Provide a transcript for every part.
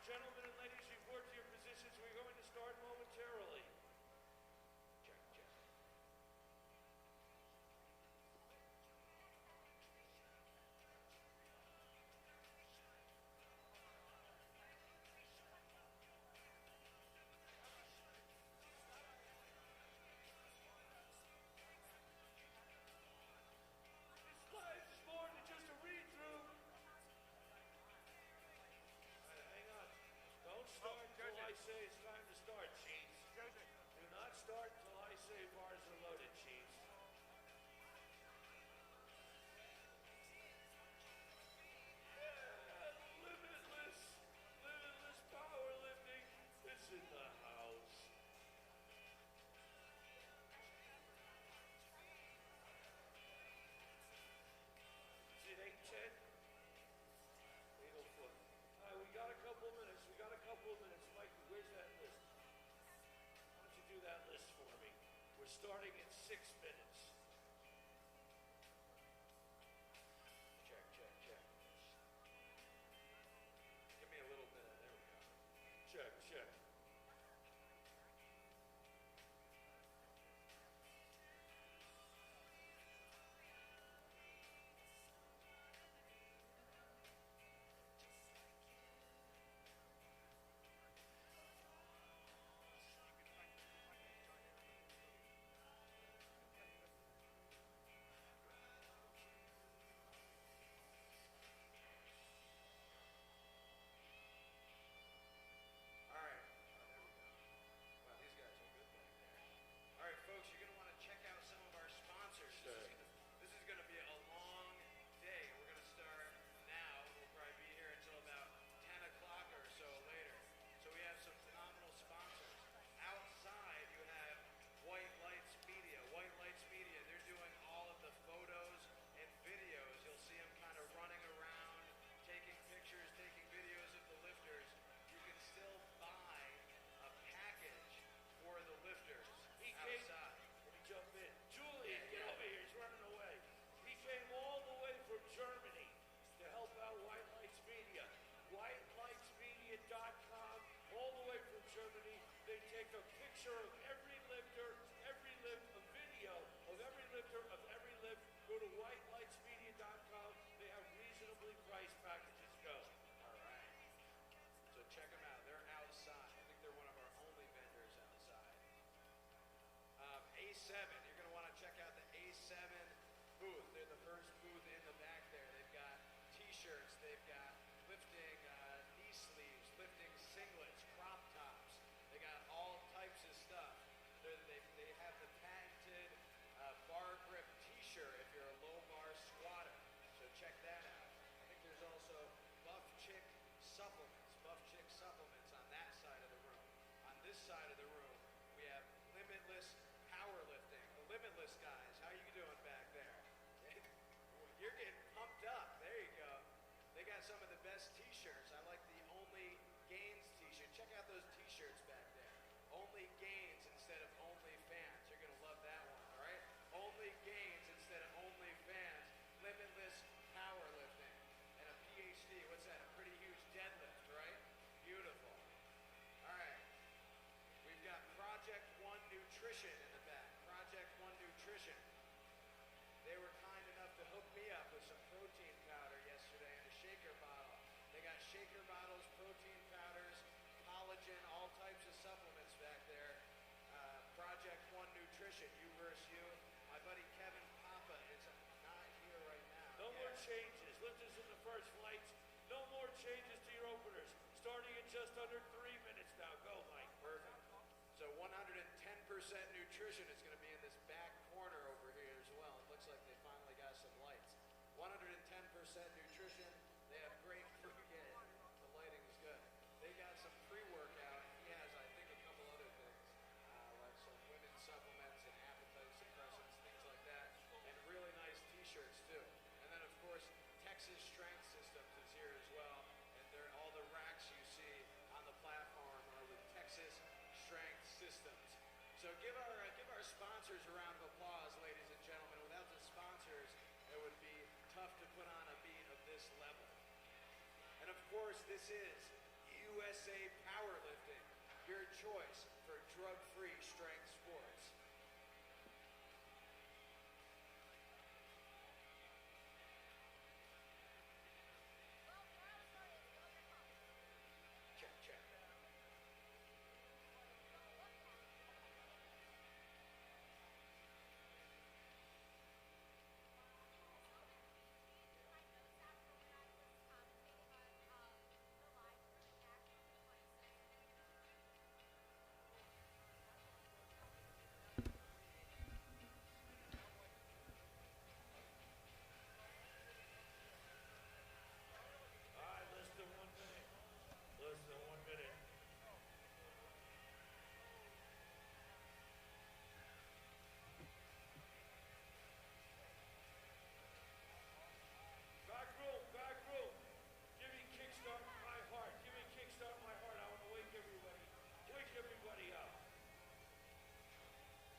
Gentlemen and ladies, report to your positions. We're going to start momentarily. Check, check. This life is more than just a read-through. Hang on. Don't start till I say it's time to start, Chiefs. Do not start till I say bars are loaded, Chiefs. Yeah, limitless powerlifting is in the house. Is it 8:10? 8:04. All right, we got a couple of minutes. Mikey, where's that list? Why don't you do that list for me? We're starting in 6 minutes. Check, check, check. Give me a little bit. There we go. Check, check. Folks, you're going to want to check out some of our sponsors. This is going to be a long day. We're going to start now. We'll probably be here until about 10 o'clock or so later. So we have some phenomenal sponsors. Outside, you have White Lights Media. White Lights Media, they're doing all of the photos and videos. You'll see them kind of running around, taking pictures, taking videos of the lifters. You can still buy a package for the lifters outside. Let me jump in. Julian, get over here. He's running away. He came all the way from Germany to help out White Lights Media. WhiteLightsMedia.com, all the way from Germany. They take a picture of every lifter, a video of every lifter of every lift. Go to WhiteLightsMedia.com. They have reasonably priced packages. Go. All right. So check them out. They're outside. I think they're one of our only vendors outside. A7, you're going to want to check out the A7 booth. They're the first booth in the back there. They've got t-shirts, they've got lifting knee sleeves, lifting singlets, crop tops. They got all types of stuff. They have the patented bar grip t-shirt if you're a low bar squatter. So check that out. I think there's also Buff Chick supplements on that side of the room. On this side of the room, we have Limitless Powerlifting. The Limitless guys, how you doing back there? You're getting pumped up. There you go. They got some of the best t-shirts. I like the Only Gains t-shirt. Check out those t-shirts back there. Only Gains instead of Only Fans. You're going to love that one, all right? Only Gains instead of Only Fans. Limitless Powerlifting. And a PhD. What's that? A pretty huge deadlift, right? Beautiful. All right. We've got Project One Nutrition in the back. Project One Nutrition. They were kind enough to hook me up with some protein powder yesterday in a shaker bottle. They got shaker bottles, protein powders, collagen, all types of supplements back there. Project One Nutrition, you versus you. My buddy Kevin Papa is not here right now. No more changes. Lifters in the first flights. No more changes to your openers. Starting in just under 3 minutes now. Go, Mike. Perfect. So 110% nutrition is going to be in this back corner over here as well. It looks like they finally got some lights. 110% nutrition. They have great food. Yeah, the lighting is good. They got some pre-workout. He has, I think, a couple other things, like some women's supplements and appetite suppressants, things like that, and really nice t-shirts too. And then, of course, Texas Strength Systems is here as well. And all the racks you see on the platform are with Texas Strength Systems. So give our sponsors a round of applause, ladies and gentlemen. Without the sponsors, it would be tough to put on a meet of this level. And of course, this is USA Powerlifting, your choice for drug-free strength sports. Check, check. Back room. Give me kickstart my heart. Give me kickstart my heart. I want to wake everybody. Wake everybody up.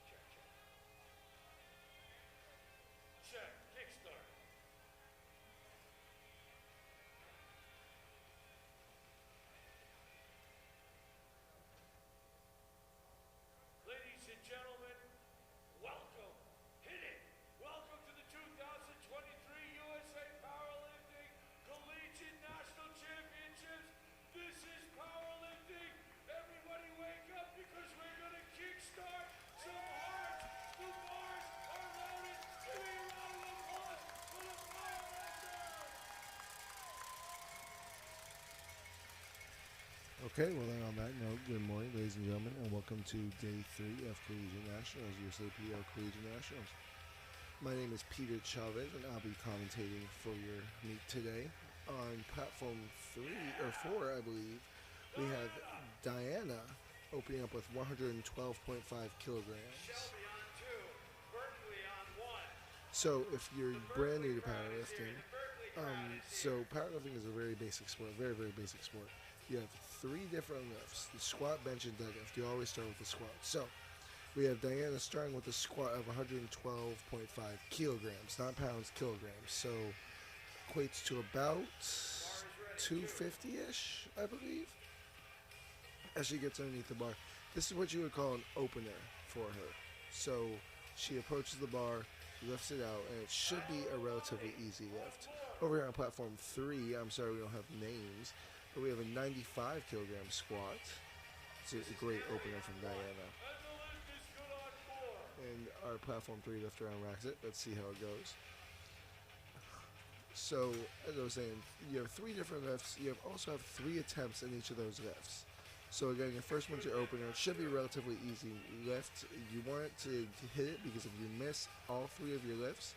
Check, check. Check. Kickstart. Ladies and gentlemen, welcome. Hit it. Welcome to the 2023 USA Powerlifting Collegiate National Championships. This is powerlifting. Everybody wake up because we're going to kickstart some hearts. The bars are loaded. Give me a round of applause for the powerlifters. Okay, well then on that note, good morning ladies and gentlemen, and welcome to day 3 of Collegiate Nationals, USA PO Collegiate Nationals. My name is Peter Chavez, and I'll be commentating for your meet today. On platform 3 or 4, I believe, we have Diana opening up with 112.5 kilograms. Shelby on 2, Berkeley on 1. So if you're brand new to powerlifting, so powerlifting is a very basic sport, very basic sport. You have 3 different lifts: the squat, bench, and deadlift. You always start with the squat. So we have Diana starting with a squat of 112.5 kilograms, not pounds, kilograms. So equates to about 250-ish, I believe, as she gets underneath the bar. This is what you would call an opener for her. So she approaches the bar, lifts it out, and it should be a relatively easy lift. Over here on platform 3, I'm sorry we don't have names, but we have a 95 kilogram squat. It's a great opener from Diana. And our platform 3 lifter unracks it. Let's see how it goes. So, as I was saying, you have 3 different lifts. You also have 3 attempts in each of those lifts. So again, your first one's your opener. It should be a relatively easy lift. You want it to hit it, because if you miss all 3 of your lifts,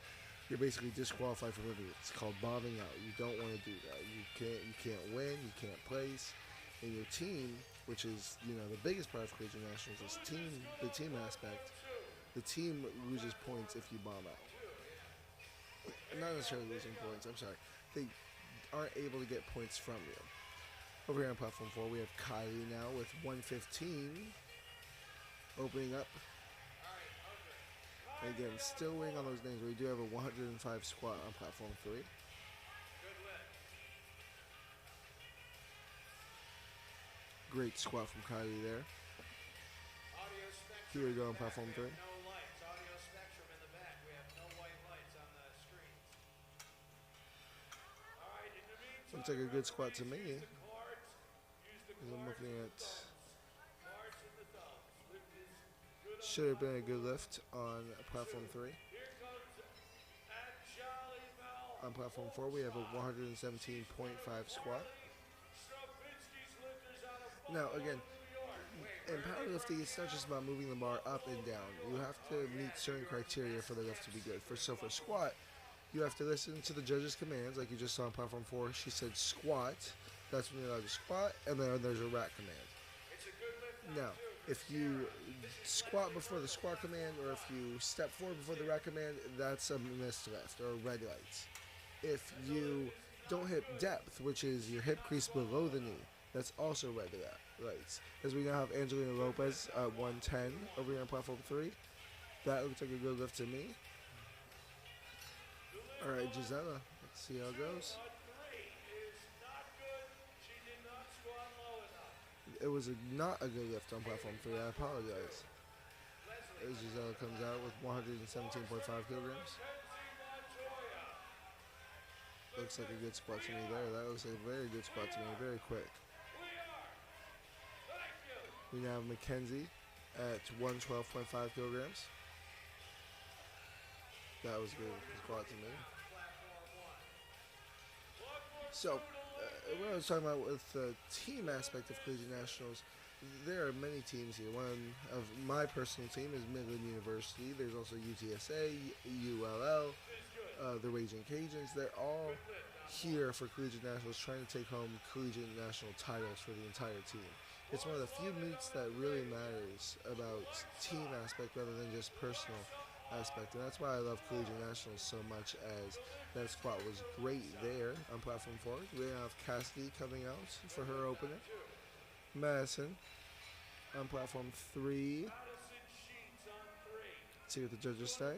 you're basically disqualified from living it. It's called bombing out. You don't want to do that. You can't win, you can't place. And your team, which is, the biggest part of Collegiate Nationals, is the team aspect. The team loses points if you bomb out. Not necessarily losing points, I'm sorry. They aren't able to get points from you. Over here on platform 4, we have Kylie now with 115 opening up. And again, still waiting on those names. We do have a 105 squat on platform 3. Great squat from Kylie there. Here we go on platform 3. Looks like a good squat to me. I'm looking at. Should have been a good lift on platform 3. On platform 4, we have a 117.5 squat. Now, again, in powerlifting, it's not just about moving the bar up and down. You have to meet certain criteria for the lift to be good. For squat, you have to listen to the judge's commands, like you just saw on platform 4. She said squat. That's when you're allowed to squat, and then there's a rack command. Now, if you squat before the squat command, or if you step forward before the rack command, that's a missed lift, or red lights. If you don't hit depth, which is your hip crease below the knee, that's also red lights. As we now have Angelina Lopez at 110 over here on platform 3. That looks like a good lift to me. Alright, Gisela, let's see how it goes. it was not a good lift on platform 3. I apologize. As Giselle comes out with 117.5 kilograms. Looks like a good spot to me there. That looks like a very good spot to me. Very quick. We now have Mackenzie at 112.5 kilograms. That was a good spot to me. So, what I was talking about with the team aspect of Collegiate Nationals, there are many teams here. One of my personal team is Midland University. There's also UTSA, ULL, the Raging Cajuns. They're all here for Collegiate Nationals, trying to take home Collegiate National titles for the entire team. It's one of the few meets that really matters about team aspect rather than just personal aspect, and that's why I love Collegiate Nationals so much, as that squat was great there on platform 4. We have Cassidy coming out for her opener. Madison on platform 3. Let's see what the judges say.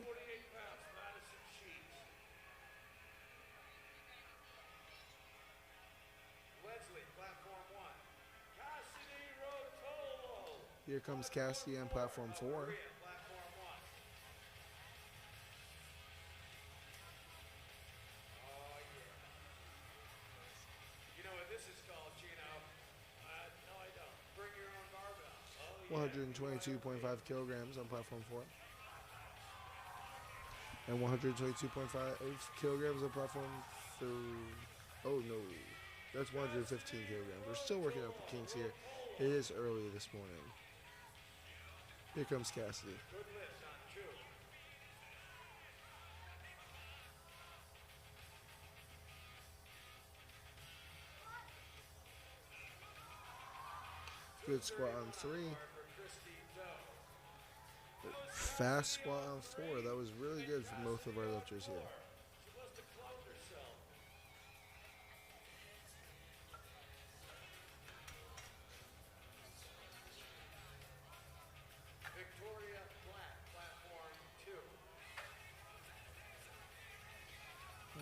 Here comes Cassidy on platform 4. You know what this is called, Gino? No, I don't. Bring your own barbell. 122.5 kilograms on platform 4. And 122.5 kilograms on platform 3. Oh no, that's 115 kilograms. We're still working out the kinks here. It is early this morning. Here comes Cassidy. Good lift on 2. Good squat on 3. Fast squat on 4. That was really good for both of our lifters here.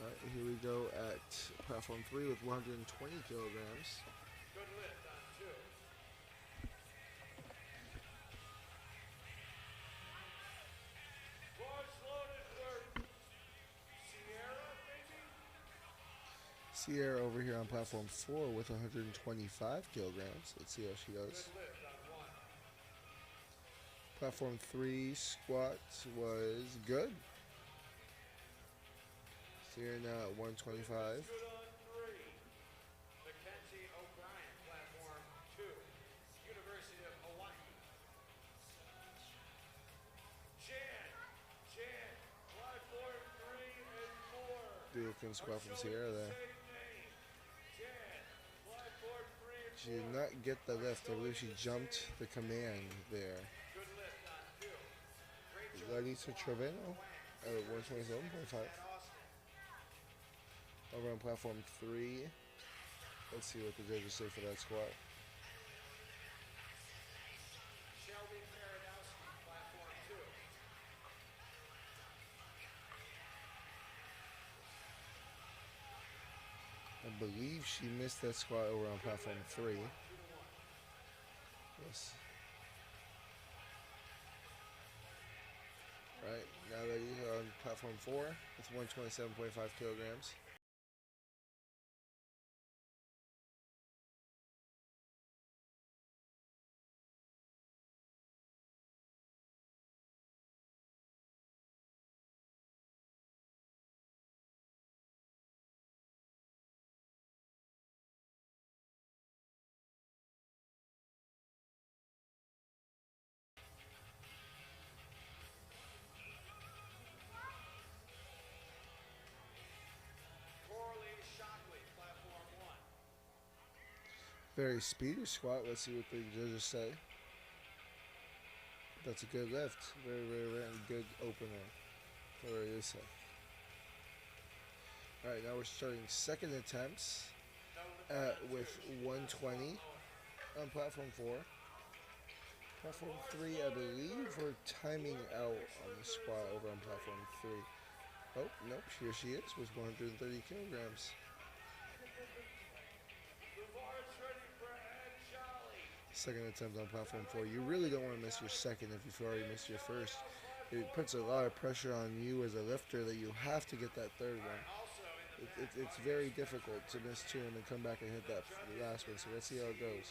Alright, here we go at platform 3 with 120 kilograms. Good lift on 2. Sierra over here on platform 4 with 125 kilograms. Let's see how she does. Platform 3 squat was good. Sierra now at 125. Beautiful squat from Sierra there. She did not get the lift. I believe she jumped the command there. Larissa Trevino at 127.5. Over on platform 3. Let's see what the judges say for that squat. I believe she missed that squat over on platform 3. Yes. Right, now that you're on platform 4 with 127.5 kilograms. Very speedy squat. Let's see what the judges say. That's a good lift. Very, very, very good opener for Larissa. Alright, now we're starting second attempts with 120 on platform 4. Platform 3, I believe we're timing out on the squat over on platform 3. Oh, nope, here she is with 130 kilograms. Second attempt on platform 4. You really don't want to miss your second if you've already missed your first. It puts a lot of pressure on you as a lifter that you have to get that third one. It's very difficult to miss two and then come back and hit that last one. So let's see how it goes.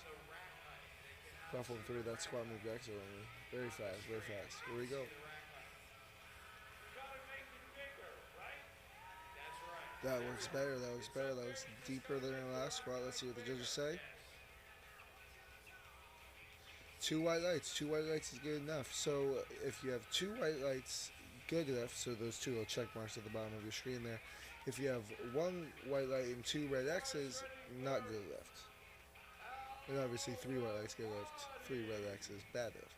Platform 3, that squat move excellently. Very fast, very fast. Here we go. That works better, that works better, that was deeper than the last squat. Let's see what the judges say. Two white lights is good enough. So if you have two white lights, good lift, so those two little check marks at the bottom of your screen there. If you have one white light and two red X's, not good lift. And obviously 3 white lights, good lift. 3 red X's, bad lift.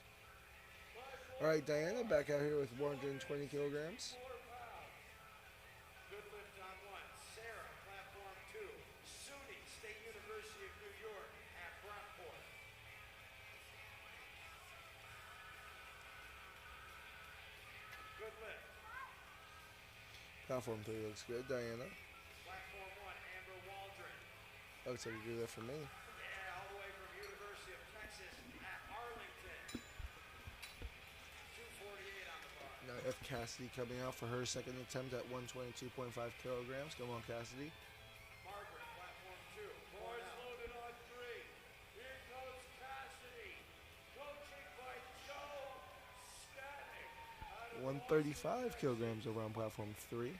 Alright, Diana back out here with 120 kilograms. Good lift on 1. Sarah, platform 2. SUNY, State University of New York, at Brockport. Good lift. Platform 3 looks good, Diana. Platform 1, Amber Waldron. Looks like a good lift for me. Yeah, all the way from University of Texas at Arlington. 248 on the bar. Now F. Cassidy coming out for her second attempt at 122.5 kilograms. Come on, Cassidy. Margaret, platform 2. Boys loaded on 3. Here goes Cassidy. Coaching by Joe Static. 135 kilograms over on platform 3.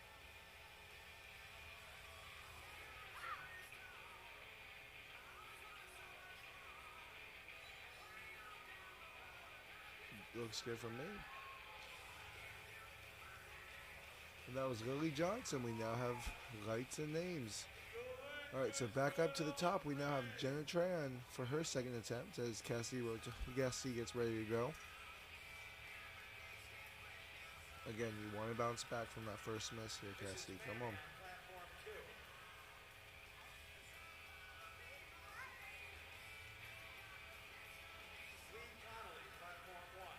Looks good for me. And that was Lily Johnson. We now have lights and names. Alright, so back up to the top. We now have Jenna Tran for her second attempt as Cassidy gets ready to go. Again, you want to bounce back from that first miss here, Cassidy. Come on. Platform 2. Lee Connolly, platform 1.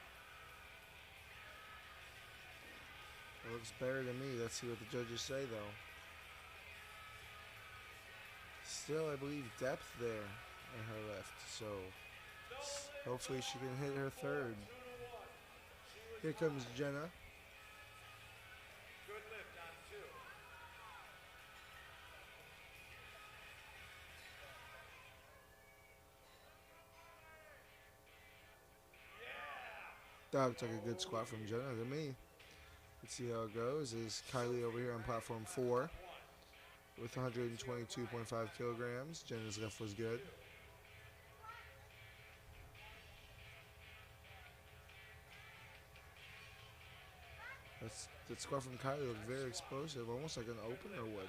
It looks better to me. Let's see what the judges say, though. Still, I believe, depth there in her left. So, hopefully she can hit her third. Here comes Jenna. Good lift on 2. That looks like a good squat from Jenna to me. Let's see how it goes. Is Kylie over here on platform 4 with 122.5 kilograms. Jenna's left was good. That squat from Kylie looked very explosive, almost like an opener would.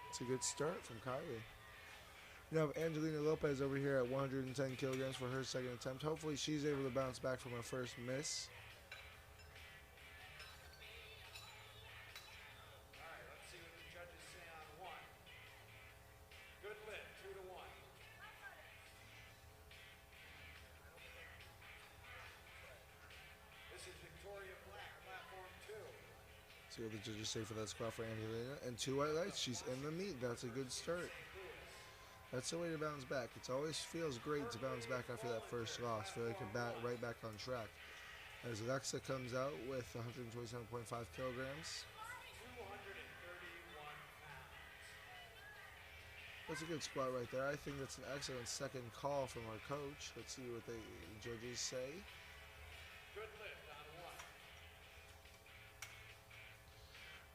It's a good start from Kylie. You have Angelina Lopez over here at 110 kilograms for her second attempt. Hopefully she's able to bounce back from her first miss. All right, let's see what the judges say on 1. Good lift, 2 to 1. This is Victoria Black, platform 2. See what the judges say for that squat for Angelina. And 2 white lights. She's in the meet. That's a good start. That's the way to bounce back. It always feels great to bounce back after that first loss. Feel like you're right back on track. As Alexa comes out with 127.5 kilograms. 231 pounds. That's a good squat right there. I think that's an excellent second call from our coach. Let's see what the judges say. Good lift on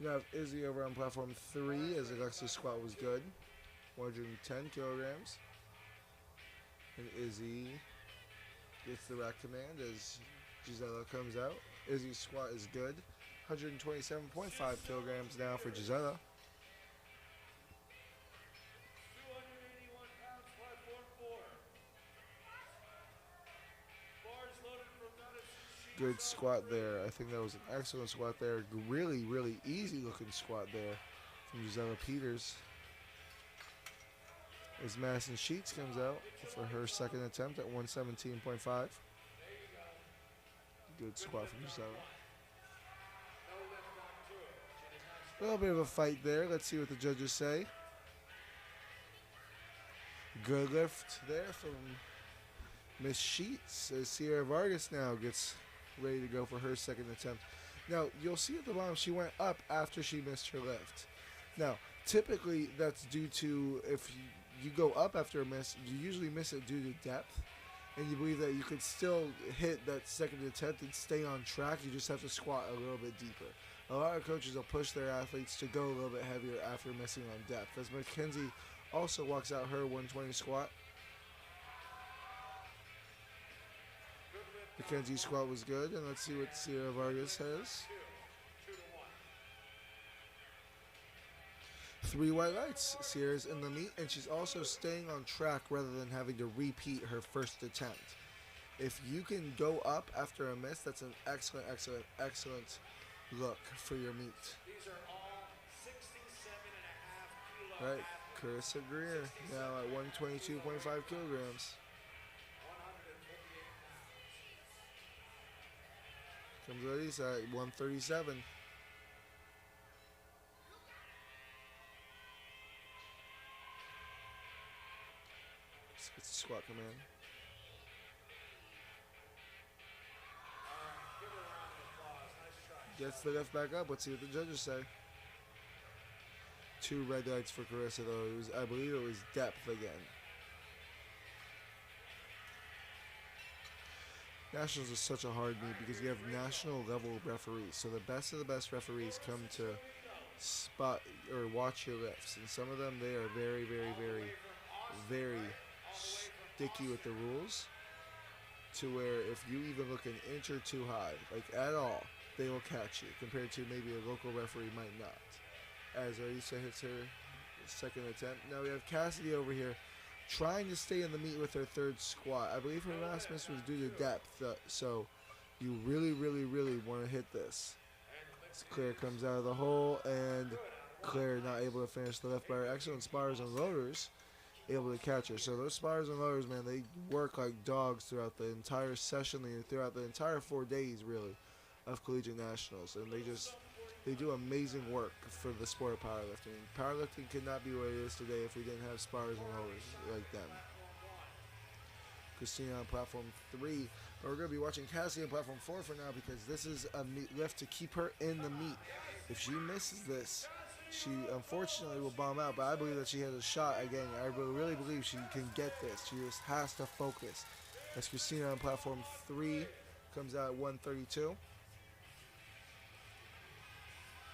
1. We have Izzy over on platform 3 as Alexa's squat was good. 110 kilograms. And Izzy gets the rack command as Gisela comes out. Izzy's squat is good. 127.5 kilograms now for Gisela. 281 pounds, platform 4. Bars loaded from Madison. Good squat there. I think that was an excellent squat there. Really, really easy looking squat there from Gisela Peters. As Madison Sheets comes out for her second attempt at 117.5. Good squat from Gisela. A little bit of a fight there. Let's see what the judges say. Good lift there from Miss Sheets. Sierra Vargas now gets ready to go for her second attempt. Now, you'll see at the bottom she went up after she missed her lift. Now, typically that's due to if you go up after a miss, you usually miss it due to depth. And you believe that you could still hit that second attempt and stay on track. You just have to squat a little bit deeper. A lot of coaches will push their athletes to go a little bit heavier after missing on depth. As Mackenzie also walks out her 120 squat. Mackenzie's squat was good, and let's see what Sierra Vargas has. 3 white lights. Sierra's in the meet, and she's also staying on track rather than having to repeat her first attempt. If you can go up after a miss, that's an excellent, excellent, excellent look for your meet. These are all 67.5 kilo. Right, Carissa Greer now at 122.5 kilograms. 158 pounds. Comes Ladies at 137. Gets the squat command. Give her a round of applause. Nice try. Gets the lift back up. Let's see what the judges say. 2 red lights for Carissa though. I believe it was depth again. Nationals is such a hard meet because you have national level referees. So the best of the best referees come to spot or watch your lifts. And some of them, they are very, very, very, very sticky with the rules. To where if you even look an inch or too high, like at all, they will catch you. Compared to maybe a local referee might not. As Aisha hits her second attempt. Now we have Cassidy over here trying to stay in the meet with her third squat. I believe her last miss was due to depth, so you really, really, really want to hit this. As Claire comes out of the hole, and Claire not able to finish the left by her excellent spars and loaders, able to catch her. So those spars and loaders, man, they work like dogs throughout the entire session, throughout the entire 4 days, really, of Collegiate Nationals, and they do amazing work for the sport of powerlifting. Powerlifting could not be what it is today if we didn't have spars and loaders like them. Christina on platform 3. But we're going to be watching Cassie on platform 4 for now because this is a lift to keep her in the meet. If she misses this, she unfortunately will bomb out, but I believe that she has a shot again. I really believe she can get this. She just has to focus. As Christina on platform 3 comes out at 132.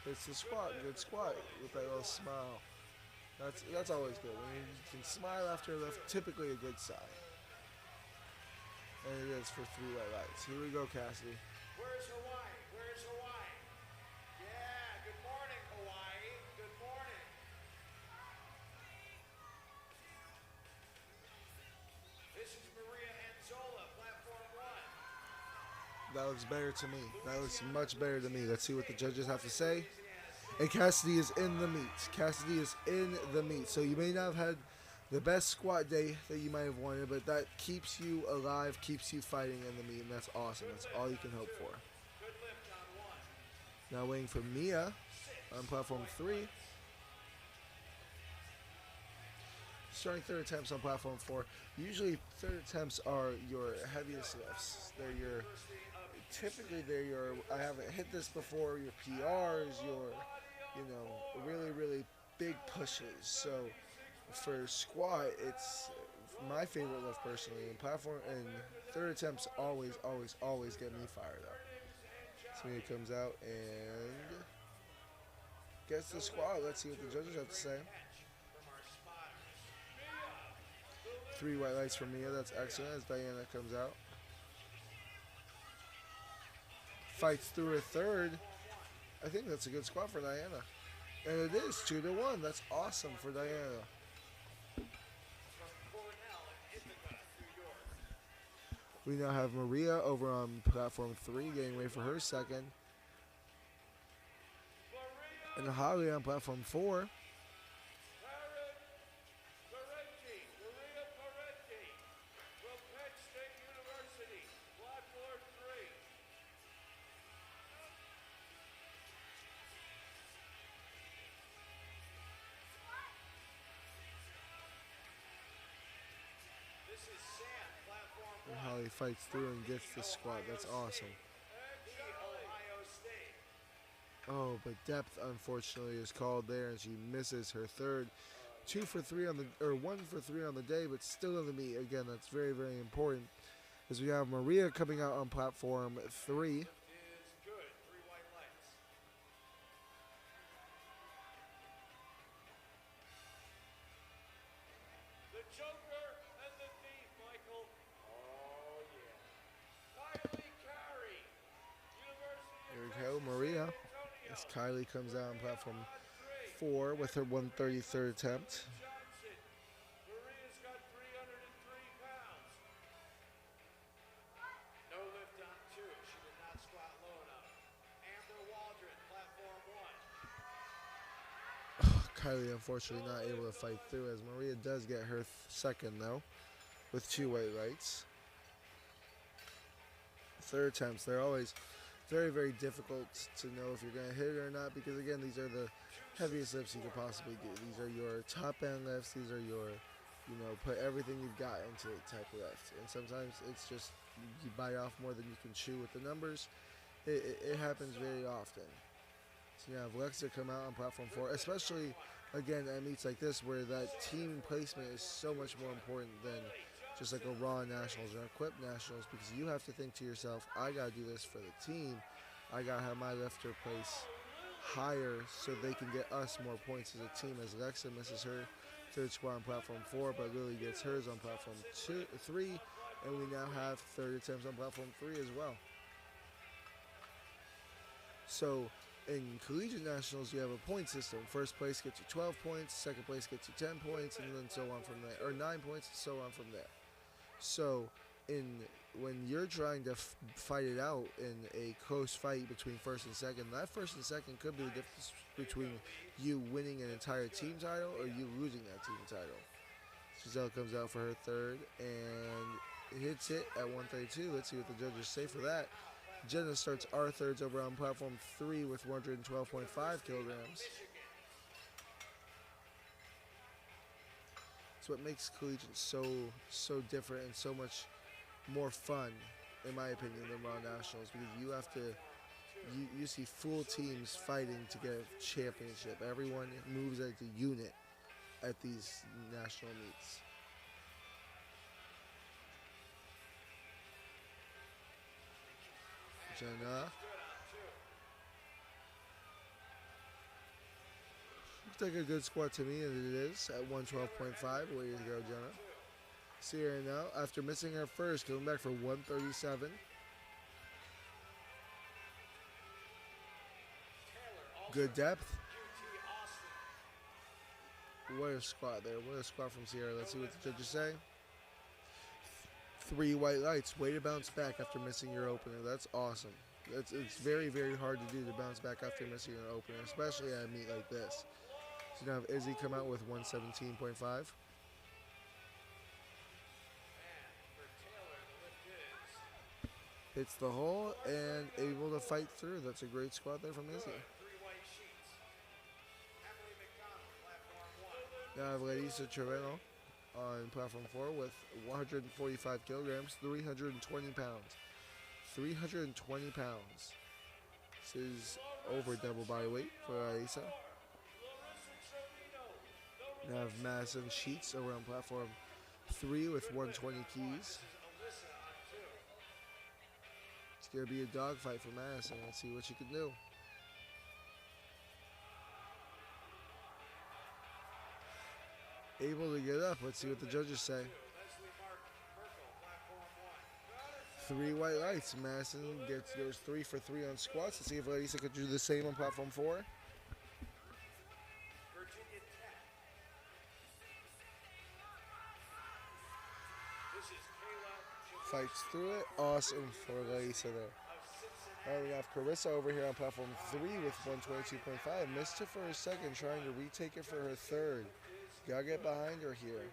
It's the squat, good squat with that little smile. That's always good. When you can smile after a lift, typically a good sign. And it is for 3 white lights. Here we go, Cassidy. Where's Hawaii? Where's Hawaii? Yeah, good morning, Hawaii. Good morning. This is Maria Anzola, platform 1. That looks better to me. That looks much better to me. Let's see what the judges have to say. And Cassidy is in the meet. Cassidy is in the meet. So you may not have had the best squat day that you might have wanted, but that keeps you alive, keeps you fighting in the meet, and that's awesome. That's all you can hope for. Good lift on 1. Now waiting for Mia on platform 3. Starting third attempts on platform 4. Usually third attempts are your heaviest lifts. Typically they're your, I haven't hit this before, your PRs, your, really, really big pushes. So for squat, it's my favorite lift personally. And platform and third attempts always get me fired up. So Mia comes out and gets the squat. Let's see what the judges have to say. 3 white lights from Mia. That's excellent as Diana comes out. Fights through her third. I think that's a good squat for Diana. And it is 2-1. That's awesome for Diana. We now have Maria over on platform 3 getting ready for her second. And Holly on platform 4. Holly fights through and gets the squat. That's awesome. Ohio State. Oh, but depth unfortunately is called there, and she misses her third. 2 for 3 on the, or 1 for 3 on the day, but still in the meet. Again, that's very, very important. As we have Maria coming out on platform 3. Is good. 3 white lights. The Joker and the Thief, Michael. Oh, yeah. Kylie Carey, University There of we go, Texas, Maria. San As Antonio. Kylie comes out on platform On 3. 4 with her 133rd attempt. Johnson. Maria's got 303 pounds. No lift on 2. She did not squat low enough. Amber Waldron, platform 1. Kylie unfortunately not able to fight through, as Maria does get her second though, with 2 white lights. Third attempts, they're always very, very difficult to know if you're going to hit it or not, because again, these are the heaviest lifts you could possibly do. These are your top end lifts. These are your, put everything you've got into it type of lift. And sometimes it's just you bite off more than you can chew with the numbers. It happens very often. So you have Alexa come out on platform 4, especially again at meets like this where that team placement is so much more important than just like a raw nationals or equipped nationals, because you have to think to yourself, I gotta do this for the team. I gotta have my lifter place higher so they can get us more points as a team. As Alexa misses her third squat on platform 4, but Lily gets hers on platform 3, and we now have third attempts on platform 3 as well. So in collegiate nationals, you have a point system. First place gets you 12 points, second place gets you 10 points, and then so on from there, or 9 points, and so on from there. So when you're trying to fight it out in a close fight between first and second, that first and second could be the difference between you winning an entire team title or you losing that team title. Giselle comes out for her third and hits it at 132. Let's see what the judges say for that. Jenna starts our thirds over on platform 3 with 112.5 kilograms. It's what makes collegiate so different and so much more fun, in my opinion, than raw nationals, because you have to, you see full teams fighting to get a championship. Everyone moves as a unit at these national meets. Jenna. Looks like a good squat to me, and it is at 112.5. Way to go, Jenna. Sierra now, after missing her first, coming back for 137. Good depth. What a squat there. What a squat from Sierra. Let's see what the judges say. 3 white lights. Way to bounce back after missing your opener. That's awesome. It's very, very hard to do, to bounce back after missing your opener, especially at a meet like this. So now have Izzy come out with 117.5. Hits the hole and able to fight through. That's a great squat there from Izzy. Now I have Larissa Trevino on platform 4 with 145 kilograms, 320 pounds. 320 pounds. This is over double body weight for Larissa. Now I have Madison Sheets over on platform 3 with 120 keys. It's going to be a dogfight for Madison. Let's see what she can do. Able to get up. Let's see what the judges say. 3 white lights. Madison goes 3 for 3 on squats. Let's see if Larissa could do the same on platform 4. Fights through it. Awesome for Larissa there. All right, we have Carissa over here on platform 3 with 122.5. Missed it for her second, trying to retake it for her third. Gotta get behind her here.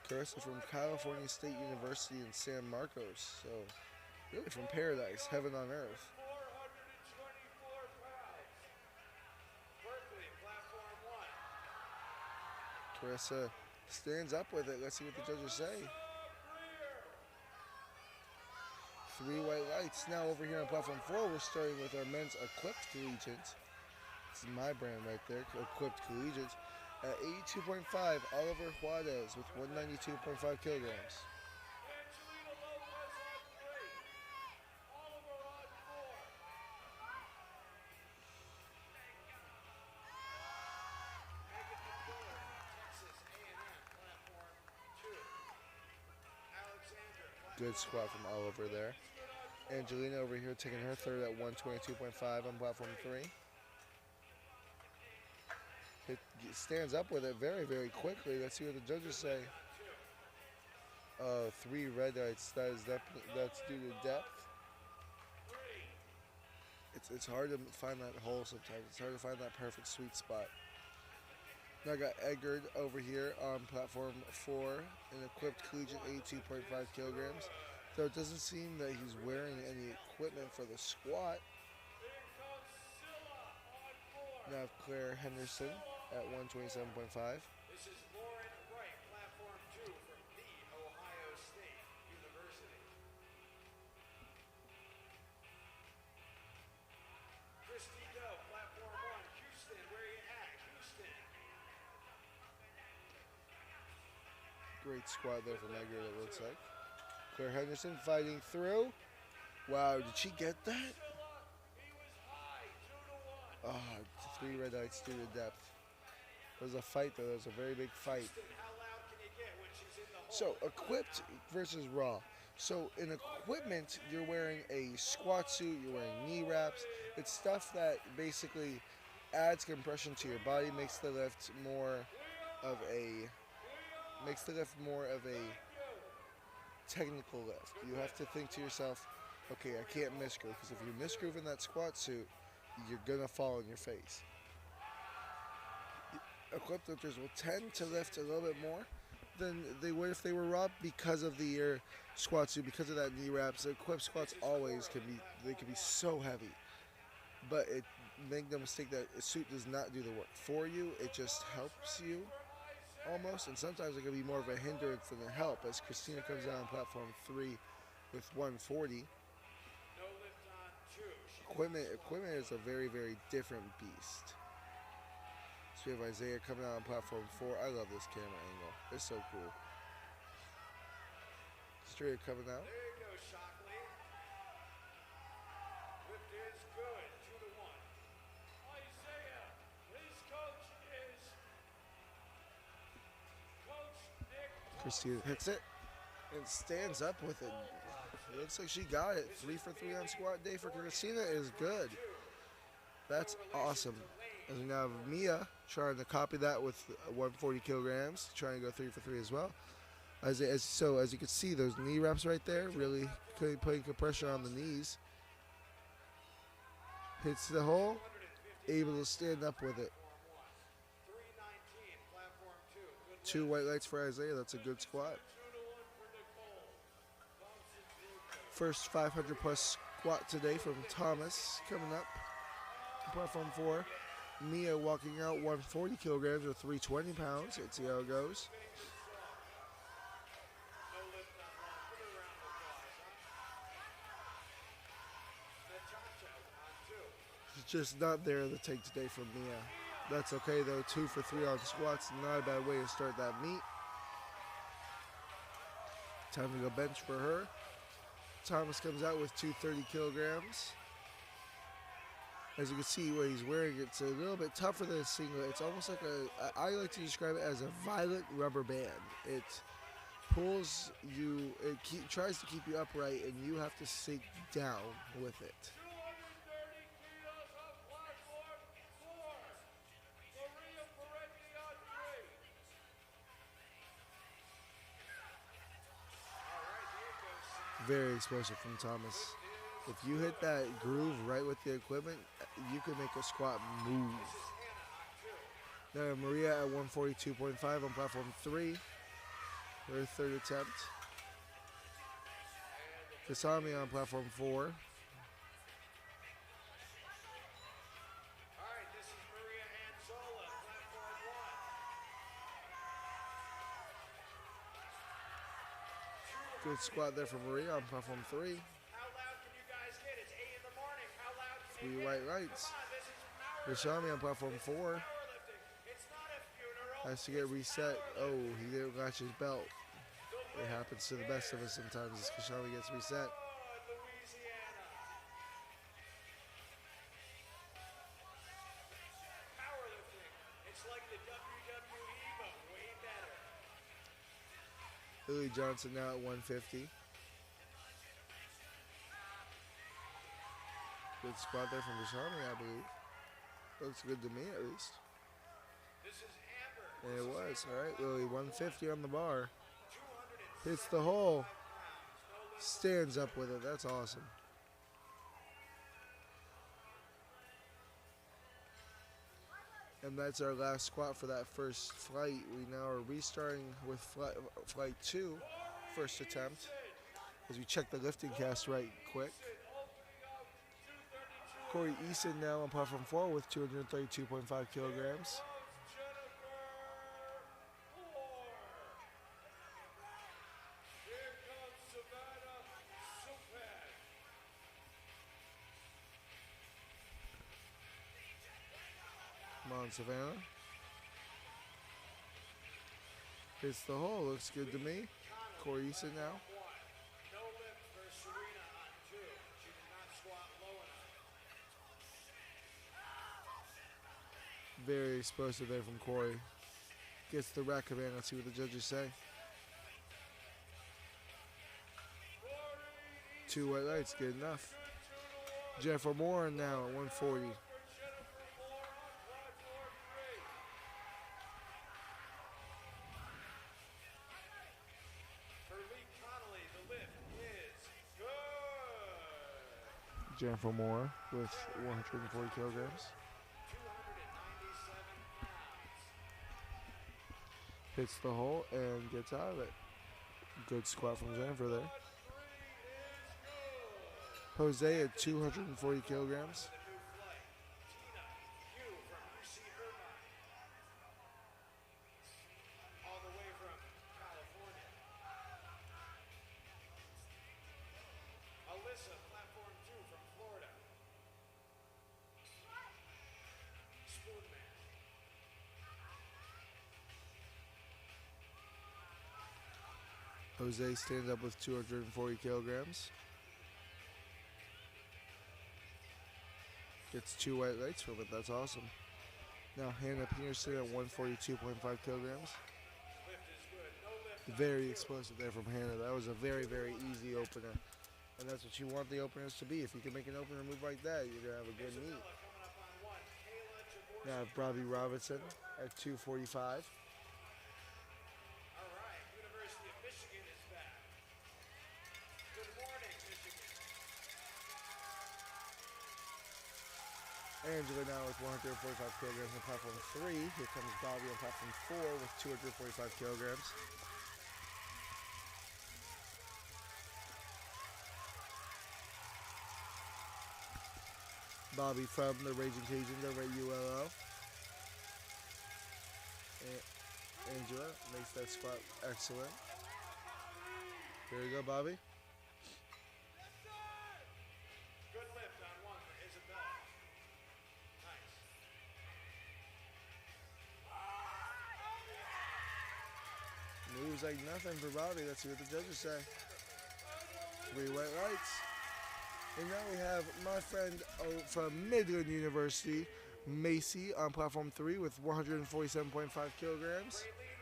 Carissa from California State University in San Marcos. So, really from paradise, heaven on earth. Carissa stands up with it. Let's see what the judges say. 3 white lights. Now over here on platform 4, we're starting with our men's equipped collegiate. This is my brand right there, equipped collegiate. At 82.5, Oliver Juarez with 192.5 kilograms. Good squat from Oliver there. Angelina over here taking her third at 122.5 on platform 3. It stands up with it very, very quickly. Let's see what the judges say. 3 red lights. That's due to depth. It's hard to find that hole sometimes. It's hard to find that perfect sweet spot. Now I got Edgard over here on platform 4 in equipped collegiate 82.5 kilograms. Though it doesn't seem that he's wearing any equipment for the squat. Now Claire Henderson at 127.5. This is Lauren Wright, platform 2 from The Ohio State University. Christy Doe, platform 1, Houston, where you at? Houston. Great squat there from Edgar, it looks like. Claire Henderson fighting through. Wow, did she get that? He was high, 2 to 1. Oh, 3 red lights due to depth. It was a fight though, it was a very big fight. How loud can you get when she's in the hole? So equipped versus raw. So in equipment, you're wearing a squat suit, you're wearing knee wraps. It's stuff that basically adds compression to your body, makes the lift more of a technical lift. You have to think to yourself, okay, I can't misgroove, because if you misgroove in that squat suit, you're gonna fall on your face. Equipped lifters will tend to lift a little bit more than they would if they were raw because of the squat suit, because of that knee wraps. Equipped squats always can be so heavy, but make no mistake that a suit does not do the work for you. It just helps you almost, and sometimes it can be more of a hindrance than a help, as Christina comes out on platform 3 with 140. Equipment is a very, very different beast. So we have Isaiah coming out on platform 4. I love this camera angle. It's so cool. Straight coming out. There you go, Shockley. Lift is good, 2 to 1. Isaiah, his coach is Coach Nick. Christina hits it and stands up with it. It looks like she got it. 3 for 3 on squat day for Christina is good. That's awesome. And we now have Mia trying to copy that with 140 kilograms, trying to go 3 for 3 as well. As you can see, those knee wraps right there, really putting compression on the knees. Hits the hole, able to stand up with it. 319, platform 2. 2 white lights for Isaiah, that's a good squat. 2 to 1 for Nicole. First 500 plus squat today from Thomas coming up. Platform 4. Mia walking out 140 kilograms or 320 pounds. Let's see how it goes. No lift on one. Give her a round of applause, huh? Natasha on 2. It's just not there the take today from Mia. That's okay though. 2 for 3 on squats. Not a bad way to start that meet. Time to go bench for her. Thomas comes out with 230 kilograms. As you can see what he's wearing, it's a little bit tougher than a singlet. It's almost like I like to describe it as a violet rubber band. It pulls you, tries to keep you upright, and you have to sink down with it. 230 kilos on platform 4. Maria Parenti on 3. All right, there you go, Sam. Very explosive from Thomas. If you hit that groove right with the equipment, you can make a squat move. Now Maria at 142.5 on platform 3. Her third attempt. Kasami on platform 4. All right, this is Maria Anzola, platform 1. Good squat there from Maria on platform 3. How loud can you guys get? It's 8 in the morning. How loud can Three you white get? lights. Come on, this is power. Rashami on platform 4. Powerlifting. It's not a funeral. Has to get reset. Oh, he didn't latch his belt. The It lift happens to the best of us sometimes as Kashami gets reset. Louisiana. Powerlifting. It's like the WWE, but way better. Lily Johnson now at 150. Good spot there from Kashami, I believe. Looks good to me at least. This is Amber. And it was. All right, Lily 150 on the bar. 200 Hits the hole. pounds. No lift. Stands up with it. That's awesome. And that's our last squat for that first flight. We now are restarting with flight 2, first attempt. As we check the lifting cast right quick. Corey Eason now on platform 4 with 232.5 kilograms. Come on, Savannah. Hits the hole. Looks good to me. Corey Eason now. No lift for Serena on 2. She did not squat low enough. Very explosive there from Corey. Gets the rack command. Let's see what the judges say. 2 white lights, good enough. Jennifer Moore now at 140. For Lee Connolly, the lift is good. Jennifer Moore with 140 kilograms. 297 pounds. Hits the hole and gets out of it. Good squat from Jennifer there. Jose at 240 kilograms. The new flight. Tina Yu from UC Irvine. All the way from California. Alyssa, platform 2 from Florida. Spoonman. Jose stands up with 240 kilograms. Gets 2 white lights from it. That's awesome. Now Hannah Peterson at 142.5 kilograms. Lift is good. No lift. Very explosive there from Hannah. That was a very, very easy opener. And that's what you want the openers to be. If you can make an opener move like that, you're going to have a good meet. Isabella coming up on 1. Kayla Jaworski. Now Bobby Robinson at 245. All right. University of Michigan is back. Good morning, Michigan. Angela now with 145 kilograms on platform 3. Here comes Bobby on platform 4 with 245 kilograms. Bobby from the Raging Cajuns over at ULL. And Angela makes that squat excellent. Here you go, Bobby. Good lift on 1 for Isabella. Nice. Moves like nothing for Bobby. Let's see what the judges say. 3 white lights. And now we have my friend from Midland University, Macy, on platform 3 with 147.5 kilograms. Raylene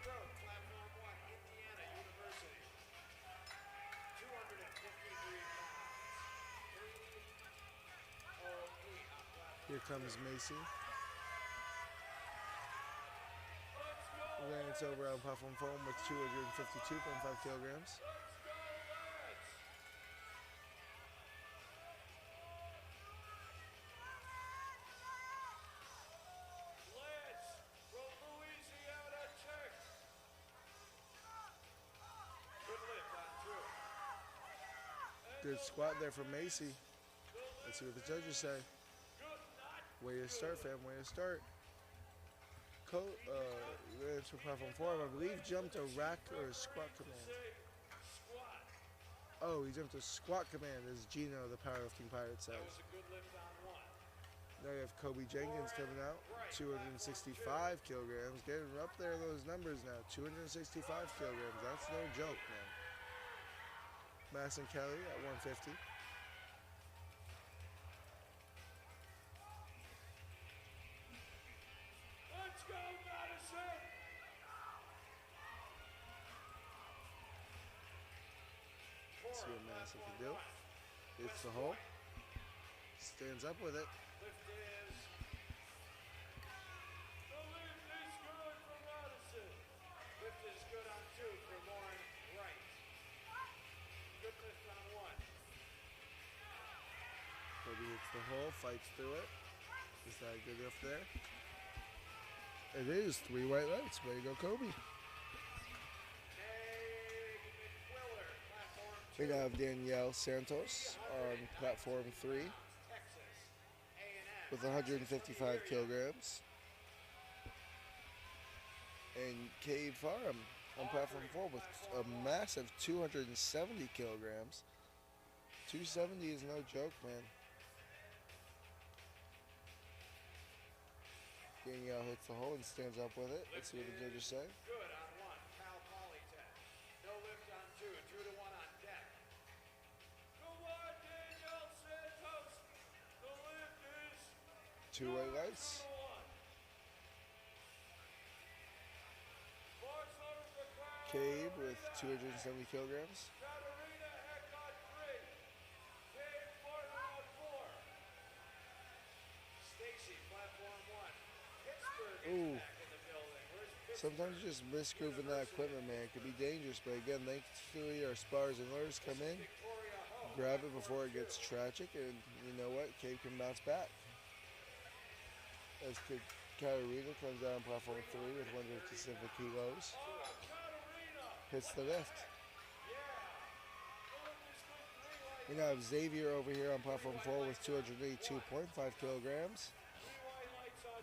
Rowe, platform 1, Indiana University. 253 pounds. 308 on platform. Here comes Macy. Lance over on platform 4 with 252.5 kilograms. Good squat there from Macy. Let's see what the judges say. Way to start, fam. Way to start. Lance for platform 4, I believe, jumped a rack or a squat command. Oh, he jumped to squat command, as Gino, the powerlifting pirate, That says. was a good lift on one. Now you have Kobe Jenkins coming out, 265 kilograms, getting up there those numbers now, 265 kilograms. That's no joke, man. Madison Kelly at 150. Let's go, Madison! Let's see what Madison can do. Hits the hole. Stands up with it. Lift is. The lift is good for Madison. Lift is good on two for Lauren Wright. Good lift on one. Kobe hits the hole, fights through it. Is that a good lift there? It is 3 white lights. Way to go, Kobe. Meg McQuiller, platform We two. now have Danielle Santos on platform 3 Texas A&M. with 155 kilograms. And Cade Farham on platform 4 with a massive 270 kilograms. 270 is no joke, man. Danielle hits the hole and stands up with it. Let's see what the judges say. Good on one. Cal Polytech. No lift on two. 2-1 on deck. Go on, Danielle Santos. The lift is 2 white lights. 2-1. Barcelona for Cal. Cade with 270 kilograms. Katarina Heck on 3. Dave Barton on 4. Stacy, platform 1. Pittsburgh is Ooh. back in the building. Where's Pittsburgh? Sometimes just misgrooving that equipment, man, it could be dangerous. But again, thankfully our spars and lures come in, Victoria Ho. grab it before it gets tragic, and you know what? Cade can bounce back. As Katarina comes down platform 3 with 157 kilos, hits the lift. We now have Xavier over here on platform 4 with 282.5 kilograms.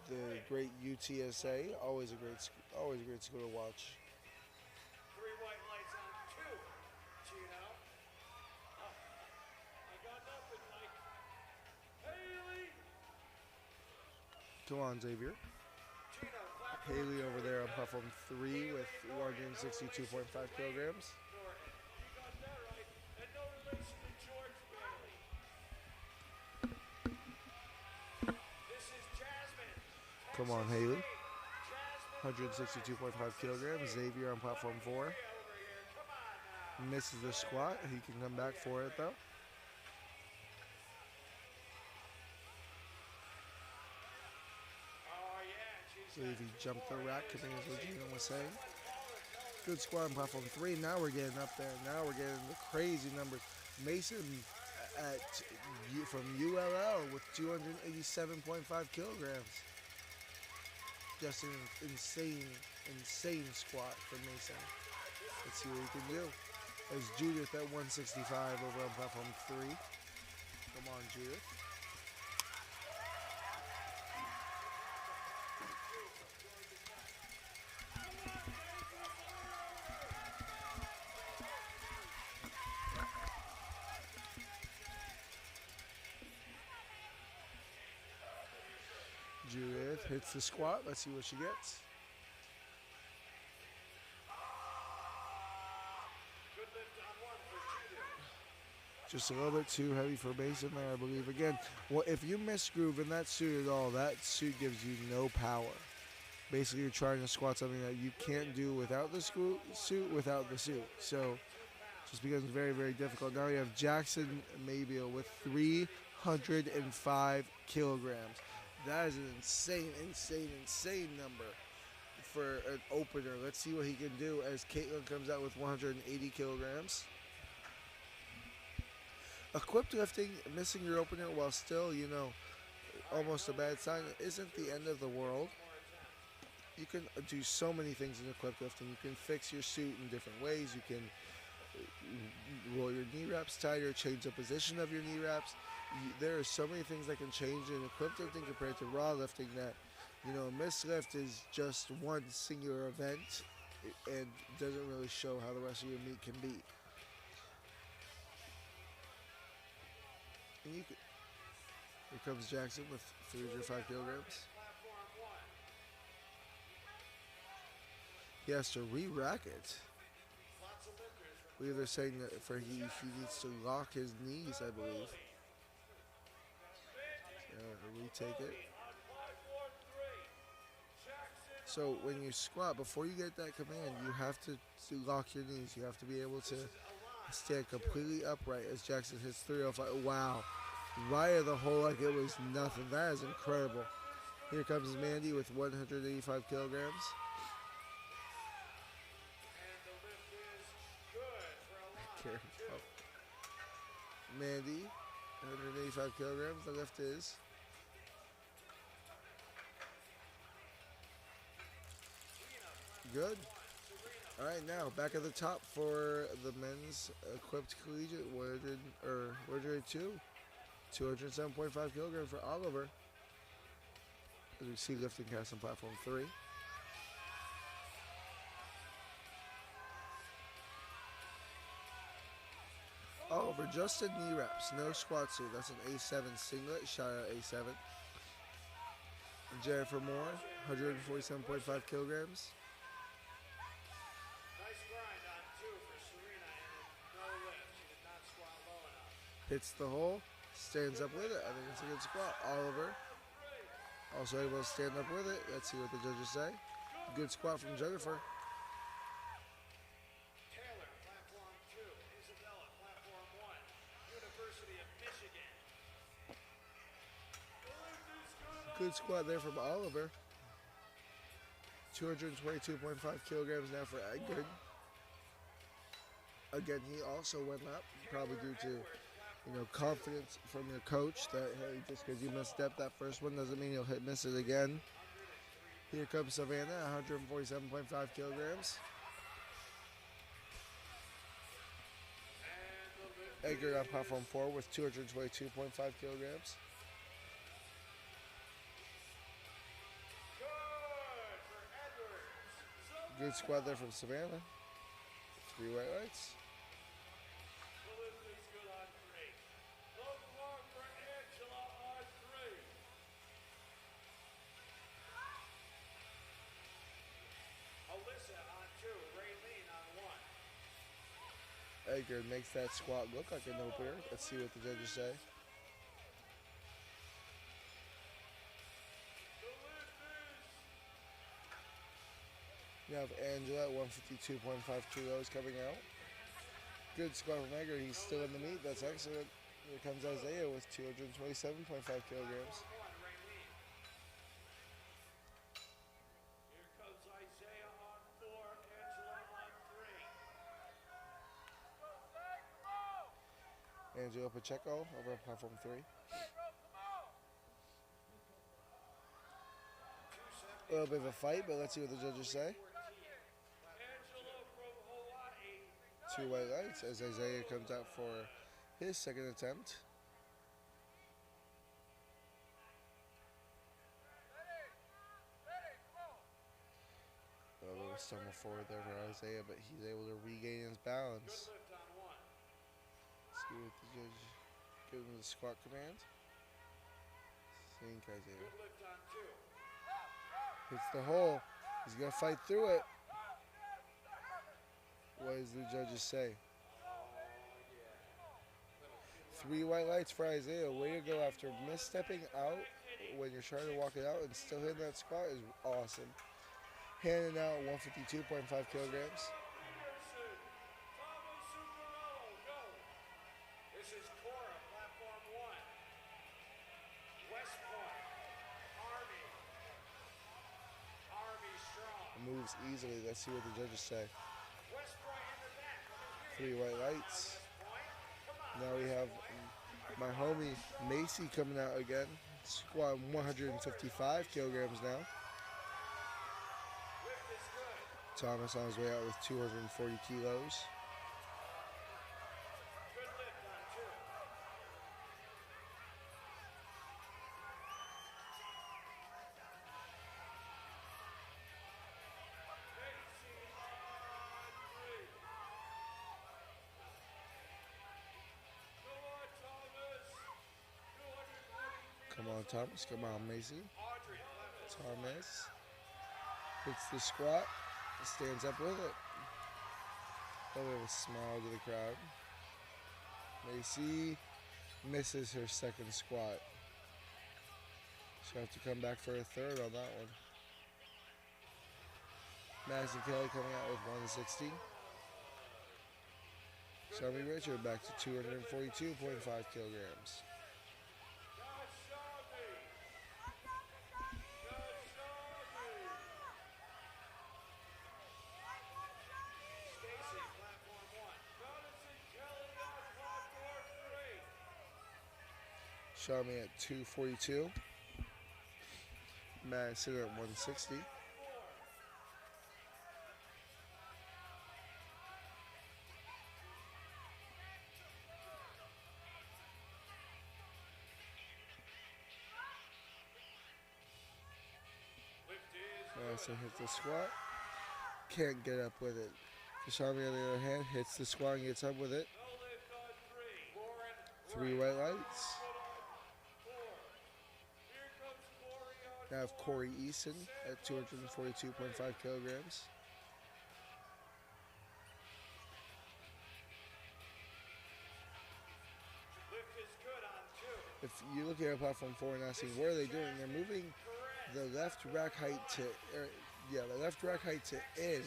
The great UTSA, always a great school to watch. 3 white lights on 2. Gino. I got nothing, Mike. Haley. Come on, Xavier. Gino, platform Haley over there on platform 3 with 162.5 kilograms. Norton. You got that right. And no relation to George Bailey. This is Jasmine. Come on, Texas Haley. State. Jasmine 162.5 kilograms. Xavier on platform 4. over here. Come on now. Misses the squat. He can come back for it, though. Oh, yeah. She's I believe he jumped the rack, I think is what Gino was saying. Good squat on platform 3. Now we're getting up there. Now we're getting the crazy numbers. Mason from ULL with 287.5 kilograms. Just an insane squat for Mason. Let's see what he can do. There's Judith at 165 over on platform 3. Come on, Judith. Judith hits the squat. Let's see what she gets. good lift on 1 for Judith. Just a little bit too heavy for Mason there, I believe. Again, well, if you misgroove in that suit at all, that suit gives you no power. Basically, you're trying to squat something that you can't do without the suit, without the suit. So, just becomes very, very difficult. Now we have Jackson Mayfield with 305 kilograms. That is an insane number for an opener. Let's see what he can do as Caitlin comes out with 180 kilograms. Equipped lifting, missing your opener while still, almost a bad sign, isn't the end of the world. You can do so many things in equipped lifting. You can fix your suit in different ways. You can roll your knee wraps tighter, change the position of your knee wraps. There are so many things that can change in equipped lifting compared to raw lifting that, a missed lift is just one singular event and doesn't really show how the rest of your meet can be. And you could, here comes Jackson with 305 kilograms. Platform one. He has to re-rack it. Lots of lifters I believe they're saying that he needs to lock his knees, I believe. Retake it. So when you squat, before you get that command, you have to lock your knees. You have to be able to stand completely upright as Jackson hits 305. Wow. Right of the hole like it was nothing. That is incredible. Here comes Mandy with 185 kilograms. And the lift is good for a lot. Carry up. Mandy, 185 kilograms. The lift is good. All right, now back at the top for the men's equipped collegiate 102, 207.5 kilograms for Oliver. As we see lifting cast on platform 3. Oliver just did knee reps, no squat suit. That's an A7 singlet. Shout out A7. Jennifer Moore, 147.5 kilograms. Nice grind on two for Serena and no lift. She did not squat low enough. Hits the hole, stands up with it. I think it's a good squat. Oliver also able to stand up with it. Let's see what the judges say. Good squat from Jennifer. Taylor, platform two. Isabella, platform one. University of Michigan. Good squat there from Oliver. 222.5 kilograms now for Edgar. Again, he also went up, probably due to confidence from your coach that, hey, just because you misstepped that first one doesn't mean you'll miss it again. Here comes Savannah, 147.5 kilograms. Edgar on platform 4 with 222.5 kilograms. Good squat there from Savannah. 3 white lights. The lift is good on three. Low bar for Angela on three. Alyssa on two. Raylene on one. Edgar makes that squat look like an opener. Let's see what the judges say. The lift is You have Angela at 152.5 kilos coming out. Good squat from Edgar. He's still in the meet. That's excellent. Here comes Isaiah with 227.5 kilograms. one. Raylene. Here comes Isaiah on four. Angela on three. Angelo Pacheco over on platform 3. A little bit of a fight, but let's see what the judges say. Angela from Hawaii. 2 white lights as Isaiah comes out for his second attempt. A little stumble forward there for Isaiah, but he's able to regain his balance. Good lift on one. See what the judge gives him the squat command. Sink Isaiah. Good lift on two. Hits the hole. He's going to fight through it. What does the judges say? 3 white lights for Isaiah. Way to go after misstepping out when you're trying to walk it out and still hitting that squat is awesome. Handing out 152.5 kilograms. This is Cora, platform one. West Point, Army. Army strong. Moves easily. Let's see what the judges say. West Point in the back. 3 white lights. West Point, come on. Now we have my homie Macy coming out again. Squatting 155 kilograms now. Lift is good. Thomas on his way out with 240 kilos. Good lift on two. Macy on three. Come on, Thomas. Thomas. Come on, Macy. Audrey, platform Thomas hits the squat, stands up with it. A little bit of a smile to the crowd. Macy misses her second squat. She'll have to come back for a third on that one. Madison Kelly coming out with 160. Shelby Richard back to 242.5 kilograms. Stacy, platform 1. Madison Kelly on platform 3. Shelby at 242. Madison at 160. Madison hits the squat. Can't get up with it. Kashami, on the other hand, hits the squat and gets up with it. 3 white lights. Now have Corey Eason at 242.5 kilograms. If you look at platform 4 and now see what are they doing, they're moving the left rack height to the left rack height to in.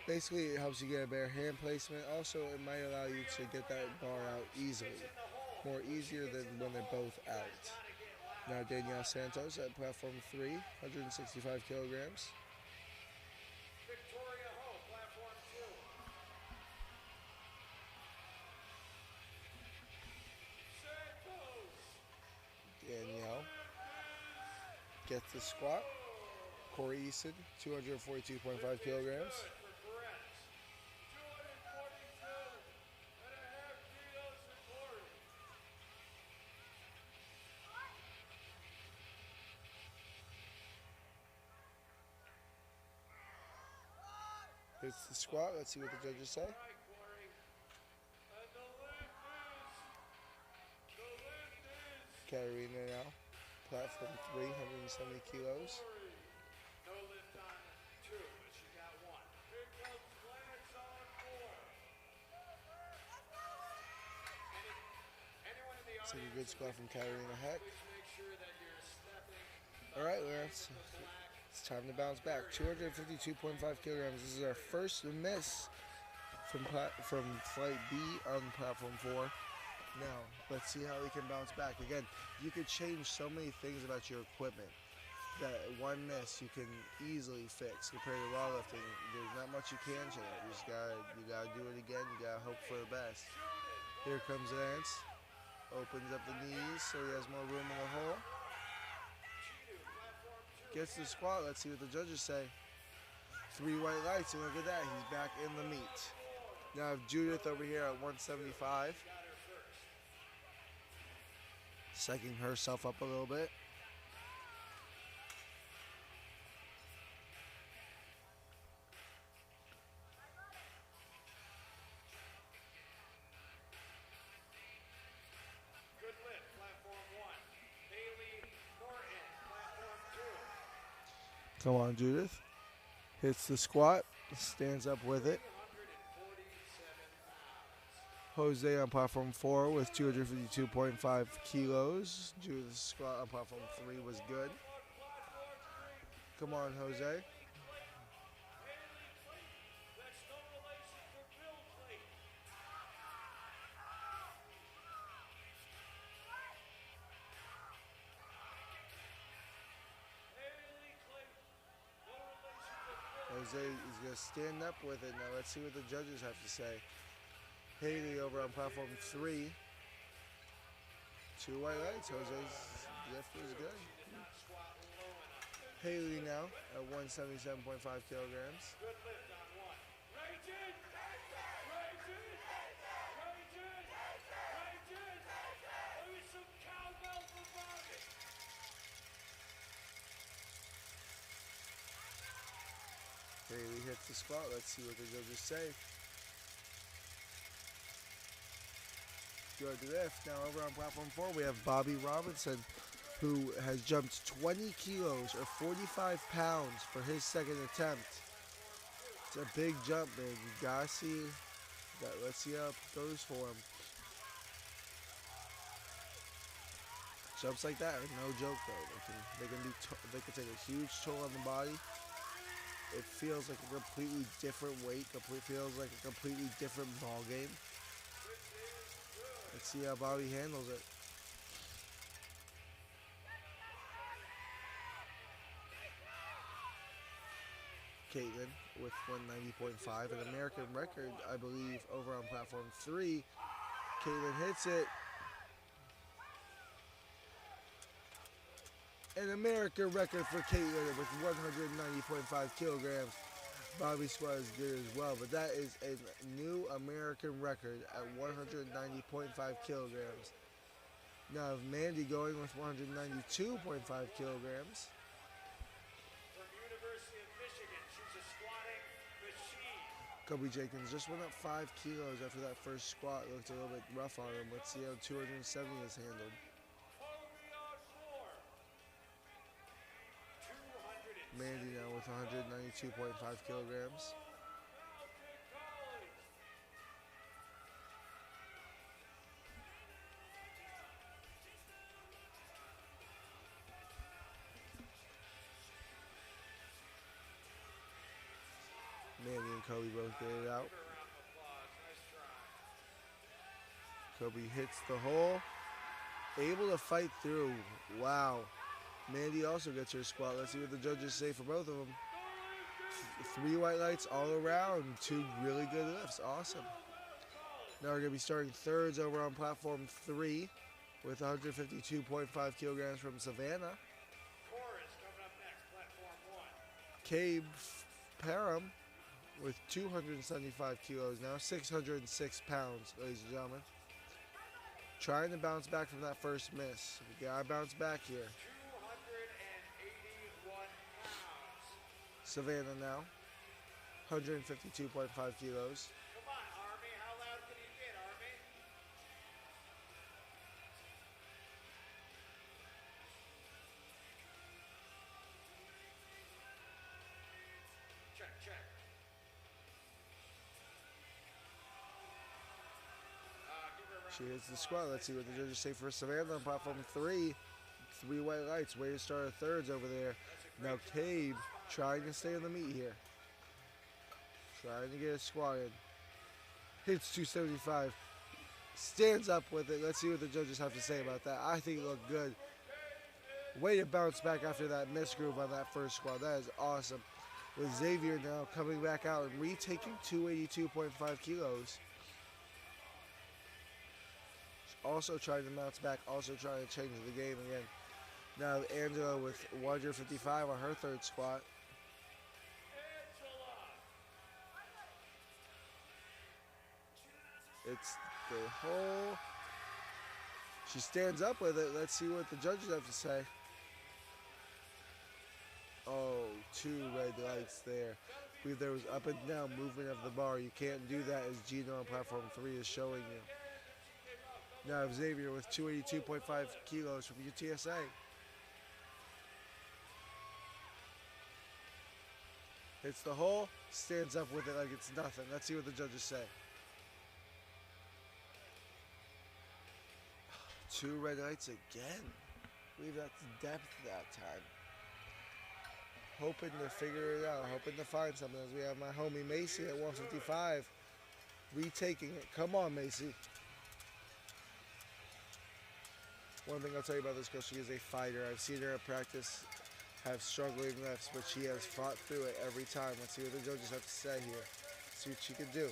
Basically, it helps you get a better hand placement. Also, it might allow you to get that bar out easily, more easier than when they're both out. Now Danielle Santos at platform 3, 165 kilograms. Victoria Ho, platform 2. Santos. Danielle gets the squat. Corey Eason, 242.5 kilograms. Hits the squat. Let's see what the judges say. Katarina now, platform 3, 170 kilos. No lift on 2, but she got 1. Here comes Lance on 4. Anyone in the It's like a audience, good squat from Katarina Heck. please make sure that you're stepping All right, Lance. It's time to bounce back. 252.5 kilograms. This is our first miss from flight B on platform 4. Now, let's see how we can bounce back. Again, you could change so many things about your equipment that one miss you can easily fix compared to raw lifting. There's not much you can change. You gotta do it again. You gotta hope for the best. Here comes Lance. Opens up the knees so he has more room in the hole. Gets the squat. Let's see what the judges say. 3 white lights, and look at that. He's back in the meet. Now I have Judith over here at 175. Psyching herself up a little bit. Good lift, platform 1. Haley Norton, platform 2. Come on, Judith. Hits the squat. Stands up with it. 347 pounds. Jose on platform 4 with 252.5 kilos. Judith's squat on platform 3 was good. Come on, Jose. That's no relation to Bill Clayton. Haley Clayton, no relation to Bill. Jose is going to stand up with it. Now let's see what the judges have to say. Haley over on platform 3. 2 white lights. Jose's lift was good. Haley now at 177.5 kilograms. Good lift on 1. Raging! Raging! Raging! Raging! Give me some cowbell for Bobby. Haley hits the squat. Let's see what the judges say. Good lift. Now over on platform 4 we have Bobby Robinson who has jumped 20 kilos or 45 pounds for his second attempt. It's a big jump, man. You gotta see that. Let's see how it goes for him. Jumps like that are no joke, though. They can take a huge toll on the body. It feels like a completely different weight. Feels like a completely different ball game. Let's see how Bobby handles it. Caitlin with 190.5, an American record, I believe, over on platform 3. Caitlin hits it. An American record for Caitlin with 190.5 kilograms. Bobby's squat is good as well, but that is a new American record at 190.5 kilograms. Now, Mandy going with 192.5 kilograms. Kobe Jenkins just went up 5 kilos after that first squat. Looked a little bit rough on him. Let's see how 270 is handled. Mandy now with 192.5 kilograms. Mandy and Kobe both get it out. Kobe hits the hole. Able to fight through. Wow. Mandy also gets her squat. Let's see what the judges say for both of them. 3 white lights all around. 2 really good lifts. Awesome. Now we're going to be starting thirds over on platform 3 with 152.5 kilograms from Savannah. Cabe Parham with 275 kilos now, 606 pounds, ladies and gentlemen. Trying to bounce back from that first miss. We gotta bounce back here. 281 pounds. Savannah now, 152.5 kilos. Come on, Army. How loud can you get, Army? Check. She hits the squat. Let's see what the judges say for Savannah on platform 3. 3 white lights. Way to start our thirds over there. Now Cabe trying to stay in the meat here. Trying to get a squat in. Hits 275. Stands up with it. Let's see what the judges have to say about that. I think it looked good. Way to bounce back after that misgroove on that first squat. That is awesome. With Xavier now coming back out and retaking 282.5 kilos. Also trying to bounce back, also trying to change the game again. Now Angela with 155 on her third squat. It's the whole. She stands up with it. Let's see what the judges have to say. Oh, 2 red lights there. I believe there was up and down movement of the bar. You can't do that as Gino on platform 3 is showing you. Now Xavier with 282.5 kilos from UTSA. Hits the hole, stands up with it like it's nothing. Let's see what the judges say. 2 red lights again. I believe that's depth that time. Hoping to figure it out, hoping to find something as we have my homie Macy at 155. Retaking it. Come on, Macy. One thing I'll tell you about this girl, she is a fighter. I've seen her at practice have struggling lifts, but she has fought through it every time. Let's see what the judges have to say here. See what she can do.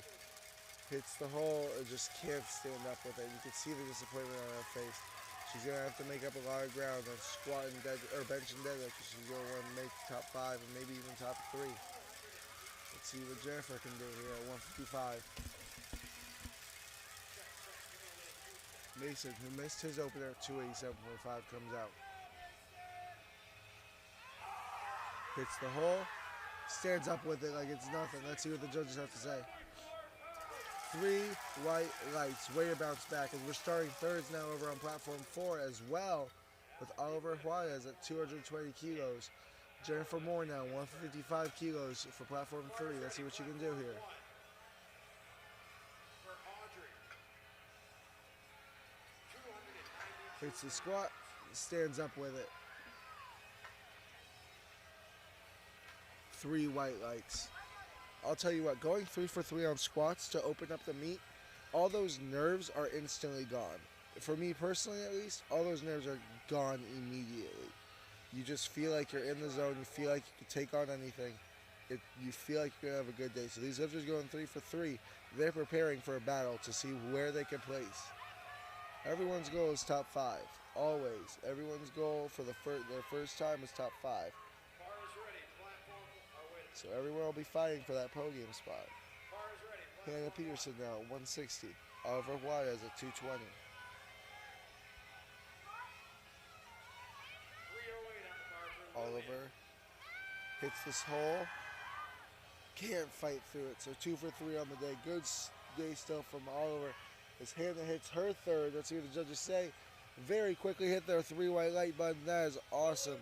Hits the hole and just can't stand up with it. You can see the disappointment on her face. She's going to have to make up a lot of ground on squat and bench and deadlift. She's going to want to make top 5 and maybe even top 3. Let's see what Jennifer can do here at 155. Mason, who missed his opener at 287.5, comes out. Hits the hole, stands up with it like it's nothing. Let's see what the judges have to say. 3 white lights, way to bounce back. And we're starting thirds now over on platform 4 as well with Oliver Juarez at 220 kilos. Jennifer Moore now 155 kilos for platform 3. Let's see what she can do here. For Audrey. 290. Hits the squat, stands up with it. 3 white lights. I'll tell you what, going 3 for 3 on squats to open up the meet, all those nerves are instantly gone. For me personally at least, all those nerves are gone immediately. You just feel like you're in the zone, you feel like you can take on anything. You feel like you're going to have a good day. So these lifters going 3 for 3, they're preparing for a battle to see where they can place. Everyone's goal is top 5, always. Everyone's goal for their first time is top 5. Bar is ready. Platform. Oh, wait. So everyone will be fighting for that podium spot. Bar is ready. Hannah Peterson now at 160. Oliver Juarez at 220. 308 on the bar for Oliver hits this hole. Can't fight through it. So 2 for 3 on the day. Good day still from Oliver. As Hannah hits her third. Let's see what the judges say. Very quickly hit their 3 white light button. That is awesome.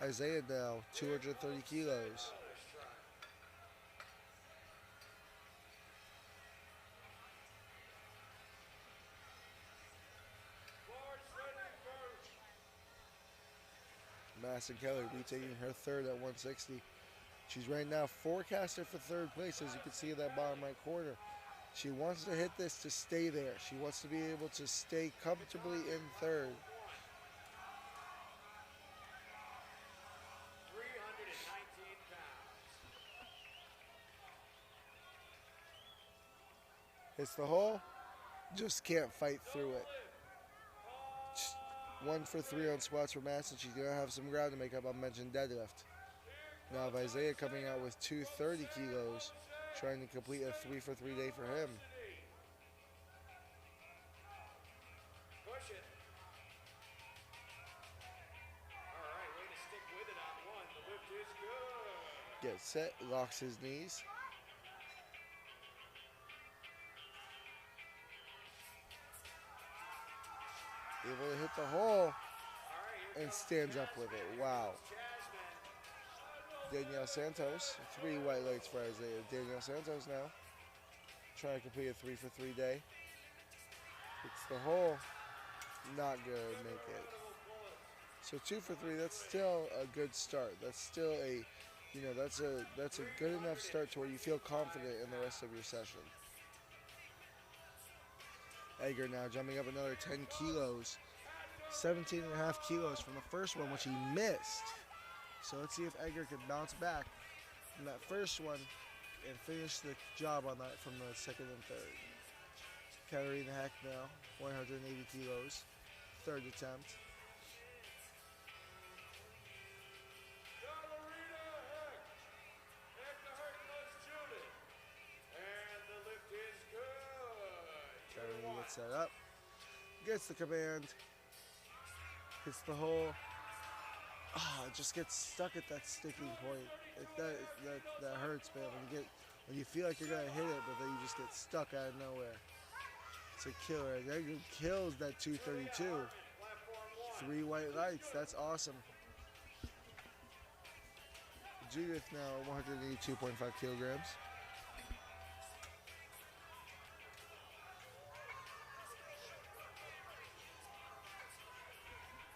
Isaiah now 230 kilos. Madison Kelly retaking her third at 160. She's right now forecaster for third place, as you can see in that bottom right corner. She wants to hit this to stay there. She wants to be able to stay comfortably in third. 319 pounds. Hits the hole, just can't fight through it. 1 for 3 on squats for Madison. She's going to have some ground to make up. I mentioned deadlift. Now Isaiah coming out with 230 kilos, trying to complete a 3 for 3 day for him. Push it. All right, way to stick with it on 1. The lift is good. Gets set, locks his knees. Able to hit the hole and stands up with it. Wow. Danielle Santos, 3 white lights for Isaiah. Danielle Santos now trying to complete a 3 for 3 day. Hits the hole, not gonna make it. So 2 for 3, that's still a good start. That's still a, that's a good enough start to where you feel confident in the rest of your session. Egger now jumping up another 10 kilos. 17 and a half kilos from the first one, which he missed. So let's see if Egger can bounce back from that first one and finish the job on that from the second and third. Katarina Heck now, 180 kilos, third attempt. Katarina gets that up, gets the command, hits the hole. It just gets stuck at that sticking point. That hurts, man. When you feel like you're gonna hit it, but then you just get stuck out of nowhere. It's a killer. That kills that 232. 3 white lights. That's awesome. Judith now 182.5 kilograms.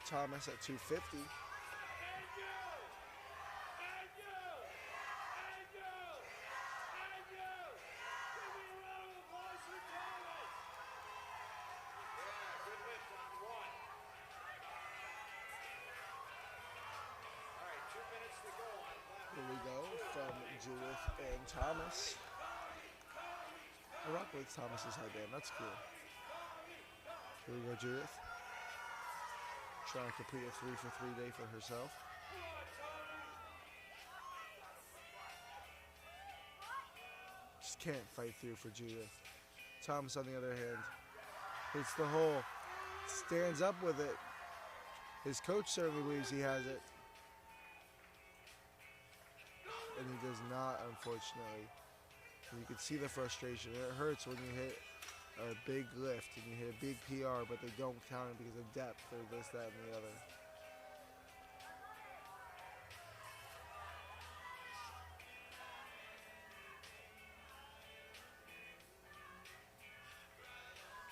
Thomas at 250. Here we go from Judith and Thomas. I rock with Thomas's headband. That's cool. Here we go, Judith. Trying to complete a 3 for 3 day for herself. Just can't fight through for Judith. Thomas, on the other hand, hits the hole, stands up with it. His coach certainly believes he has it. And he does not, unfortunately. You can see the frustration. It hurts when you hit a big lift and you hit a big PR, but they don't count it because of depth or this, that, and the other.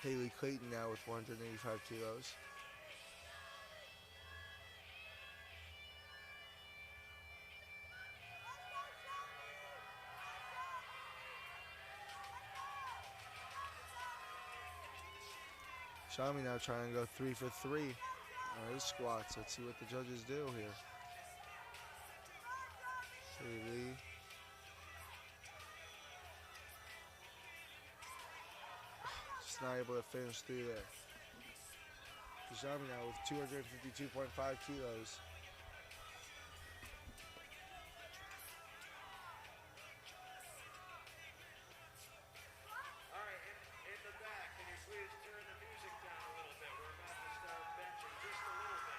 Haley Clayton now with 185 kilos. Shami now trying to go 3 for 3 on his squats. Let's see what the judges do here. Haley. Just not able to finish through there. Shami now with 252.5 kilos.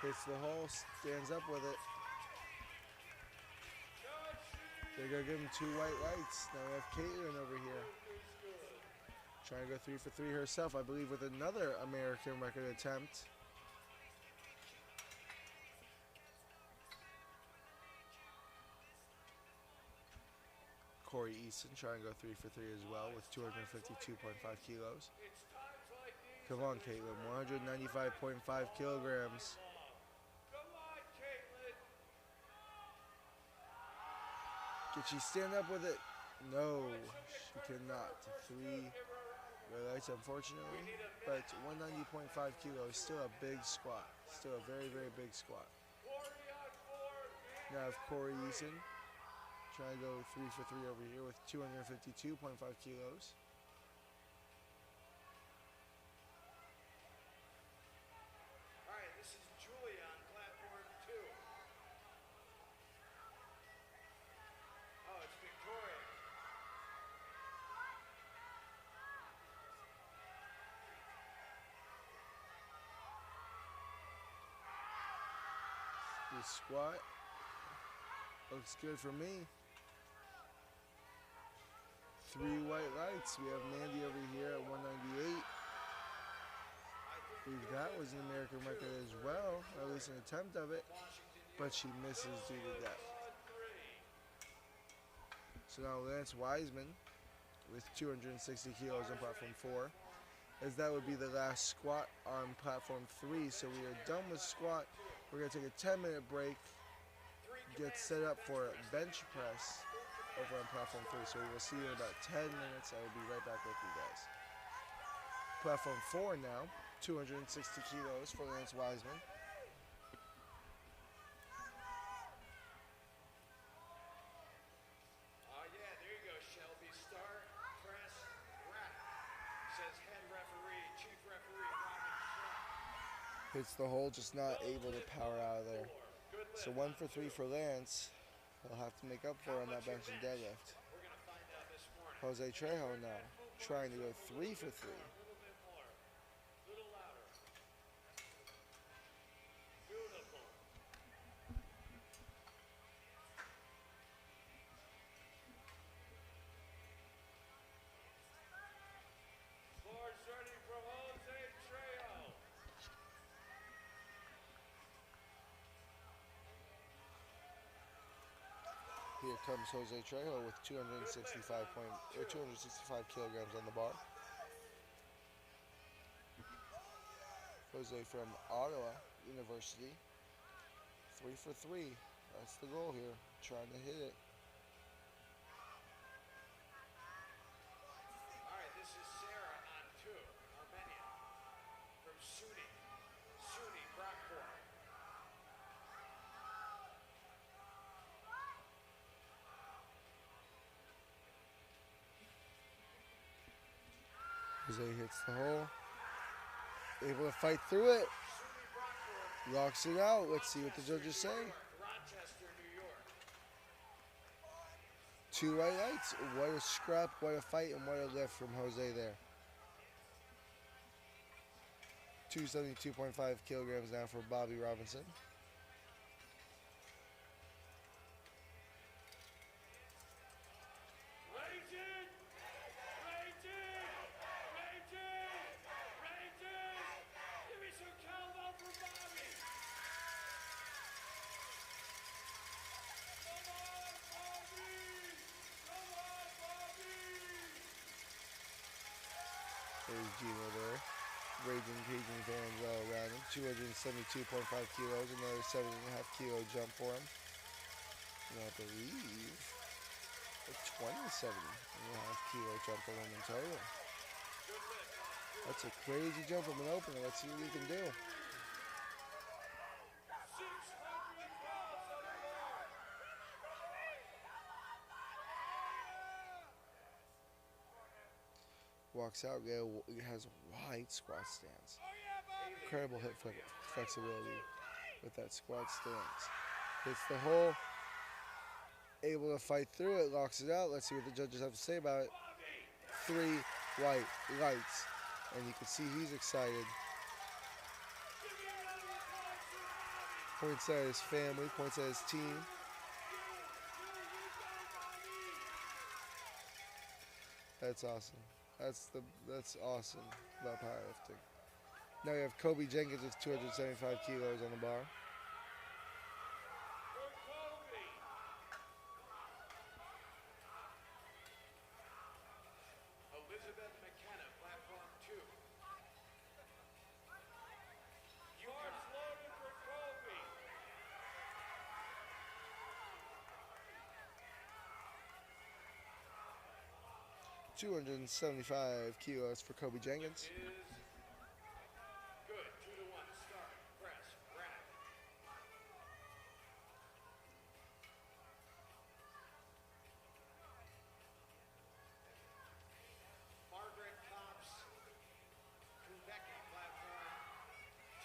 Hits the hole, stands up with it. They're going to give him 2 white lights. Now we have Caitlin over here. Trying to go 3 for 3 herself, I believe, with another American record attempt. Corey Easton trying to go 3 for 3 as well with 252.5 kilos. Come on, Caitlin, 195.5 kilograms. Can she stand up with it? No, she cannot. 3 red lights, unfortunately. But 190.5 kilos, still a big squat. Still a very, very big squat. Now I have Corey Eason trying to go 3 for 3 over here with 252.5 kilos. The squat looks good for me. 3 white lights. We have Mandy over here at 198. I believe that was an American record as well, or at least an attempt of it, but she misses due to depth. So now Lance Wiseman with 260 kilos on platform 4, as that would be the last squat on platform 3. So we are done with squat. We're going to take a 10-minute break, get set up for bench press over on platform 3. So we will see you in about 10 minutes. I will be right back with you guys. Platform 4 now, 260 kilos for Lance Wiseman. Yeah, there you go, Shelby. Start, press, wrap. Says head referee, chief referee, Robin Shaw. Hits the hole, just not able to power out of there. So 1 for 3 for Lance. He'll have to make up for on that bench and deadlift. Jose Trejo now trying to go 3 for 3. Here comes Jose Trejo with 265 kilograms on the bar. Jose from Ottawa University. 3 for 3. That's the goal here. Trying to hit it. All right, this is Sarah on 2, Armenia, from SUNY Brockport. Jose hits the hole. Able to fight through it. Locks it out. Let's see what the judges say. Rochester, New York. 2 white lights. What a scrap, what a fight, and what a lift from Jose there. 272.5 kilograms now for Bobby Robinson. There's Gino there. Raging Cajun fans all around him. 272.5 kilos, another 7.5 kilo jump for him. And I believe a 27.5 kilo jump for him in total. That's a crazy jump from an opener. Let's see what he can do. Walks out, has a wide squat stance. Incredible hip flexibility with that squat stance. Hits the hole, able to fight through it, locks it out. Let's see what the judges have to say about it. 3 white lights, and you can see he's excited. Points at his family, points at his team. That's awesome. That's awesome about powerlifting. Now you have Kobe Jenkins with 275 kilos on the bar. Elizabeth McKenna, platform 2. Yards loaded for Kobe. 275 kilos for Kobe Jenkins. Is good. 2 to 1. Start. Press. Rack. Margaret Cops. Kubecki, platform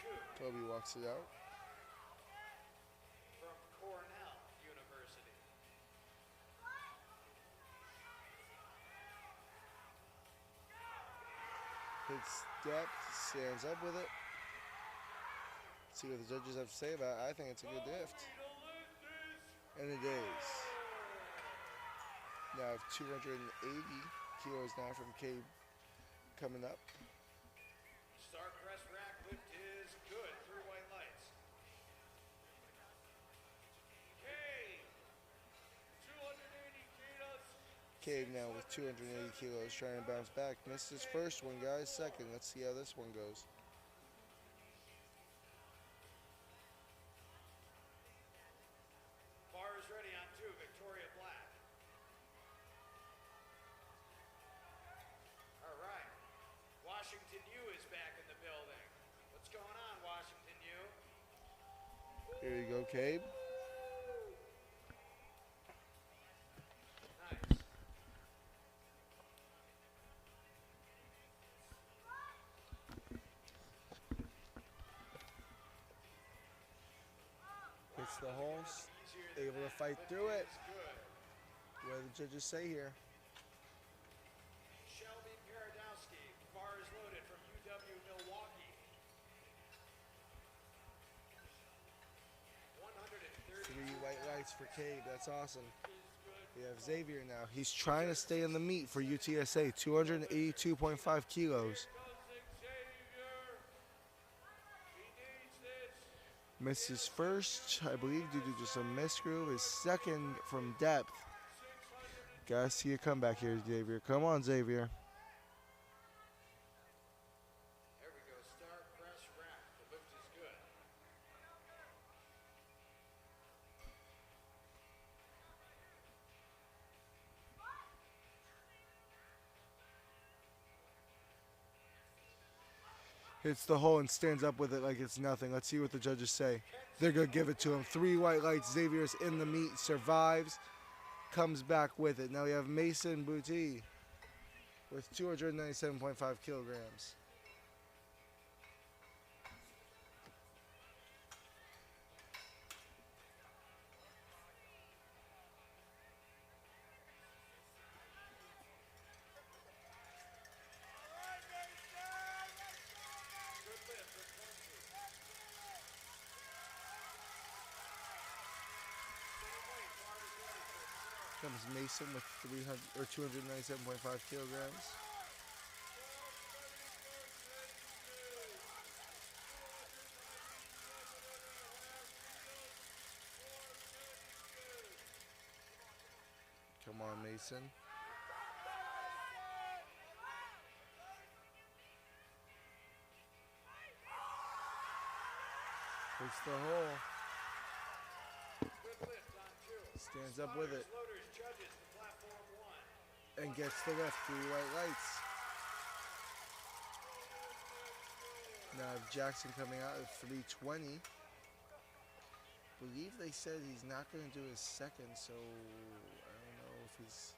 2. Kobe walks it out. From Cornell University. Hits depth, stands up with it. See what the judges have to say about it. I think it's a good lift. And it is. Now I have 280 kilos now from Cabe coming up. Start press rack lift is good. 3 white lights. Cave. 280 kilos. Cabe now with 280 kilos trying to bounce back. Missed his first one, guys. Second. Let's see how this one goes. Bar is ready on 2. Victoria Black. All right. Washington U is back in the building. What's going on, Washington U? Here you go, Cabe. Nice. Hits the holes. Able to fight through it. Good. What do the judges say here? Shelby Paradowski. Bar is loaded from UW Milwaukee. 130. 3 white lights for Cabe. That's awesome. We have Xavier now. He's trying to stay in the meet for UTSA. 282.5 kilos. Missed his first, I believe, due to just a misgroove. His second from depth. Gotta see a comeback here, Xavier. Come on, Xavier. There we go. Start press rack. The lift is good. Hits the hole and stands up with it like it's nothing. Let's see what the judges say. They're going to give it to him. 3 white lights. Xavier's in the meet. Survives. Comes back with it. Now we have Mason Boutte with 297.5 kilograms. Comes Mason with 297.5 kilograms. Come on, Mason. Hits the hole. Good lift on 2. Stands up with it. Loaders, judges to platform 1. And gets the lift. 3 white lights. Now Jackson coming out at 320. Believe they said he's not going to do his second, so I don't know if he's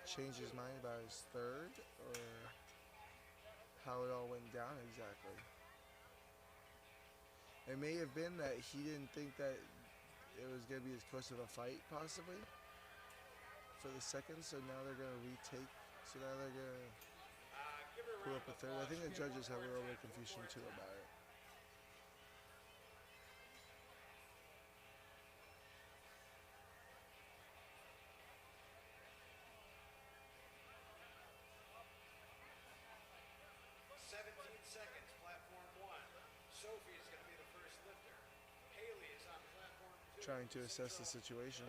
changed his mind about his third or how it all went down exactly. It may have been that he didn't think that it was going to be as close of a fight possibly for the second, so now they're going to retake, so now they're going to pull up a third. I think the judges have a little bit of confusion too about it. Seconds, platform 1. Sophie is going to be the first lifter. Haley is on platform 2. Trying to assess the situation.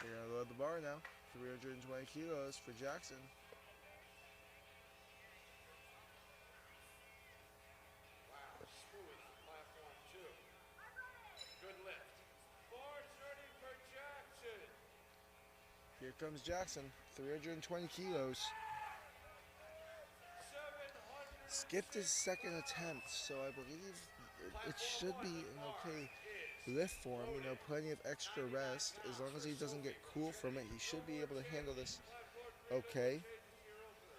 They're going to load the bar now. 320 kilos for Jackson. Wow, smooth on platform 2. Good lift. 430 for Jackson. Here comes Jackson, 320 kilos. Skipped his second attempt, so I believe it should be an okay lift for him. You know, plenty of extra rest. As long as he doesn't get cool from it, he should be able to handle this okay.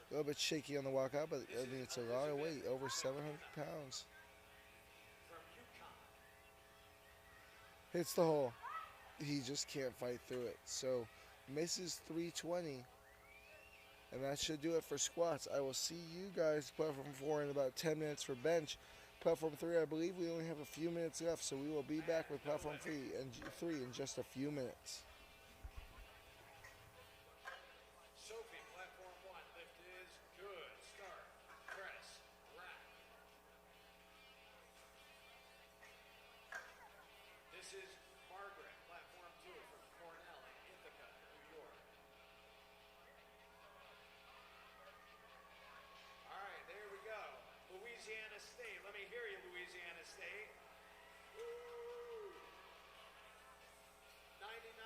A little bit shaky on the walkout, but I mean, it's a lot of weight, over 700 pounds. Hits the hole. He just can't fight through it. So misses 320. And that should do it for squats. I will see you guys platform 4 in about 10 minutes for bench. Platform 3, I believe we only have a few minutes left, so we will be back with platform 3 in just a few minutes. Sophie, platform 1, lift is good. Start, press, rack. This is Margaret, platform 2 from Cornell in Ithaca, New York. All right, there we go. Louisiana State. Let me hear you, Louisiana State. Woo! 99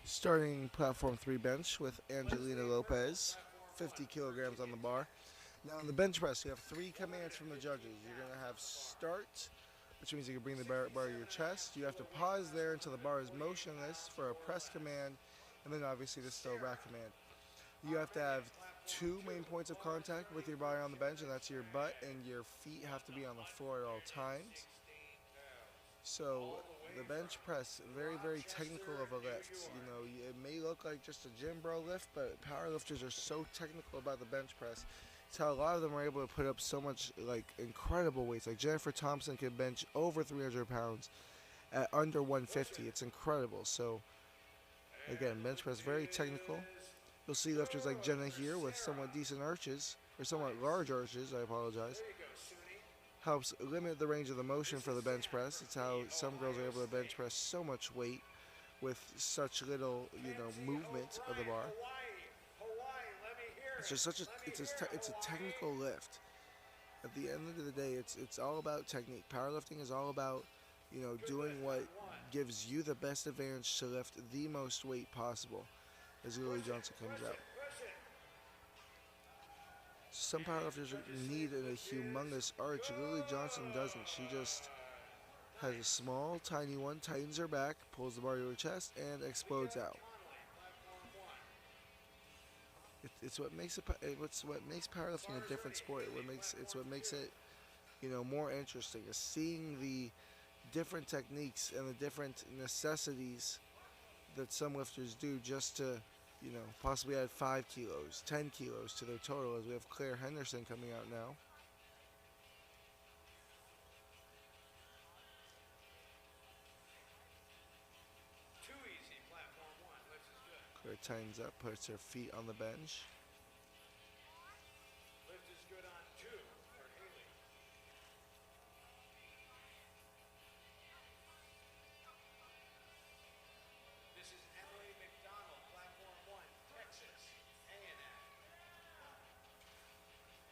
Starting platform 3 bench with Angelina Lopez, 50 kilograms on the bar. Now in the bench press, you have 3 commands from the judges. You're going to have start, which means you can bring the bar to your chest. You have to pause there until the bar is motionless for a press command, and then obviously the still rack command. You have to have 2 main points of contact with your body on the bench, and that's your butt and your feet have to be on the floor at all times. So the bench press, very, very technical of a lift. You know, it may look like just a gym bro lift, but powerlifters are so technical about the bench press. It's how a lot of them are able to put up so much, like, incredible weights. Like Jennifer Thompson can bench over 300 pounds at under 150. It's incredible. So, again, bench press, very technical. You'll see lifters like Jenna here with somewhat decent arches, or somewhat large arches, I apologize. Helps limit the range of the motion for the bench press. It's how some girls are able to bench press so much weight with such little, movement of the bar. It's just it's a technical lift. At the end of the day, it's all about technique. Powerlifting is all about, doing what gives you the best advantage to lift the most weight possible. As Lily Johnson comes out. Some powerlifters need a humongous arch. Lily Johnson doesn't. She just has a small, tiny one, tightens her back, pulls the bar to her chest, and explodes out. It's what makes powerlifting a different sport. It's what makes it, more interesting. Is seeing the different techniques and the different necessities that some lifters do just to, possibly add 5 kilos, 10 kilos to their total, as we have Claire Henderson coming out now. Too easy, platform 1. Lift is good. Claire tightens up, puts her feet on the bench. Lift is good on 2 for Haley. This is Emily McDonald, platform 1, Texas A&M.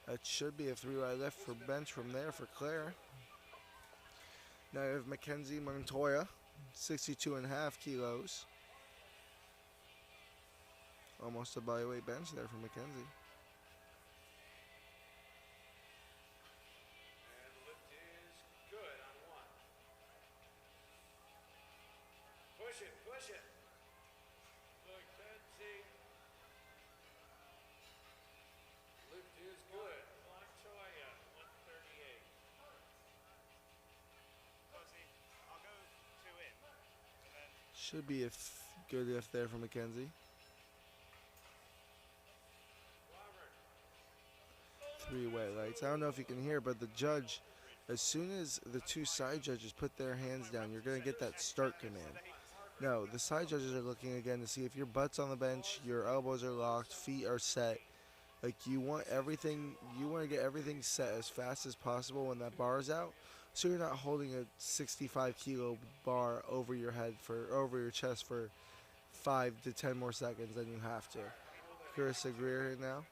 That should be a 3-wide lift for bench from there for Claire. Now you have Mackenzie Montoya, 62.5 kilos. Almost a bodyweight bench there for Mackenzie. And lift is good on 1. Push it, push it. Mackenzie. Lift is good. Montoya, 138. I'll go 2 in. Should be a good lift there for Mackenzie. Robert. 3 white lights. I don't know if you can hear, but the judge, as soon as the 2 side judges put their hands down, you're going to get that start command. No, the side judges are looking again to see if your butt's on the bench, your elbows are locked, feet are set. Like you want to get everything set as fast as possible when that bar is out, so you're not holding a 65 kilo bar over your chest for 5 to 10 more seconds than you have to. Carissa Greer here now.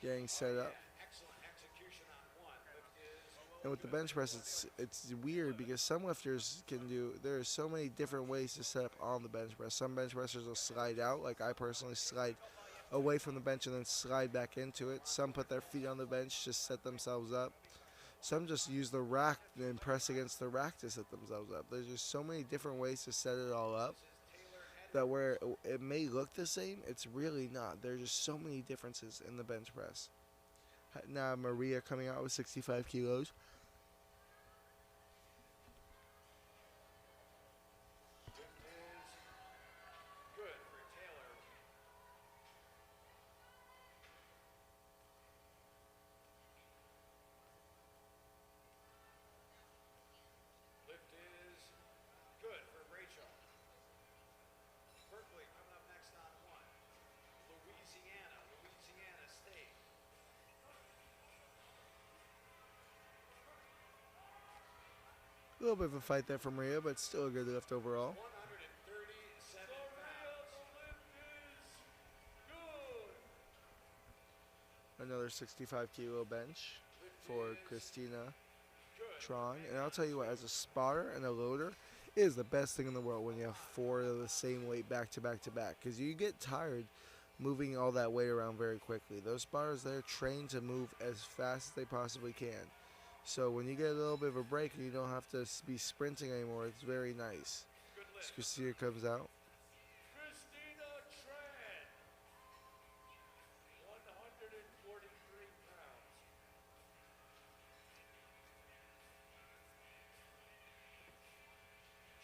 Getting set up. Excellent execution on 1. Lift is And with the bench press, it's weird because some lifters there are so many different ways to set up on the bench press. Some bench pressers will slide out, like I personally slide away from the bench and then slide back into it. Some put their feet on the bench to set themselves up. Some just use the rack and press against the rack to set themselves up. There's just so many different ways to set it all up that where it may look the same, it's really not. There's just so many differences in the bench press. Now Maria coming out with 65 kilos. Lift is good for Taylor. Lift is good for Rachel. Berkeley coming up next on 1. Louisiana State. A little bit of a fight there for Maria, but still a good lift overall. 137 pounds. Another 65 kilo bench for Christina. Good Tron. And I'll tell you what, as a spotter and a loader, it is the best thing in the world when you have 4 of the same weight back to back to back. Because you get tired moving all that weight around very quickly. Those spotters, they're trained to move as fast as they possibly can. So when you get a little bit of a break and you don't have to be sprinting anymore, it's very nice. As Christina comes out. Christina Tran, 143 pounds.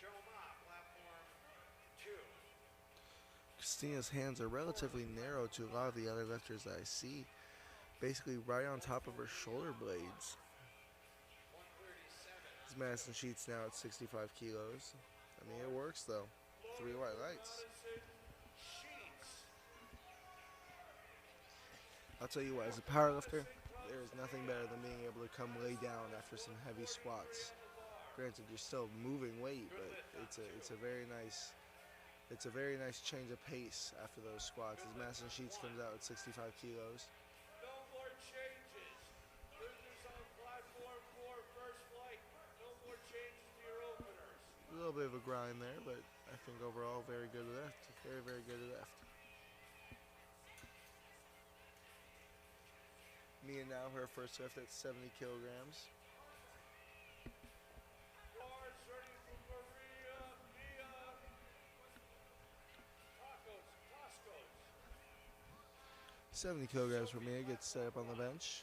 Joe Ma, platform 2. Christina's hands are relatively narrow to a lot of the other lifters that I see. Basically right on top of her shoulder blades. 137. This Madison Sheets now at 65 kilos. I mean, it works though. 3 white lights. Sheets. I'll tell you what, as a powerlifter, there is nothing better than being able to come lay down after some heavy squats. Granted, you're still moving weight, but it's a very nice change of pace after those squats. As Madison Sheets comes out at 65 kilos. No more changes. Lifters on platform 4, first flight. No more changes to your openers. A little bit of a grind there, but I think overall very good lift. Very, very good lift. Mia now her first lift at 70 kilograms. Bars ready for Maria, Mia. Toscos. 70 kilograms for Mia gets set up on the bench.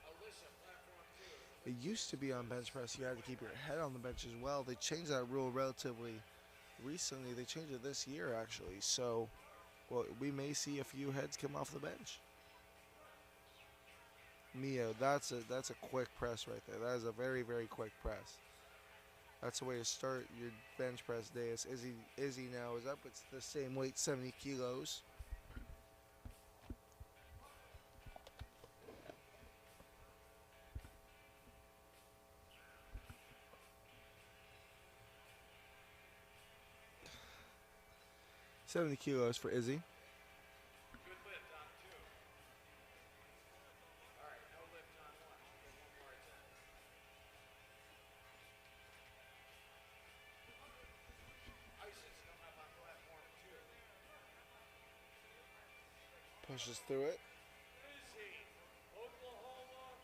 Alyssa, platform 2. It used to be on bench press, you had to keep your head on the bench as well. They changed that rule relatively recently. They changed it this year, actually. So, well, we may see a few heads come off the bench. Mia, that's a quick press right there. That is a very, very quick press. That's the way to start your bench press day. As Izzy now is up. It's the same weight, 70 kilos. $70 kilos for Izzy. Good lift on 2. All right, no lift on 1. Get one more attempt. Isaacs coming up on platform 2. Pushes through it. Izzy, Oklahoma.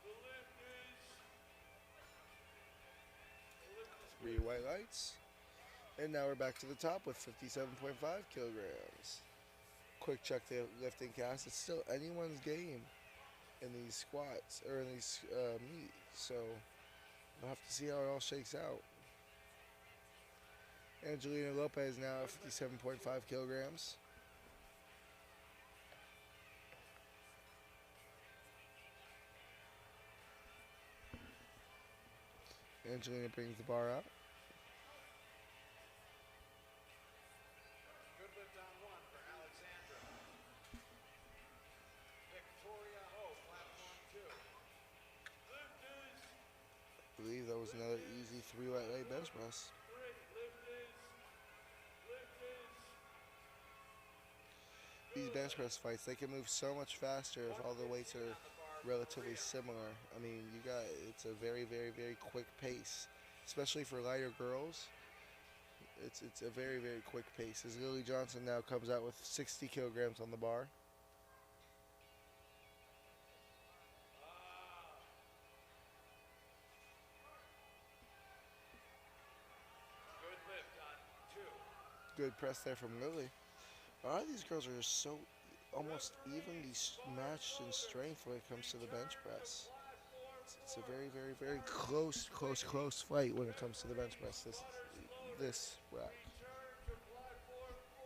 The lift is 3 white lights. And now we're back to the top with 57.5 kilograms. Quick check the lifting cast. It's still anyone's game in these squats, or in these meets. So we'll have to see how it all shakes out. Angelina Lopez now at 57.5 kilograms. Angelina brings the bar up. good lift on 1 for Alexandra. Victoria Ho, platform 2. Lift is I believe that was another easy 3 white leg bench press. 3. Lift is These bench press fights, they can move so much faster if all the weights are relatively similar. I mean, it's a very, very, very quick pace, especially for lighter girls. It's a very, very quick pace. As Lily Johnson now comes out with 60 kilograms on the bar. good lift on 2. Good press there from Lily. A lot of these girls are just so almost evenly matched in strength when it comes to the bench press. It's a very, very, very close fight when it comes to the bench press. This rack. Return to platform 4.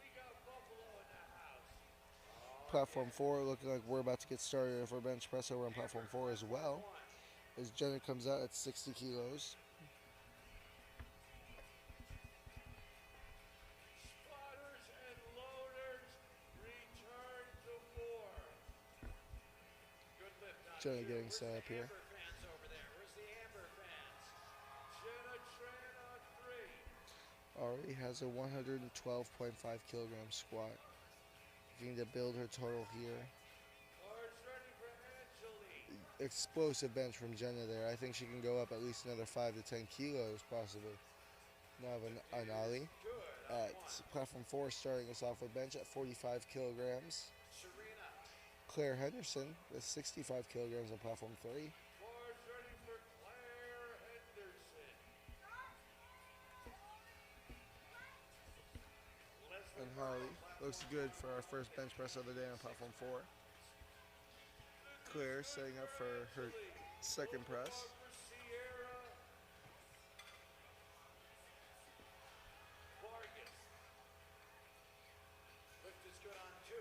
We got Buffalo in the house. Platform 4 looking like we're about to get started for bench press over on platform 4 as well. As Jenna comes out at 60 kilos. Spotters and loaders return to 4. Good lift on Jenna 2. getting Where's set the up here. Amber fans over there? Where's the Amber fans? Jenna Tran on 3. Already has a 112.5 kilogram squat. Looking to build her total here. Cards ready for Angelique. explosive bench from Jenna there. I think she can go up at least another 5 to 10 kilos possibly. Now an ollie at platform 4, starting us off with bench at 45 kilograms. Serena. Claire Henderson with 65 kilograms on platform 3. Bars ready for Claire Henderson. Leslie And Holly looks good for our first bench press of the day on platform 4. Claire setting up for her second press. for Sierra. Vargas. Lift is good on 2.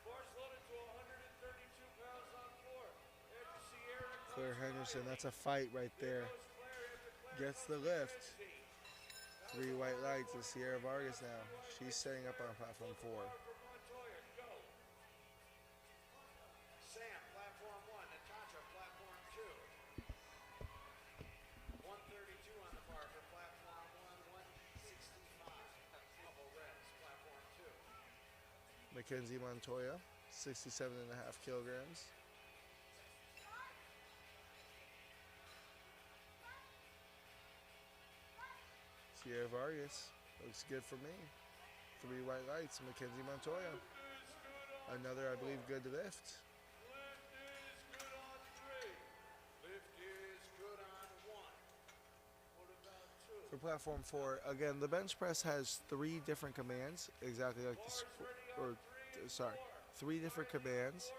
Bars loaded to 132 pounds on 4. After Sierra comes Claire Henderson, Riley. that's a fight right there. Goes Claire after Claire Gets the comes lift. Mackenzie. 3 white lights with Sierra Vargas now. She's setting up on platform 4. Bar for Montoya. Go. Sam, platform 1. Natasha, platform 2. 132 on the bar for platform 1. 165. Double reps, platform 2. Mackenzie Montoya, 67.5 kilograms. Sierra Vargas looks good for me. 3 white lights, Mackenzie Montoya. Another, I believe, good lift. Lift is good on 3. Lift is good on 1. What about 2? For platform 4, again, the bench press has 3 different commands, exactly like the sorry, 3 different commands.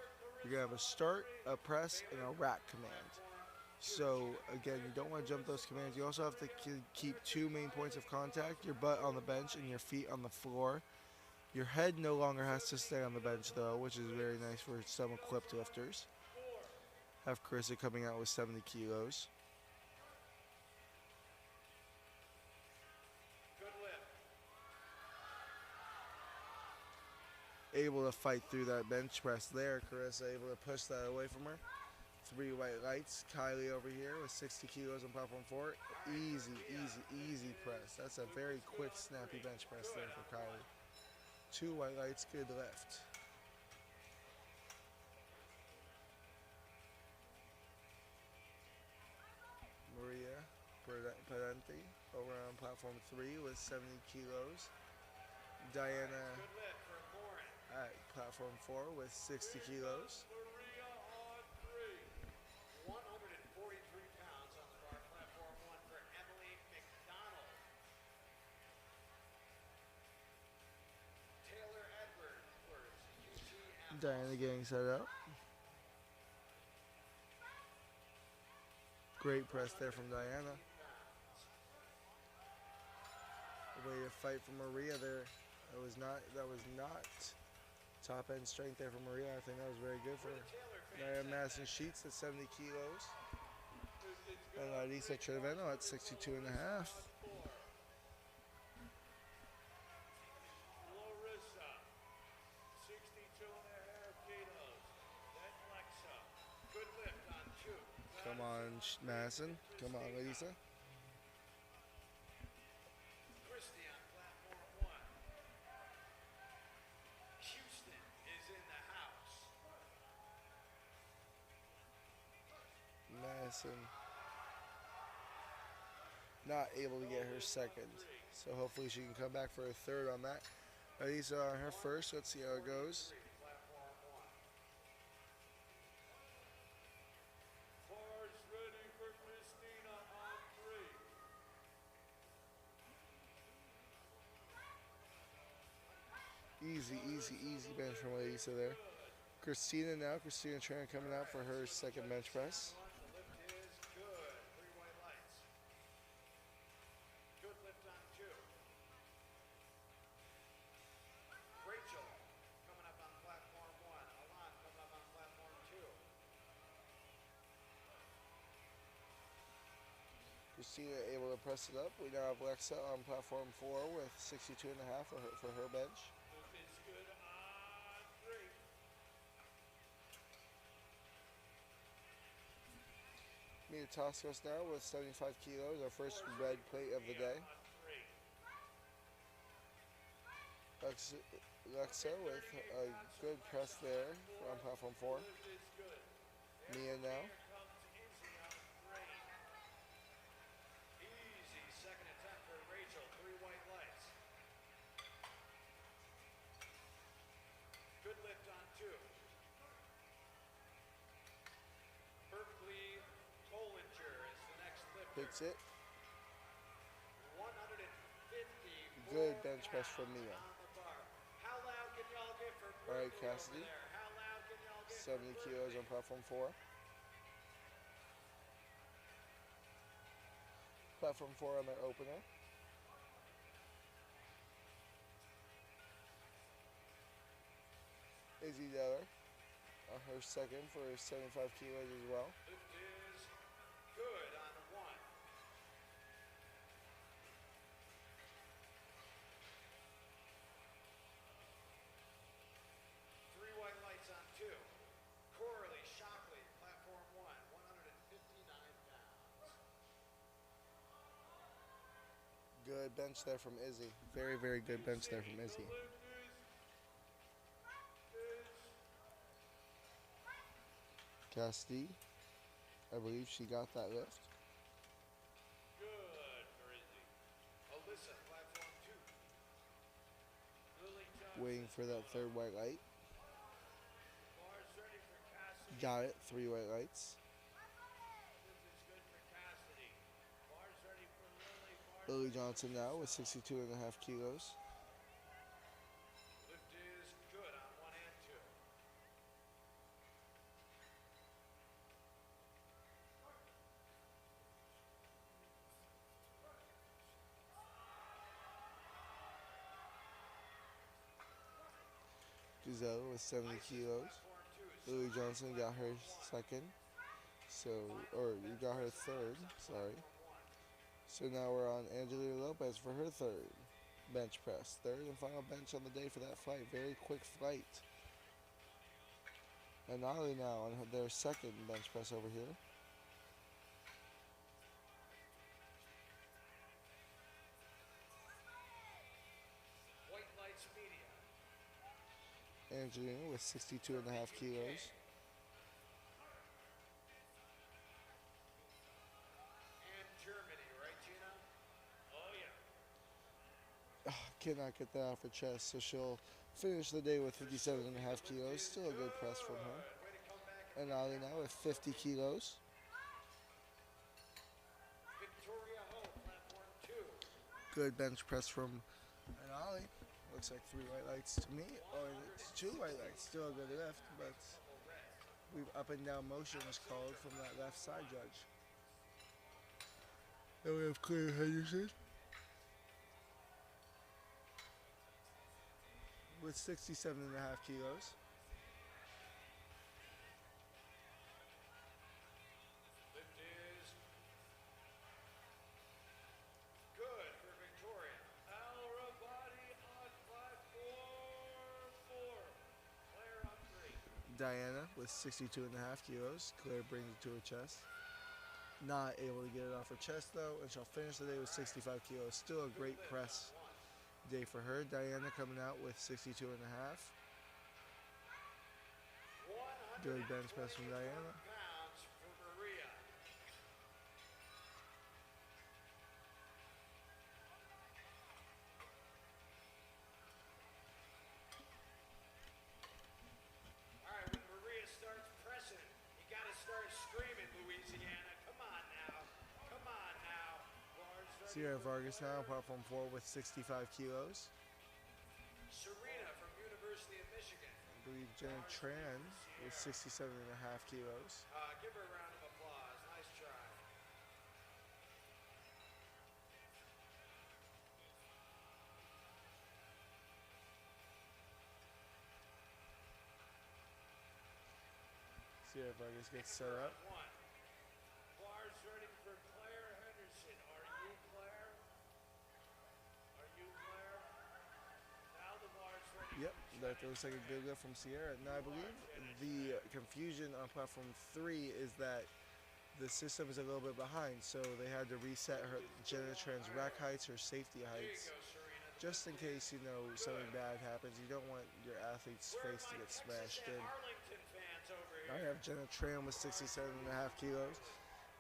You're gonna have a start, a press, and a rack command. So again, you don't want to jump those commands. You also have to keep 2 main points of contact: your butt on the bench and your feet on the floor. Your head no longer has to stay on the bench though, which is very nice for some equipped lifters. Have Carissa coming out with 70 kilos. Good lift. Able to fight through that bench press there. Carissa able to push that away from her. 3 white lights. Kylie over here with 60 kilos on platform 4. Easy, easy, easy press. That's a very quick, snappy bench press there for Kylie. 2 white lights, good lift. Maria Parenti over on platform 3 with 70 kilos. Diana Good lift for Lauren. at platform 4 with 60 kilos. Maria on 3. 143 pounds on the bar, platform 1 for Emily McDonald. Taylor Edwards, UT Diana getting set up. Great press there from Diana. Way to fight from Maria there. That was not top end strength there from Maria. I think that was very good for her. Diana Madison Sheets at 70 kilos. And Larissa Treveno at 62 and a half. Larissa, 62 and a half kilos. Then Lexa, good lift on 2. Come on, Madison. Come on, Larissa. Christy on platform 1. Houston is in the house. Madison not able to get her second. So hopefully she can come back for a third on that. Larissa on her first. Let's see how it goes. Platform 1. Bars ready for Christina on 3. Easy, easy, easy bench from Larissa there. Christina now. Christina Tran coming out for her second bench press. The lift is good. 3 white lights. Good lift on 2. Rachel coming up on platform 1. Alon coming up on platform 2. Christina able to press it up. We now have Lexa on platform 4 with 62 and a half for her bench. Lift is good on 3. Mia Toscos now with 75 kilos, our first red plate of the day. On 3. Lexa with a good press there on platform 4. Lift is good. now. Here comes Izzy on 3. Easy second attempt for Rachel. 3 white lights. Good lift on 2. Berkeley Bollinger is the next lifter. Hits it. 150. Good bench press from Mia. On the bar. How loud can y'all get for All right, Berkeley over Cassidy. there? How loud can y'all get 70 for kilos Berkeley? on platform 4. Platform 4 on their opener. Izzy Deller on her second for 75 kilos as well. Lift is good on 1. 3 white lights on 2. Coralie Shockley, platform 1, 159 pounds. Good bench there from Izzy. Very, very good bench there from Izzy. The lift is Cassidy, I believe she got that lift. good for Izzy. Alyssa, platform 2. Lily Johnson. Waiting for that third white light. Bars ready for Cassidy. Got it. 3 white lights. Lift is good for Cassidy. Bars ready for Lily. Bars Lily ready Johnson for now with Giselle. 62.5 kilos. Lift is good on 1 and 2. Giselle with 70 kilos. Lily Johnson got her second. So, or you got her third, sorry. So now we're on Angelina Lopez for her third bench press. Third and final bench on the day for that flight. Very quick flight. And Ollie now on their second bench press over here. White lights media. Angelina with 62.5 kilos. And Germany, right, Gina? Oh, yeah. Cannot get that off her chest, so she'll finish the day with 57.5 kilos. Still a good press from her. Way to come back. And Ollie now with 50 kilos. Victoria Ho, platform 2. Good bench press from Ollie. Looks like 3 white lights to me. Oh, it's 2 white lights. Still a good lift, but we've up and down motion was called from that left side judge. Then we have Claire Henderson with 67.5 kilos. Lift is good for Victoria. Al Rabadi on platform 4. Claire on 3. Diana with 62.5 kilos. Claire brings it to her chest. Not able to get it off her chest though, and she'll finish the day with 65 kilos. Still a great press day for her. Diana coming out with 62.5. Good bench press from Diana. Pounds for Maria. All right, when Maria starts pressing, you got to start screaming, Louisiana. Come on now. Come on now. Bars ready Sierra for Vargas now, platform 4 with 65 kilos. Serena from University of Michigan. I believe Jenna Tran with 67.5 kilos. Give her a round of applause. Nice try. Sierra Vargas gets set up. 1. Bars ready for Claire Henderson. Are you Claire? Are you Claire? Now the bars ready. Yep, that looks like a good lift from Sierra. Now I believe the confusion on platform 3 is that the system is a little bit behind, so they had to reset her Jenna Tran's rack heights, her safety There you heights, go, Serena. just in case, you know, something bad happens. You don't want your athlete's Where are face to my get Texas smashed and in. Arlington fans over I have Jenna Tran with 67.5 kilos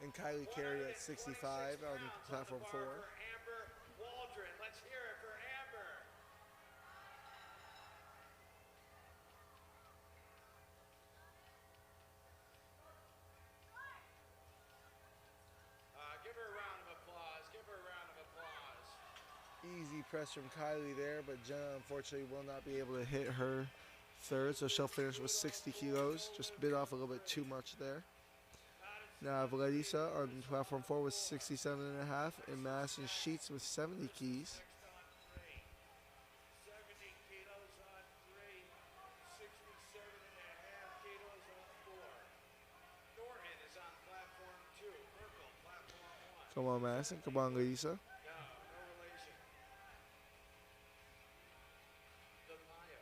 and Kylie Carey at 65 on platform 4. For Amber Waldron. Let's hear it for Amber. Give her a round of applause. Give her a round of applause. Easy press from Kylie there, but Jenna unfortunately will not be able to hit her third, so she'll finish with 60 kilos. Just bit off a little bit too much there. Now I have Larissa on platform 4 with 67.5 and Madison Sheets with 70 keys. Next on 3. 70 kilos on 3. 67.5 kilos on 4. Norton is on platform 2. Merkel, platform 1. Come on, Madison. Come on, Larissa. No relation. The Mayo.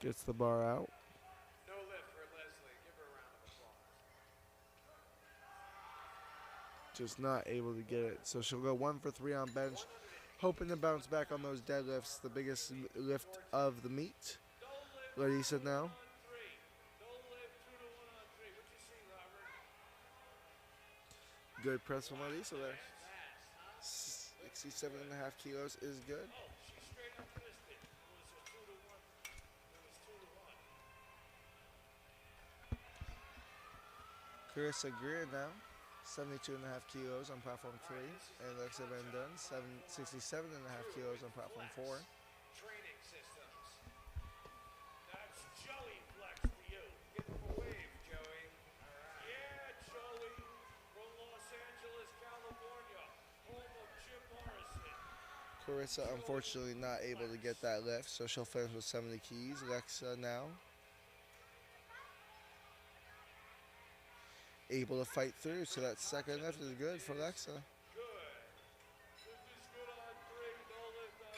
Gets the bar out. No lift for Leslie. Give her a round of applause. Just not able to get it. So she'll go 1 for 3 on bench, hoping to bounce back on those deadlifts, the biggest lift of the meet. Larissa now. On 3. Don't lift 2 to 1 on 3. What you see, Robert? Good press from Larissa there. Fast, huh? 67.5 kilos is good. Oh, she straight up missed it. It was a 2 to 1. It was 2 to 1. Carissa Greer now, 72.5 kilos on platform 3. And Alexa Van Dunn, 67.5 kilos on platform 4. Training systems. That's Joey Flex to you. Give them a wave, Joey. All right. Yeah, Joey. From Los Angeles, California. Home of Jim Morrison. Carissa unfortunately not able to get that lift, so she'll finish with 70 keys. Alexa now able to fight through, so that second lift is good for Alexa. Good. This is good on 3. Don't lift on.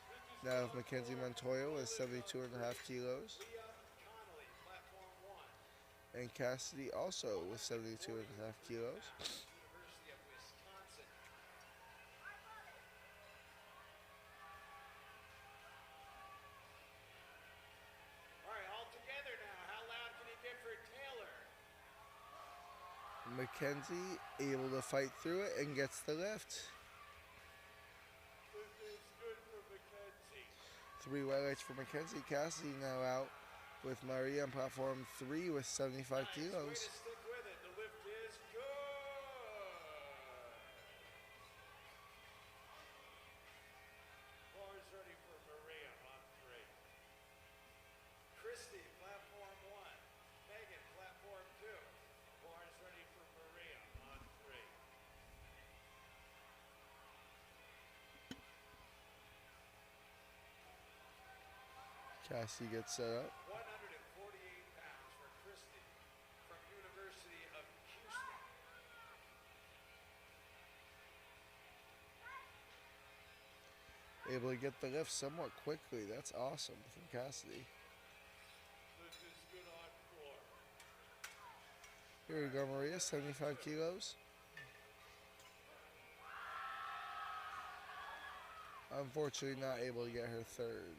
This is Now with Mackenzie Montoya with 72.5 kilos, Leah Connolly, platform 1. and Cassidy also with 72.5 kilos. University of Wisconsin. All right, all together now. How loud can you get for Taylor? Mackenzie able to fight through it and gets the lift. This is good for Mackenzie. 3 highlights for Mackenzie. Cassidy now out with Maria on platform 3 with 75 Way to kilos. stick with it. The lift is good. Bars ready for Maria on 3. Christy, platform 1. Megan, platform 2. Bars ready for Maria on 3. Cassidy gets set up. 148 pounds for Christy from University of Houston. Able to get the lift somewhat quickly. That's awesome from Cassidy. This is good on 4. Here we go, Maria, 75 kilos. Unfortunately not able to get her third.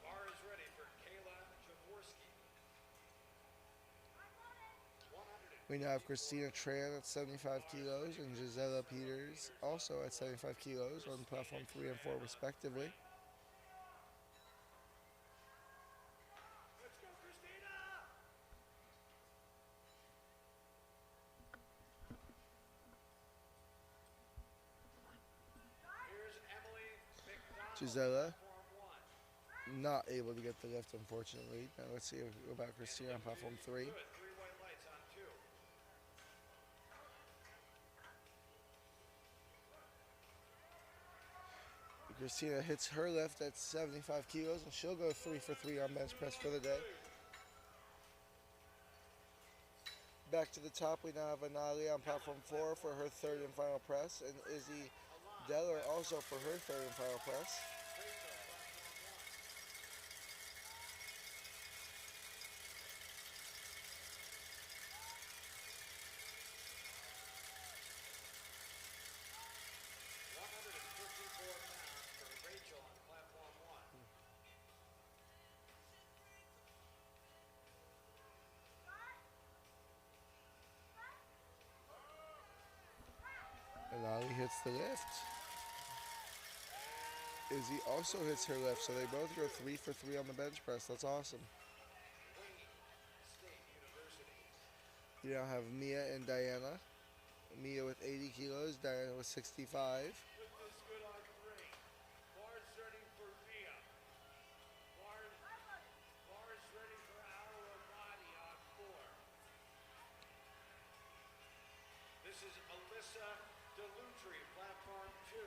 Bar is ready for Kayla Jaworski. 100. We now have Christina Tran at 75 kilos and Gisela Peters also at 75 kilos on platform 3 and 4 respectively. Let's go, Christina! Here's Emily McDonald. Gisela Platform 1. not able to get the lift, unfortunately. Now let's see about Christina on platform 3. Good. 3 white lights on 2. Christina hits her lift at 75 kilos and she'll go 3 for 3 on bench press for the day. Back to the top, we now have Anali on platform 4 for her third and final press, and Izzy Deller also for her third and final press. hits the lift. Izzy also hits her lift, so they both go 3 for 3 on the bench press. That's awesome. Wayne State University. You now have Mia and Diana. Mia with 80 kilos, Diana with 65. Lift is good on 3. Bars ready for Mia. Bars ready for Al-Ramadi on 4. This is Alyssa Delutri, platform 2.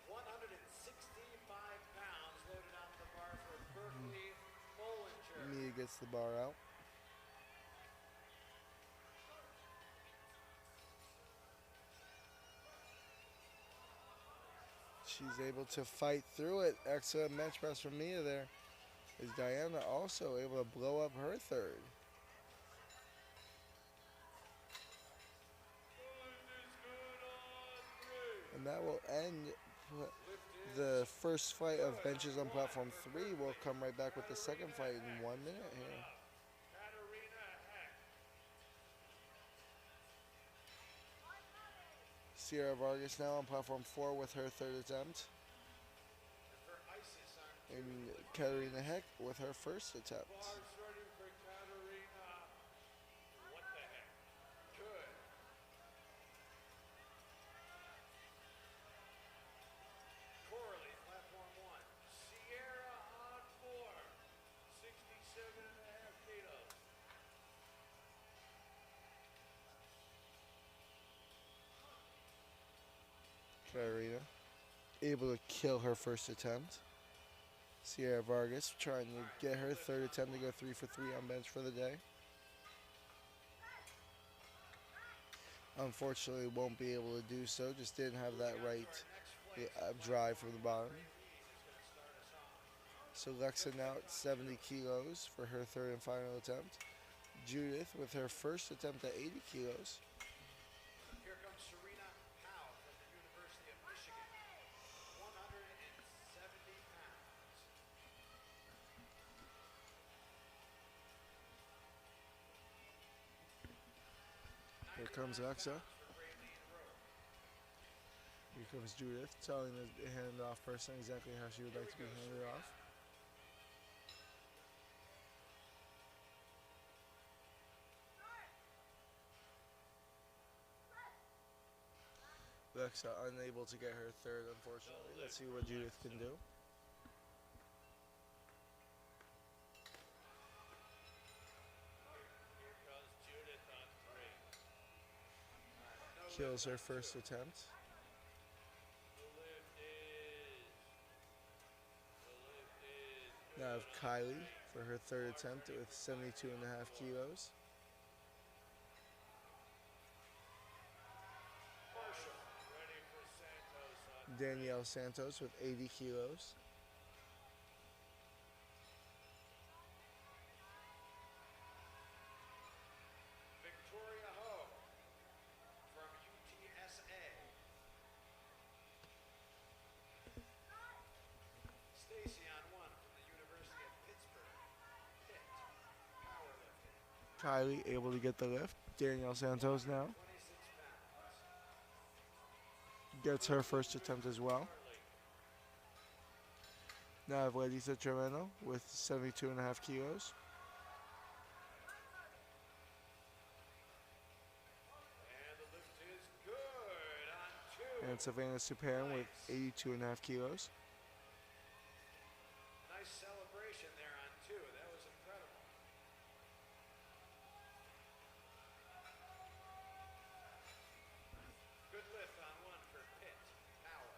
165 pounds loaded on the bar for Berkeley Bollinger. Mia gets the bar out. She's able to fight through it. Excellent bench press from Mia there. Is Diana also able to blow up her third? Lift is good on 3. And that will end the first fight of benches on platform 3. We'll come right back with the second fight in 1 minute here. Katarina Heck. Sierra Vargas now on platform 4 with her third attempt. And for ISIS on And Katarina Heck with her first attempt. Bars ready for Katarina. What the heck? good. Corley, platform 1. Sierra on 4. 67.5 kilos. Katarina able to kill her first attempt. Sierra Vargas trying to get her third attempt to go 3 for 3 on bench for the day. Unfortunately, won't be able to do so. Just didn't have that right drive from the bottom. So Lexa now at 70 kilos for her third and final attempt. Judith with her first attempt at 80 kilos. Here comes Serena Howe from the University of Michigan. 170 pounds. Here comes Lexa. For Raylene Rowe. Here comes Judith telling the hand-off person exactly how she would like to be handed off. Lexa unable to get her third, unfortunately. Let's see what Judith can do. Here comes Judith on 3. Kills her first attempt. The lift is. Now have Kylie for her third attempt with 72.5 kilos. Marshall ready for Santos on Danielle Santos with 80 kilos. Victoria Ho from UTSA. Stacy on 1 from the University of Pittsburgh. Pitt, powerlifting. Kylie able to get the lift. Danielle Santos now 26 pounds. gets her first attempt as well. Now I have Ledisa Tremeno with 72.5 kilos. And the lift is good on 2. And Savannah Supan with 82.5 kilos. Nice celebration there on 2. That was incredible. Good lift on 1 for Pitt. Power.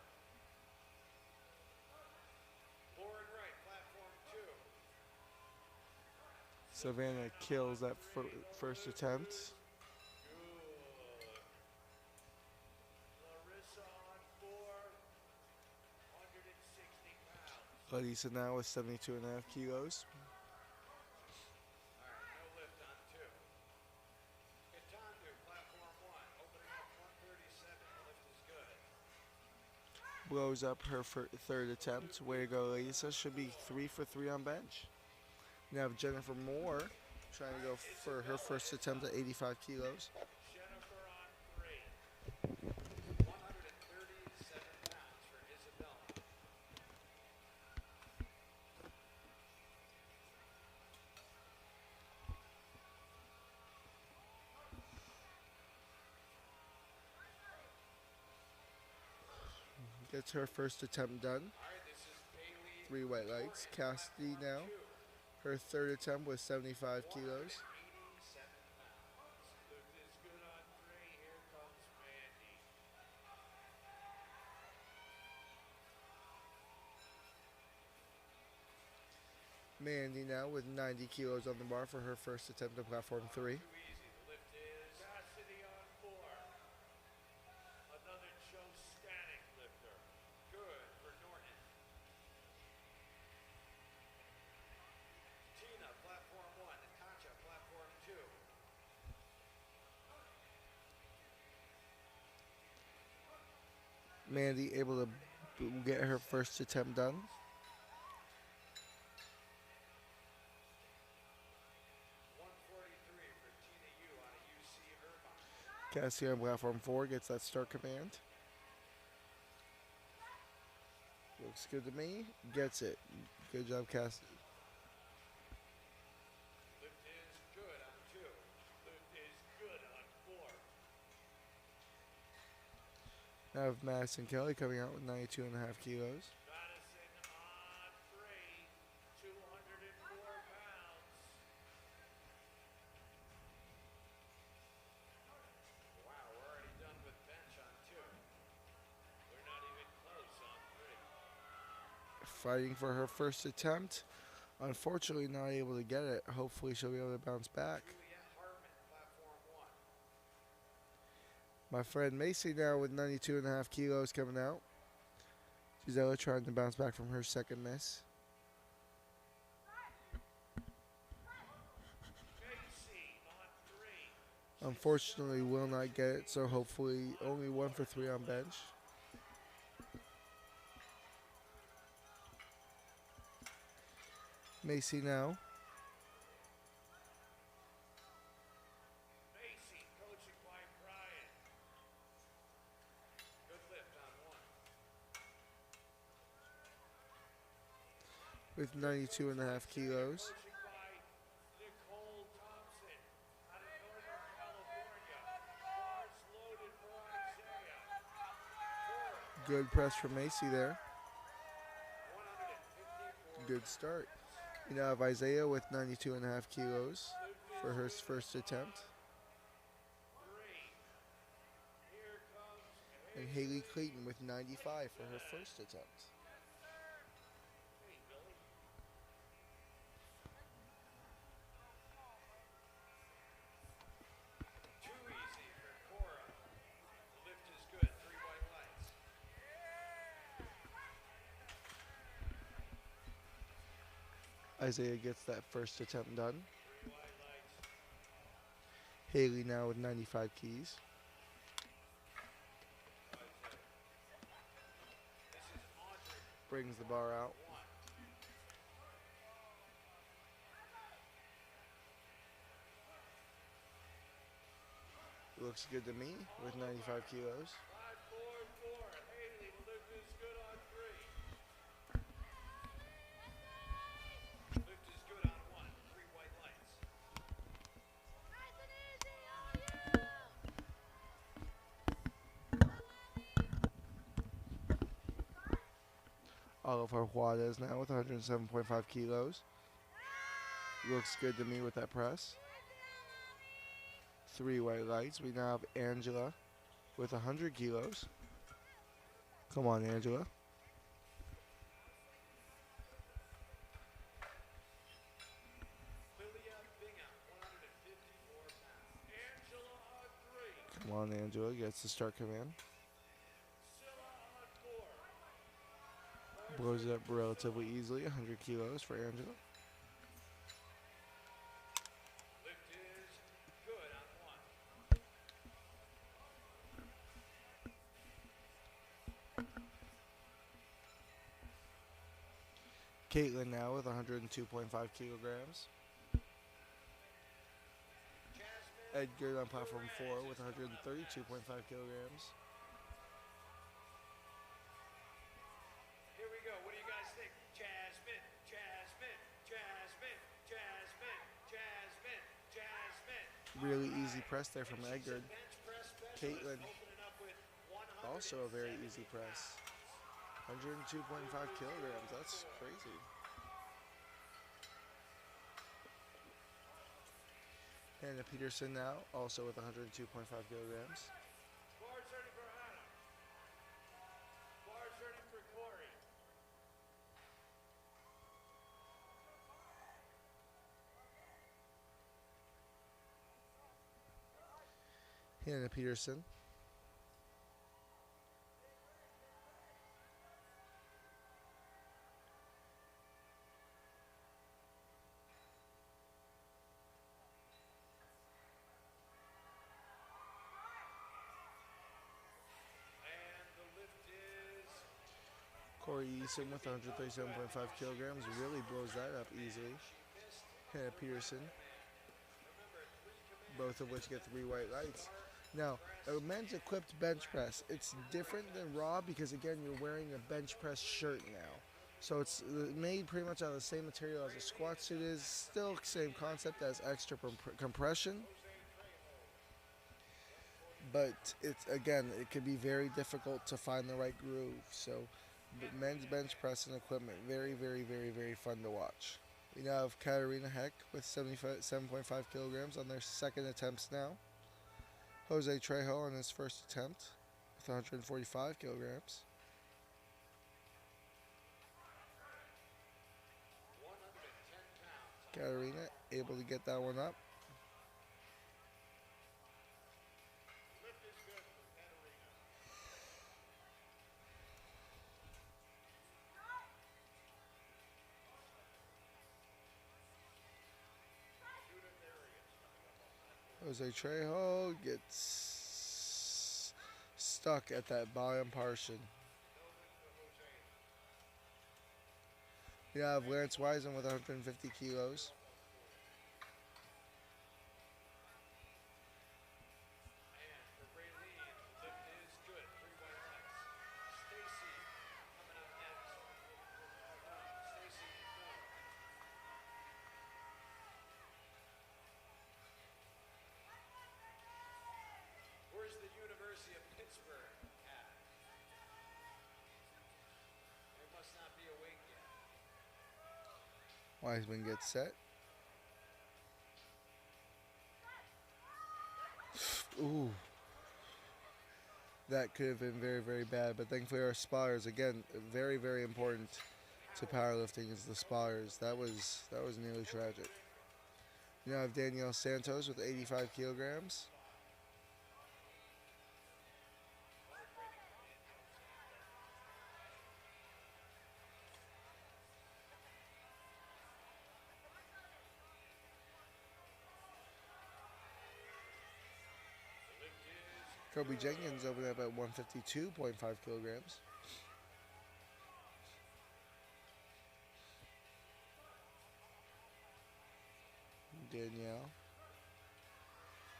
Lauren Wright, platform 2. Savannah kills that first attempt. Good. Larissa on 4. 160 pounds. Ledisa now with 72.5 kilos. All right, no lift on 2. Katandu, platform 1. Opening up 137. The lift is good. Blows up her third attempt. Way to go, Ledisa. Should be 3 for 3 on bench. Now have Jennifer Moore trying to go for her first attempt at 85 kilos. Jennifer on 3. 137 pounds for Isabella. Gets her first attempt done. All right, this is Bailey. 3 white lights. Cassidy now. Two, Her third attempt was 75 kilos. 187 pounds. Lift is good on 3. Here comes Mandy. Mandy now with 90 kilos on the bar for her first attempt at platform 3. Too easy. The lift is Cassidy on 4. Another Joe Static lifter. good for Norton. Tina, platform 1. Natasha, platform 2. Mandy able to get her first attempt done. 143 for Tina Yu out of UC Irvine. Cassidy on platform 4 gets that start command. Looks good to me. Gets it. Good job, Cassidy. Lift is good on 2. Lift is good on 4. Now have Madison Kelly coming out with 92.5 kilos. Madison on 3. 204 pounds. Wow, we're already done with bench on 2. We're not even close on 3. Fighting for her first attempt. Unfortunately, not able to get it. Hopefully, she'll be able to bounce back. Juliet Hartman, platform 1. My friend Macy now with 92.5 kilos coming out. Gisela trying to bounce back from her second miss. Macy on 3. Unfortunately, will not get it, so hopefully only 1 for 3 on bench. Macy now. Macy coaching by Brian. Good lift on 1. With 92.5 kilos. Coaching by Nicole Thompson out of Northern California. Bars loaded for Isaiah. Good press from Macy there. 154. Good start. We now have Isaiah with 92.5 kilos for her first attempt. 3. Here comes And Haley Clayton with 95 for her first attempt. Hey, Billy. Too easy for Cora. The lift is good. 3 white lights. Isaiah gets that first attempt done. 3 white lights. Haley now with 95 keys. This is Audrey. Brings the bar out. 1. Looks good to me with 95 kilos. 5-4-4. Haley, the lift is good on 3. Lift is good on 1. 3 white lights. Oliver Juarez now with 107.5 kilos. Looks good to me with that press. 3 white lights. We now have Angela with 100 kilos. Come on, Angela. Lilia Bingham, 154 pounds. Angela on 3. Come on, Angela. Gets the start command. Scylla on 4. Blows it up relatively easily. 100 kilos for Angela. Lift is good on 1. Caitlin now with 102.5 kilograms. Jasmine Edgar on platform 4 with 132.5 kilograms. Here we go. What do you guys think? Jasmine, Jasmine, Jasmine, Jasmine, Jasmine, Jasmine. Really easy press there from She's a Edgar. bench press specialist, Caitlin, opening up with also a very easy 170 press. pounds. 102.5 kilograms. That's crazy. Hannah Peterson now, also with 102.5 kilograms. Bars ready for Hannah. Bars ready for Corey. Hannah Peterson. And the lift is Corey Eason with 137.5 kilograms really blows that up easily. Hannah Peterson, both of which get 3 white lights. Now, a men's equipped bench press, it's different than raw because again you're wearing a bench press shirt now. So it's made pretty much out of the same material as a squat suit is, still same concept as extra compression. But it's again, it can be very difficult to find the right groove. So men's bench press and equipment, very, very, very, very fun to watch. We now have Katarina Heck with 77.5 kilograms on their second attempts now. Jose Trejo on his first attempt with 145 kilograms. 110 pounds. Katarina able to get that one up. Lift is good for Katarina. Judith Arias coming up on that. Jose Trejo gets stuck at that bottom portion. No lift for Jose. We have Lance Wisen with 150 kilos. And for Raylene, the lift is good. 3 white lights. Stacy coming up next. Stacy Moore. Where's the University of Pittsburgh at? They must not be awake yet. Wiseman gets set. Ooh. That could have been very, very bad, but thankfully our spotters, again, very, very important to powerlifting is the spotters. That was nearly tragic. We now have Danielle Santos with 85 kilograms. The lift is Kobe Jenkins opening up at 152.5 kilograms. Danielle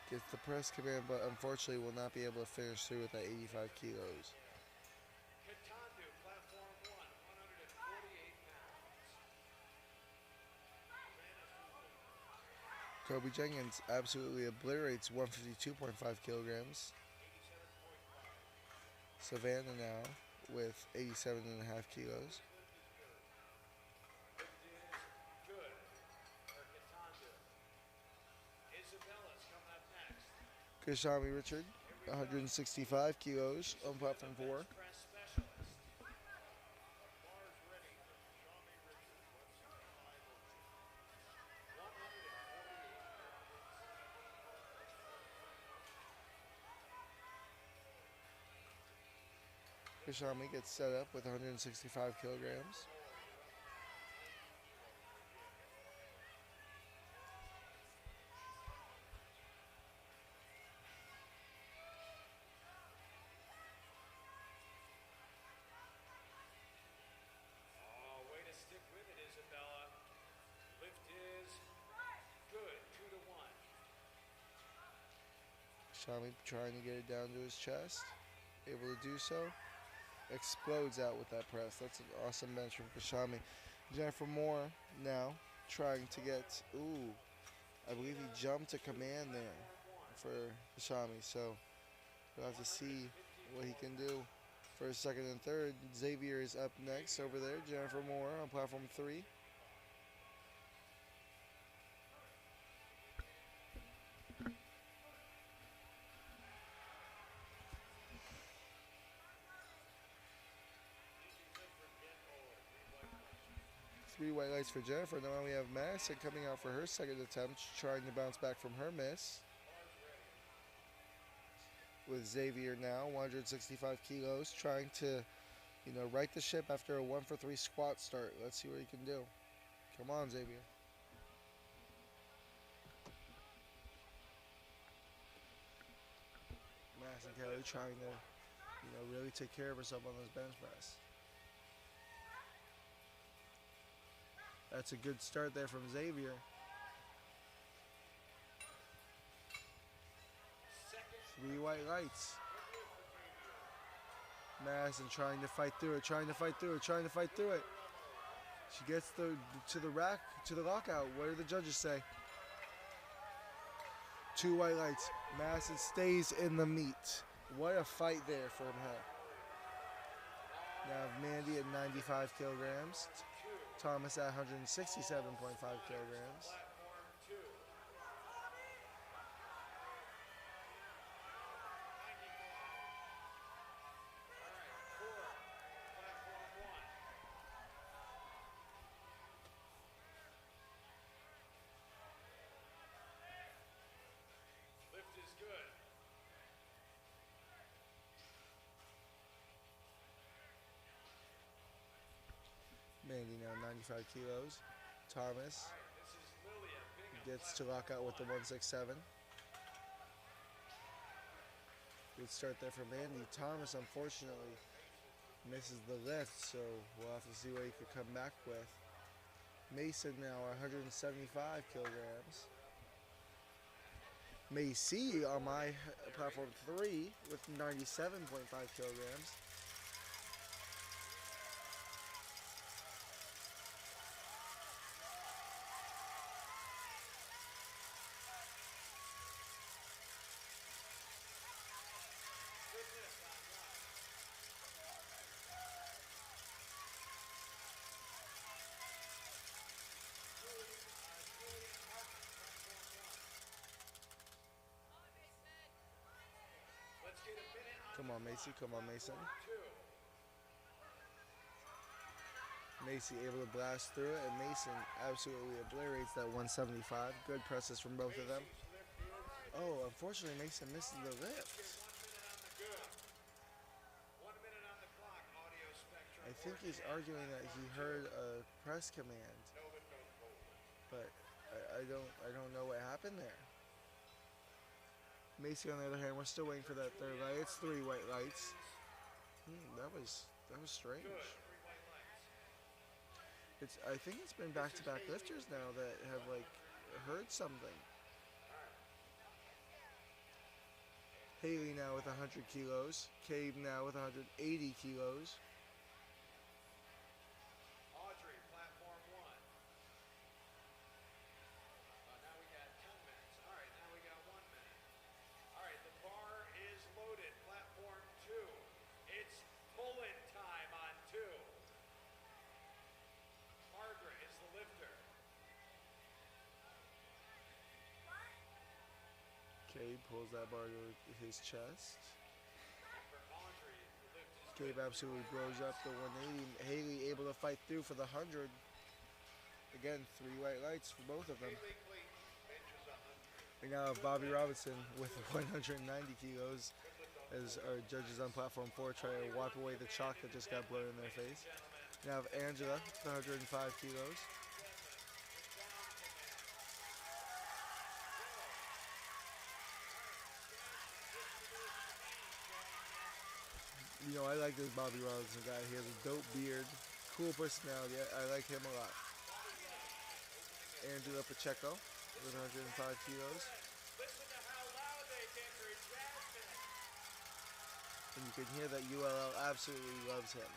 gets the press command, but unfortunately will not be able to finish through with that 85 kilos. Katandu, platform 1, 148 pounds. Kobe Jenkins absolutely obliterates 152.5 kilograms. 87.5. Savannah now with 87.5 kilos. Lift is good for Katandu. Isabella's coming up next. Kashami Richard, 165 kilos on platform 4. Bench press specialist. Bars ready for Shami Richard. 165 148 pounds. Kashami gets set up with 165 kilograms. Oh, way to stick with it, Isabella. Lift is good, 2 to 1. Shami trying to get it down to his chest. Able to do so. Explodes out with that press. That's an awesome bench from Kashami. Jennifer Moore now trying to get, ooh, I believe he jumped to command there for Kashami. So we'll have to see what he can do for second and third. Xavier is up next over there. Jennifer Moore on platform 3. Three white lights for Jennifer. Now we have Madison coming out for her second attempt, trying to bounce back from her miss. With Xavier now, 165 kilos, trying to, right the ship after a 1-for-3 squat start. Let's see what he can do. Come on, Xavier. Madison Kelly trying to, really take care of herself on this bench press. That's a good start there from Xavier. Three white lights. Madison trying to fight through it, trying to fight through it. She gets to the rack, to the lockout. What do the judges say? Two white lights. Madison stays in the meet. What a fight there from her. Now Mandy at 95 kilograms. Thomas at 167.5 kilograms. Mandy now 95 kilos. Thomas gets to lock out with the 167. Good start there for Mandy. Thomas unfortunately misses the lift, so we'll have to see what he could come back with. Mason now 175 kilograms. Macy on my platform 3 with 97.5 kilograms. Come on, Macy. Come on, Mason. Macy able to blast through it, and Mason absolutely obliterates that 175. Good presses from both of them. Oh, unfortunately, Mason misses the lift. I think he's arguing that he heard a press command, but I don't know what happened there. Macy, on the other hand, we're still waiting for that third light. It's three white lights. That was strange. I think it's been back-to-back lifters now that have heard something. Haley now with 100 kilos. Cave now with 180 kilos. Gabe pulls that bar to his chest. Gabe absolutely blows up the 180. Haley able to fight through for the 100. Again, three white lights for both of them. We now have Bobby Robinson with 190 kilos as our judges on platform 4 try to wipe away the chalk that just got blown in their face. We now have Angela with 105 kilos. I like this Bobby Robinson guy. He has a dope beard, cool personality. I like him a lot. Angela Pacheco with 105 kilos. And you can hear that ULL absolutely loves him.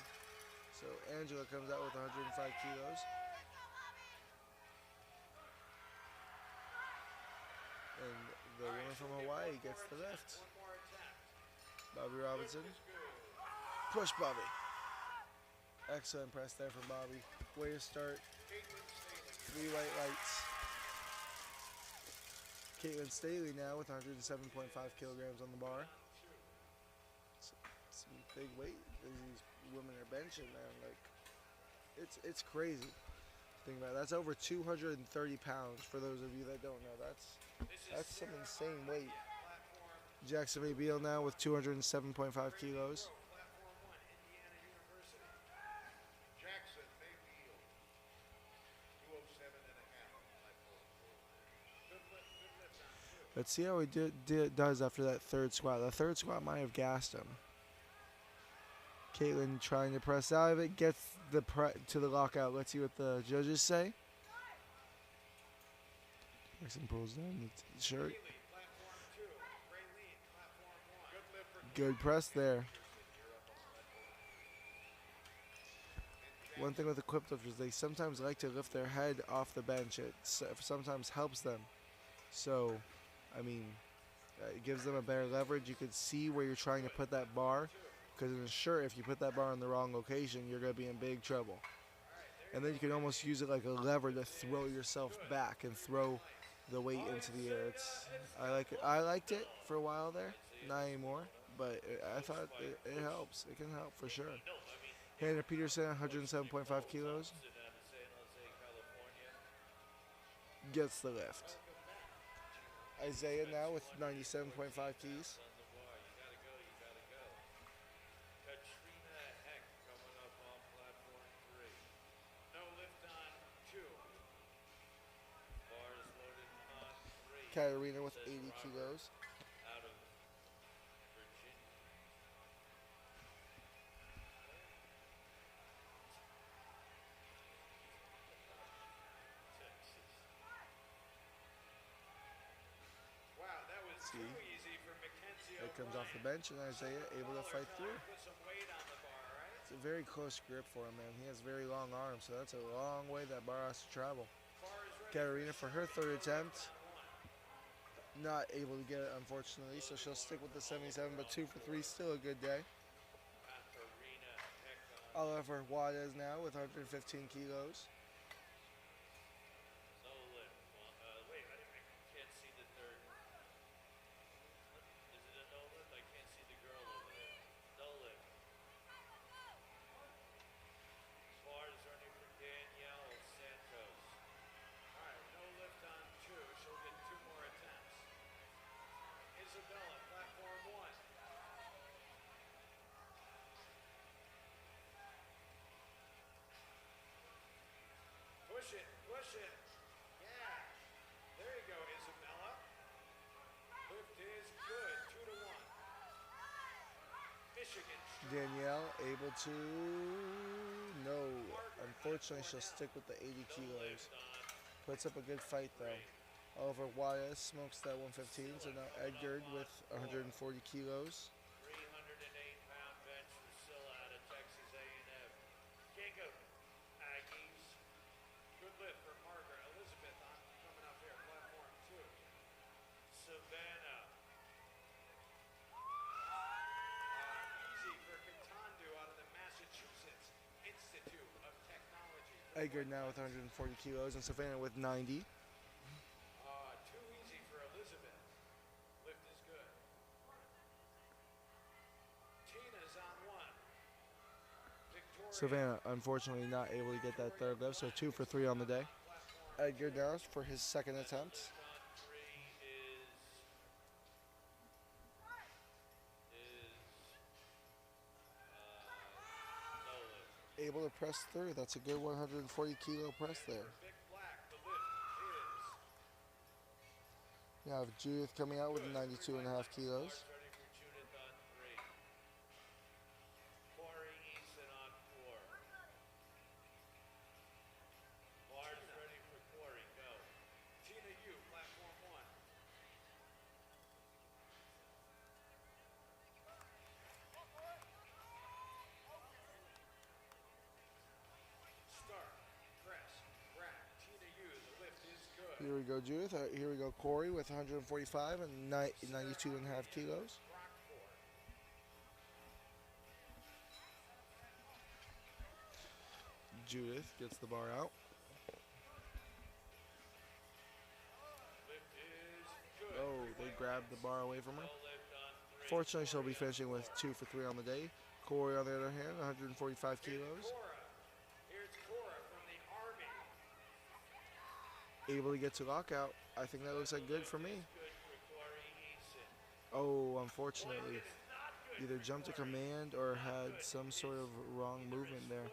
So Angela comes out with 105 kilos. And the woman from Hawaii gets the lift. One more attempt. Bobby Robinson. Is good. Push Bobby. Excellent press there from Bobby. Way to start. Caitlin Staley. 3 white lights. Caitlin Staley now with 107.5 kilograms on the bar. Some big weight these women are benching, man. Like, it's crazy. Think about it. That's over 230 pounds for those of you that don't know. That's some insane weight. Jackson May Beal now with 207.5 kilos. Platform 1, Indiana University. Jackson Mayfield, 207 and a half. Platform 4. Good lift on 2. Let's see how he does after that third squat. The third squat might have gassed him. Caitlin trying to press out of it, gets to the lockout. Let's see what the judges say. Jackson pulls down the shirt. Haley, platform 2. Raylene, platform 1. Good lift for Good press there. One thing with equipped lifters, they sometimes like to lift their head off the bench. It sometimes helps them. So, I mean, it gives them a better leverage. You can see where you're trying to put that bar. Because in a shirt, if you put that bar in the wrong location, you're going to be in big trouble. And then you can almost use it like a lever to throw yourself back and throw the weight into the air. I liked it for a while there, not anymore, but I thought it helps. It can help for sure. Hannah Peterson, 107.5 kilos, gets the lift. Isaiah now with 97.5 keys. Katarina with 80 kilos. out of Virginia. Texas. Wow, that was See? too easy for Mackenzie It comes off the O'Brien. bench, and Isaiah able to fight through. Put some weight on the bar, right? It's a very close grip for him, man. He has very long arms, so that's a long way that bar has to travel. Bar is ready. Katarina for her third attempt. Not able to get it, unfortunately, so she'll stick with the 77, but 2 for 3, still a good day. Katarina Heck on Oliver Juarez now with 115 kilos. no lift. Wait, I can't see the third. Is it a no lift? I can't see the girl over there. No lift. Bar is running for Danielle Santos. All right, no lift on 2. She'll get 2 more attempts. Isabella, platform 1. Push it, push it. Yeah. There you go, Isabella. Lift is good. 2 to 1. Michigan. Danielle able to... No. Unfortunately, she'll stick with the 80 kilos. Puts up a good fight, though. Oliver Juarez smokes that 115, so now Edgard with 140 kilos. 308-pound bench for Scylla out of Texas A&M. Jacob Aggies. Good lift for Margaret. Elizabeth coming up here, platform 2. Savannah. Easy for Katandu out of the Massachusetts Institute of Technology. Edgard now with 140 kilos, and Savannah with 90. Too easy for Elizabeth. Lift is good. Tina's on 1. Victoria. Savannah, unfortunately, not able to get that third lift, so 2 for 3 on the day. Edgard now for his second attempt. On 3 is no lift. Able to press through. That's a good 140 kilo press there. Vic Black, the lift is You have Judith coming out with 92.5 kilos. Bar's ready for Judith on 3. Corey Easton on 4. Bar's ready for Corey. Go. Tina Yu, platform 1. Here we go, Judith. Here we go, Corey with 145 and 92 and a half kilos. Rockford. Judith gets the bar out. Lift is good. Oh, they grabbed the bar away from her. No lift on 3. Fortunately, she'll be finishing with 2 for 3 on the day. Corey, on the other hand, 145 kilos. Cora. Here's Cora from the Army. Able to get to lockout. I think that looks like good for me. Good for Corey Eason. Oh, unfortunately, either jumped a command or had some sort of wrong movement there.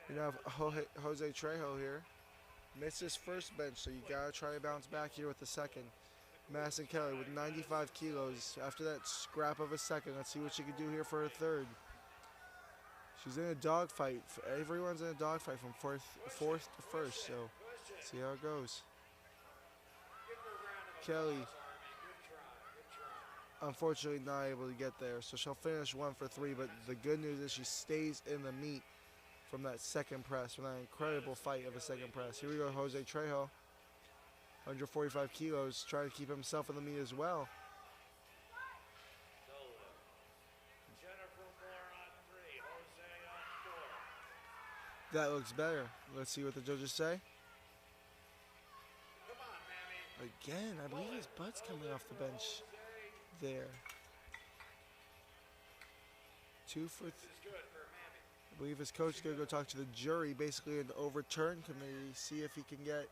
You know, Jose Trejo here missed his first bench, so you gotta try to bounce back here with the second. Madison Kelly with 95 kilos. After that scrap of a second, let's see what she can do here for her third. She's in a dogfight. Everyone's in a dogfight from fourth to first, so see how it goes. Give her a round of Kelly, applause, Army. Good try. Good try. unfortunately, not able to get there, so she'll finish 1 for 3. But the good news is she stays in the meet from that second press, from that incredible fight of a second press. Here we go, Jose Trejo, 145 kilos, trying to keep himself in the meet as well. No lift. Jennifer Moore on 3. Jose on 4. That looks better. Let's see what the judges say. Come on, Mammy. Again, I believe his butt's coming off the bench there. 2 for This is good for Mammy. I believe his coach is going to go talk to the jury, basically an overturn committee, see if he can get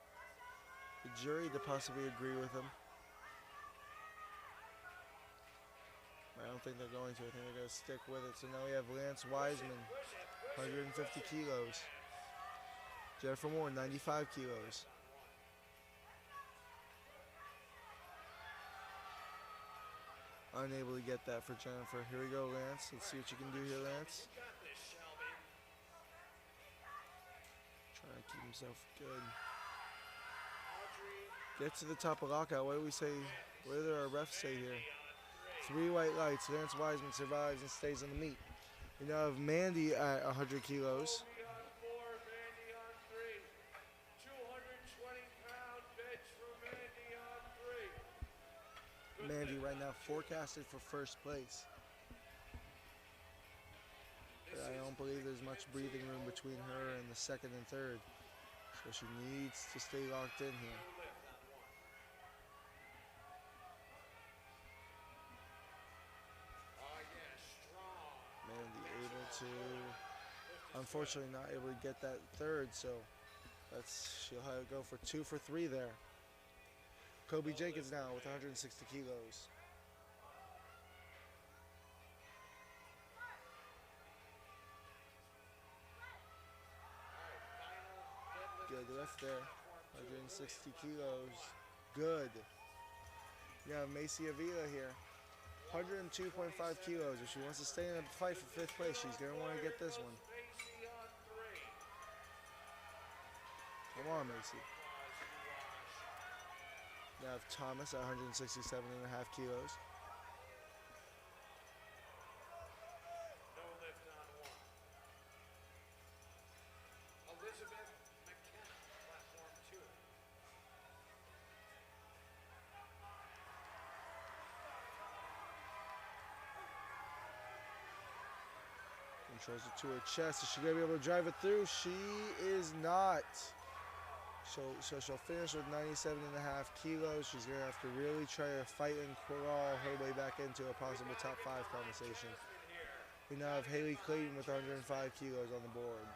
the jury to possibly agree with him. I don't think they're going to. I think they're going to stick with it. So now we have Lance Wiseman, 150 kilos. Jennifer Moore, 95 kilos. Unable to get that for Jennifer. Here we go, Lance. Let's see what you can do here, Lance. You got this, Shelby. Trying to keep himself good. Audrey. Get to the top of lockout. What do we say? What do our refs say here? 3 white lights. Lance Wiseman survives and stays in the meet. We now have Mandy at 100 kilos. Kobe on 4. Mandy on 3. 220-pound bench for Mandy on 3. Good Mandy lift. right now forecasted for first place. But I don't believe there's much breathing room between her and the second and third. So she needs to stay locked in here. No lift on 1. Oh, yeah, strong. Mandy able to, unfortunately not able to get that third, so she'll have to go for 2 for 3 there. Kobe Jenkins now with 160 kilos. Good lift there, 160 kilos. Good. You have Macy Avila here, 102.5 kilos. If she wants to stay in the fight for 5th place, she's going to want to get this one. Macy on 3. Come on, Macy. Now have Thomas at 167.5 kilos. No lift on 1. Elizabeth McKenna, platform 2. Controls it to her chest. Is she going to be able to drive it through? She is not. So she'll finish with 97.5 kilos. She's going to have to really try to fight and crawl her way back into a possible top 5 conversation. We now have Haley Clayton with 105 kilos on the board.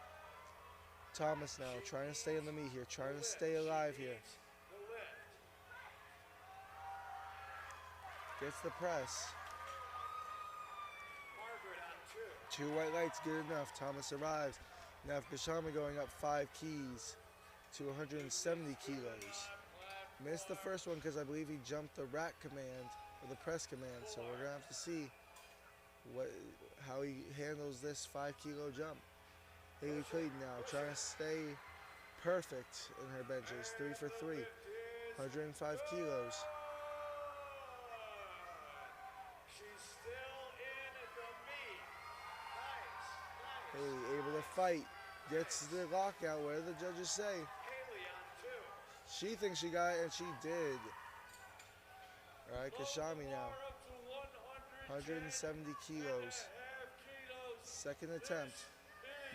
Thomas now trying to stay in the meet here, trying to stay alive here. The lift. Gets the press. Margaret on 2. 2 white lights, good enough. Thomas survives. Now Kashama going up 5 keys to 170 kilos. Missed the first one because I believe he jumped the rack command or the press command. So we're gonna have to see how he handles this 5 kilo jump. Haley Clayton now trying to stay perfect in her benches. 3 for 3, 105 kilos. She's still in the meet. Nice, nice. Haley able to fight. Gets the lockout. What do the judges say? Haley on 2. She thinks she got it, and she did. All right, Kashami now. 170 kilos. Second attempt.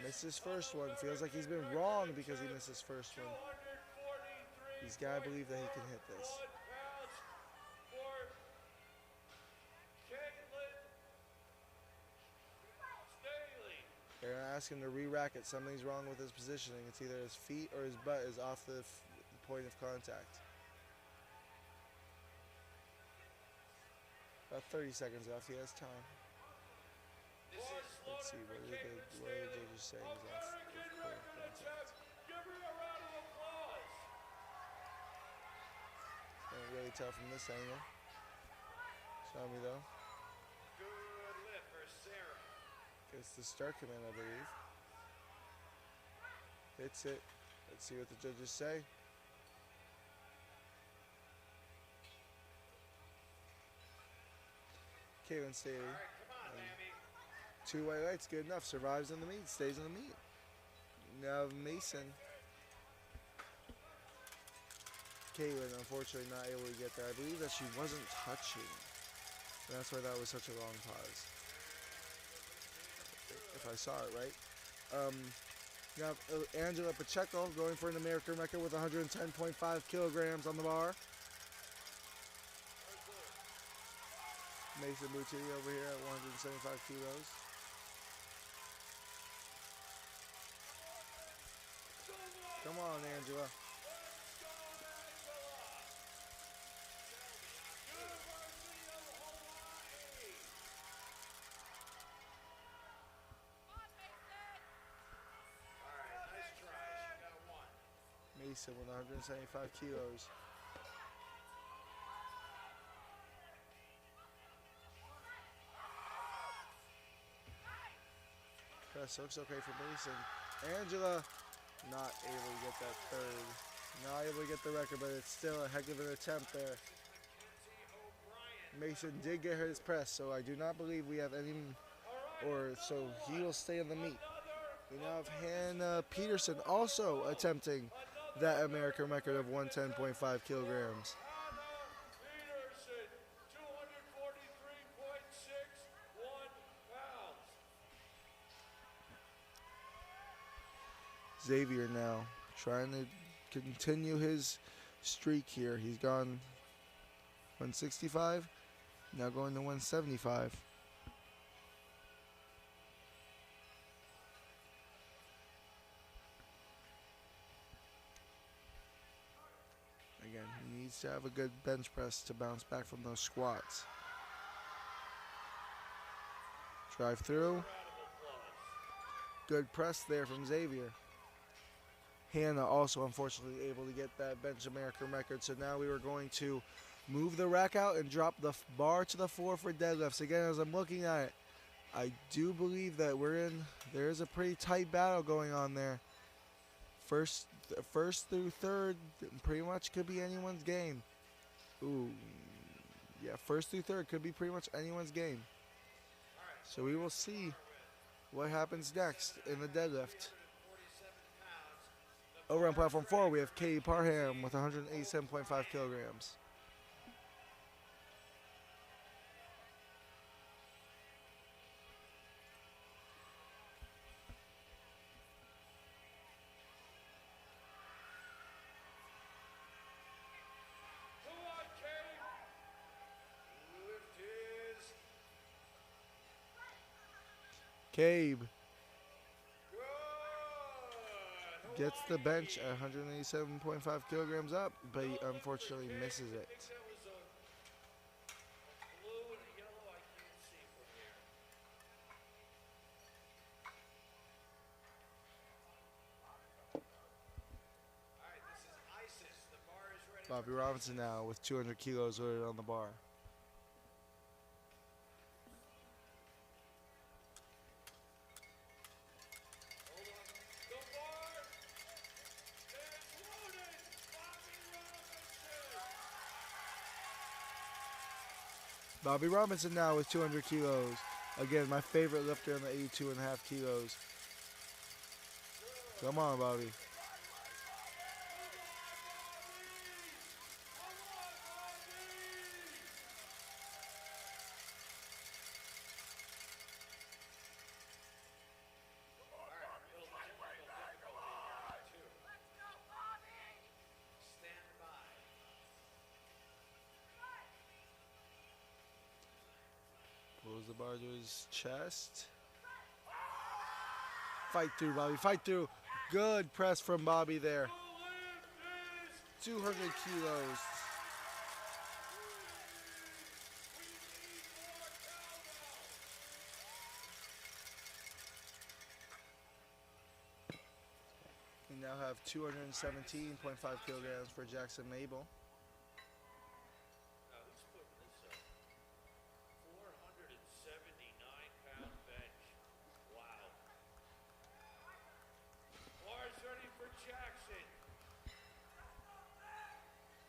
Missed his first one. Feels like he's been wrong because he missed his first one. He's got to believe that he can hit this. They're going to ask him to re-rack it. Something's wrong with his positioning. It's either his feet or his butt is off the point of contact. About 30 seconds left. He has time. Let's see. What are the judges saying is off the point of contact? Can't really tell from this angle. Show me though. Good lift for Sarah. Gets the start command, I believe. Hits it. Let's see what the judges say. Caitlin Staley. All right, come on, Lammy. 2 white lights, good enough. Survives in the meet, stays in the meet. Now Mason. Caitlin, unfortunately, not able to get there. I believe that she wasn't touching. That's why that was such a long pause. If I saw it right. Now Angela Pacheco going for an American record with 110.5 kilograms on the bar. Mason Boutti over here at 175 kilos. Come on, Angela. Mason with 175 kilos. Press looks okay for Mason. Angela not able to get that third. Not able to get the record, but it's still a heck of an attempt there. Mason did get his press, so I do not believe we have any, so he will stay in the meet. We now have Hannah Peterson also attempting that American record of 110.5 kilograms. Xavier now trying to continue his streak here. He's gone 165, now going to 175. Again, he needs to have a good bench press to bounce back from those squats. Drive through. Good press there from Xavier. Hannah also unfortunately able to get that bench American record. So now we were going to move the rack out and drop the bar to the floor for deadlifts. Again, as I'm looking at it, I do believe that there is a pretty tight battle going on there. First through third pretty much could be anyone's game. Ooh, yeah, first through third could be pretty much anyone's game. So we will see what happens next in the deadlift. Over on platform 4, we have Katie Parham with 187.5 kilograms. Cabe gets the bench at 187.5 kilograms up, but he unfortunately misses it. Bobby Robinson now with 200 kilos loaded on the bar. Bobby Robinson now with 200 kilos. Again, my favorite lifter in the 82.5 kilos. Come on, Bobby. bar to his chest. Fight through, Bobby. Fight through. Good press from Bobby there. 200 kilos. We now have 217.5 kilograms for Jackson Mabel. Now who's putting this up? 479-pound bench. Wow. Bars ready for Jackson.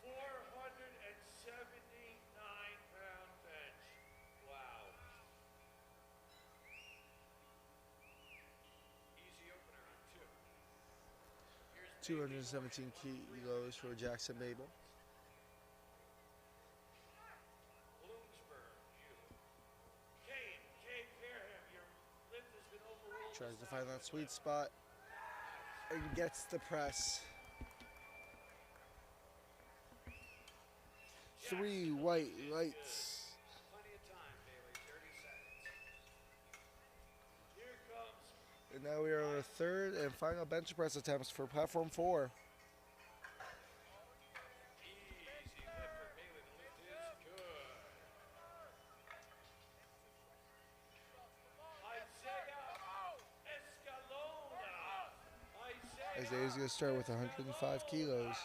479-pound bench. Wow. Easy opener on 2. 217 kilos for Jackson Mabel. Bloomsburg, you. Kay Parham, your lift has been overruled. Tries to find that sweet spot and gets the press. 3 white lights. Plenty of time, Bailey. 30 seconds. Here comes And now we are on the third and final bench press attempts for platform 4. Easy lift for Bailey. The lift is good. Isaiah Escalona. Isaiah's going to start with 105 kilos.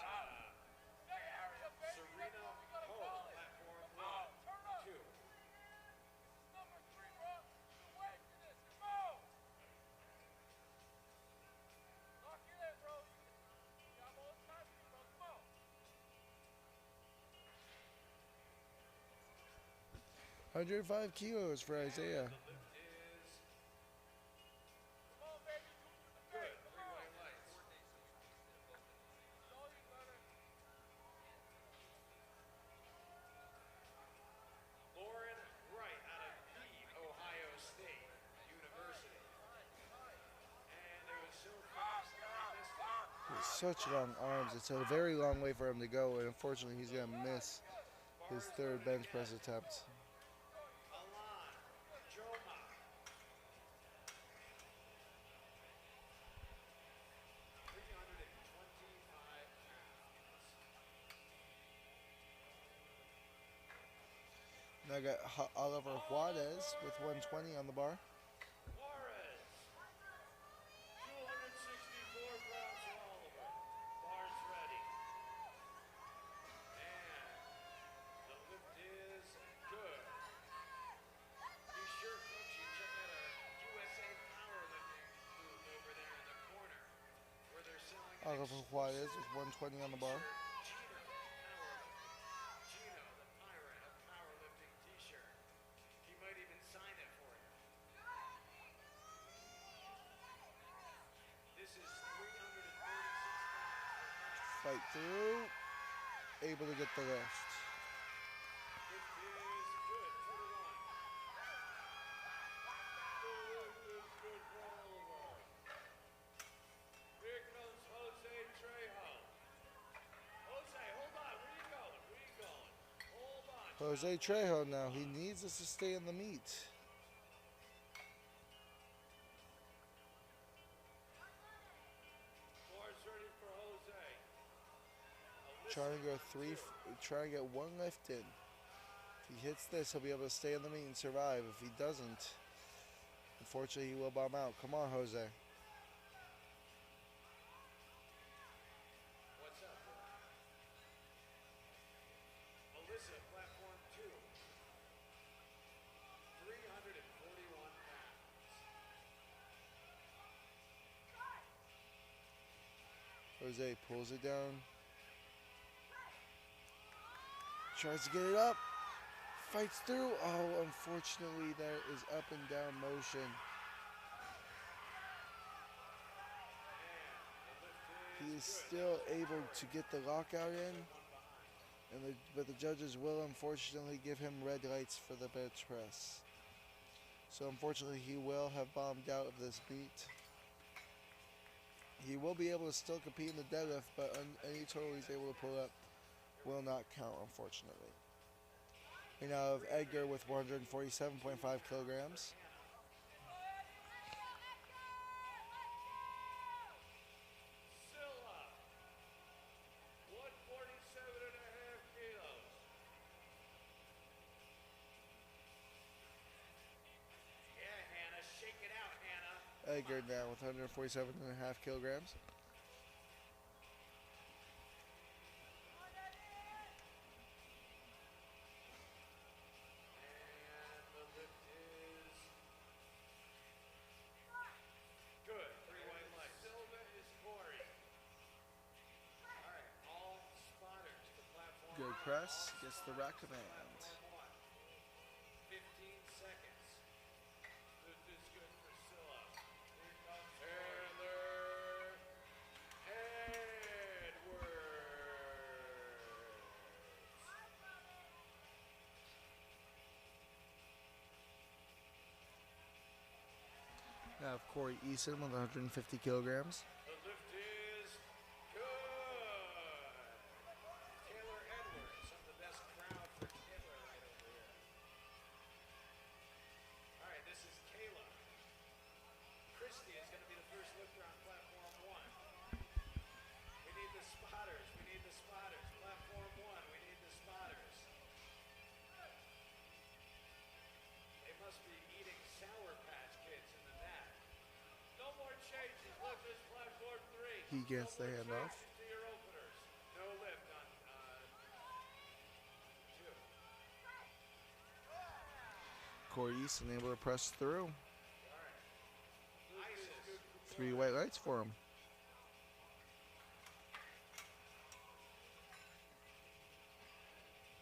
Serena Poe, platform 1, 2. Come on. 105 kilos for Isaiah. The lift is good. 3 white lights. Lauren Wright out of the Ohio State University. And it was so fast that he missed it. With such long arms, it's a very long way for him to go, and unfortunately he's going to miss his third bench press attempt. Alan Joma. 325 pounds. Now I got Oliver Juarez with 120 on the bar. Juarez. 264 pounds for Oliver. Bars ready. And the lift is good. Be sure, folks, you check out our USA powerlifting booth over there in the corner where they're selling an Oliver Juarez with 120 on the bar. Gino powerlifting. Gino, the pirate of powerlifting t-shirt. He might even sign it for you. This is 336 pounds. Fight through. Able to get the lift. Lift is good. 2 to 1. The lift is good for Oliver. Here comes Jose Trejo. Jose, hold on. Where you going? Where you going? Hold on. Jose Trejo now. He needs us to stay in the meet. Bars ready for Jose. Trying to go trying to get one lift in. If he hits this, he'll be able to stay in the meet and survive. If he doesn't, unfortunately, he will bomb out. Come on, Jose. What's up, bro? Alyssa, platform 2. 341 pounds. Jose pulls it down. Tries to get it up. Fights through. Oh, unfortunately, there is up and down motion. And the lift is He is still able to get the lockout in, but the judges will unfortunately give him red lights for the bench press. So unfortunately, he will have bombed out of this meet. He will be able to still compete in the deadlift, but any total he's able to pull up will not count, unfortunately. We now have Edgar with 147.5 kilograms. Silla, 147.5 kilos. Yeah, Hannah, shake it out, Hannah. Edgar now with 147.5 kilograms. And the lift is good. 3 white lights. Silva is Corey. All right, all spotters to platform. Good one. press, All gets the rack spotters to command. platform 1. 15 seconds. Lift is good for Silla. Here comes Corey. Taylor Edwards. Now have Corey Eason with 150 kilograms. The lift is good. Taylor Edwards, some of the best crowd for Taylor right over here. All right, this is Kayla. Christy is going to be the first lifter on platform 1. We need the spotters. We need the spotters. Platform 1, we need the spotters. They must be eating Sour Patch Kids in the back. No more changes. Lift is platform 3. He gets the No more handoff. changes to your openers. No lift on 2. Corey Eason able to press through. All right. Lift is ISIS. good for 3 white lights for him.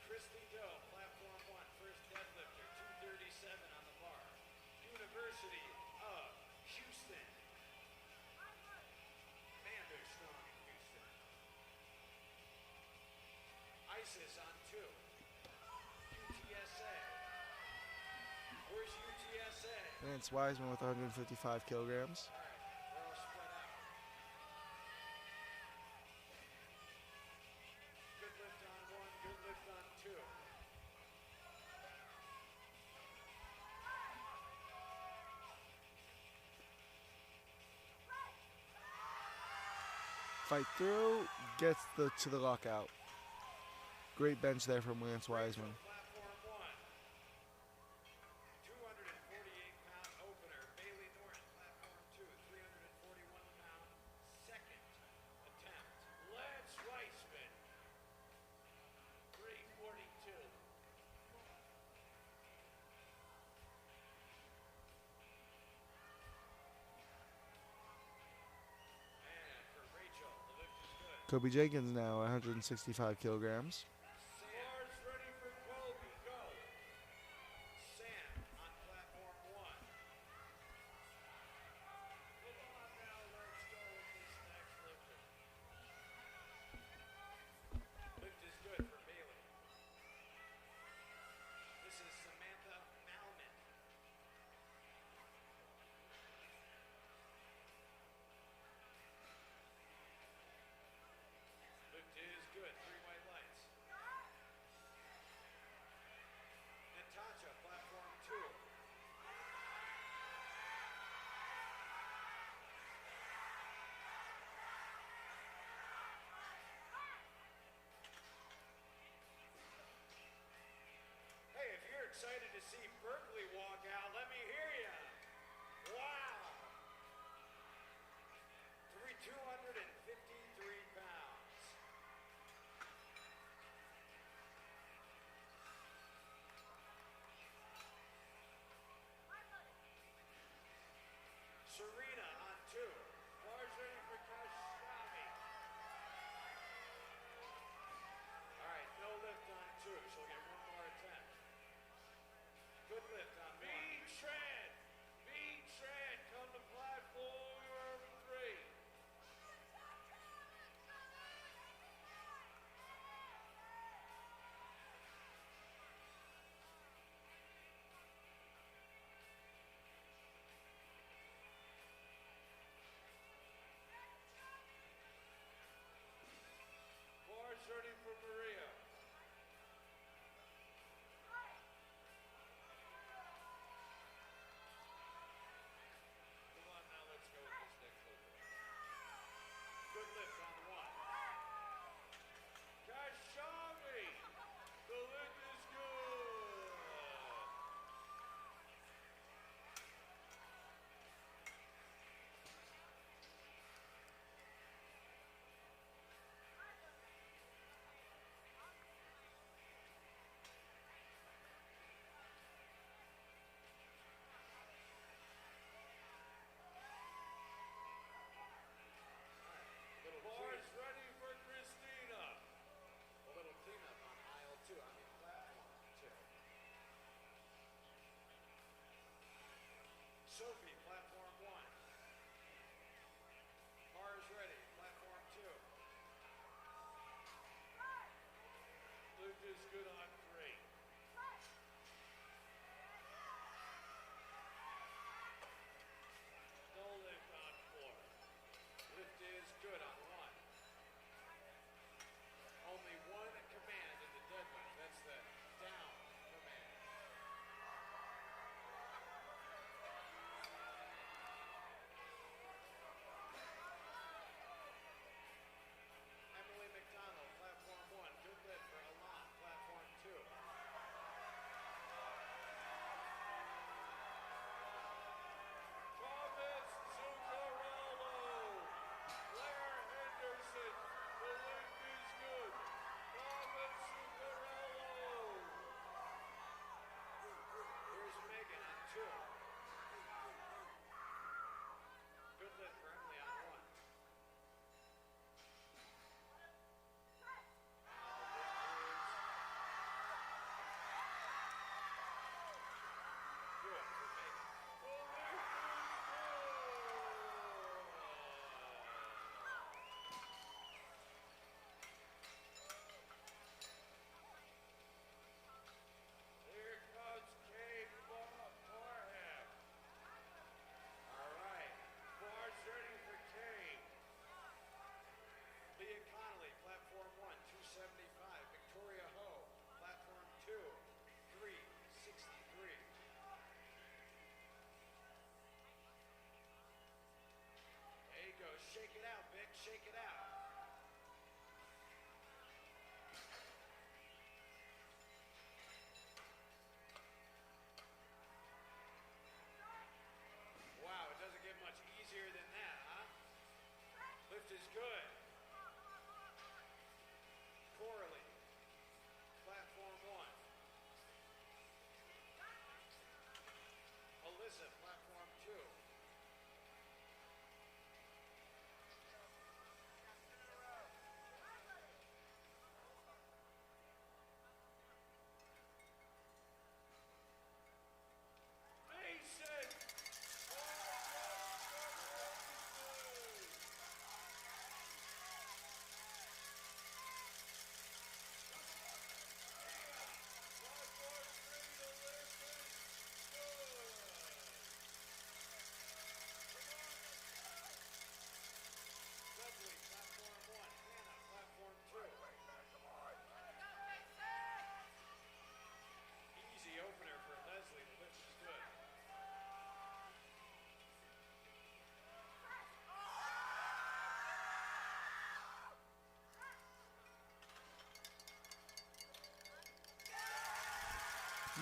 Christy Doe, platform 1, first deadlifter, 237 on the bar. University of Houston. Man, they're strong in Houston. ISIS on 2. UTSA. Where's UTSA? Lance Wiseman with 155 kilograms. All right, they're all spread out. Good lift on 1, good lift on 2. Fight through, gets to the lockout. Great bench there from Lance Wiseman. Platform 1. 248-pound opener. Bailey Norton, platform 2. 341-pound second attempt. Lance Weissman. 342. And for Rachel, the lift is good. Kobe Jenkins now 165 kilograms. Sam. Bars ready for Kobe. Go. Sam on platform 1. Come on now. Let's go with this next lifter. Lift is good for Bailey. This is Samantha Malman. Lift is good. 3 white lights. Natasha, platform 2. Hey, if you're excited to see Berkeley walk out, let me hear ya. Wow. 253 pounds. Serena on 2. Bars ready for Kashami. All right, no lift on 2. She'll get one more attempt. Good lift on 1. Beat Trent. Come to platform 3.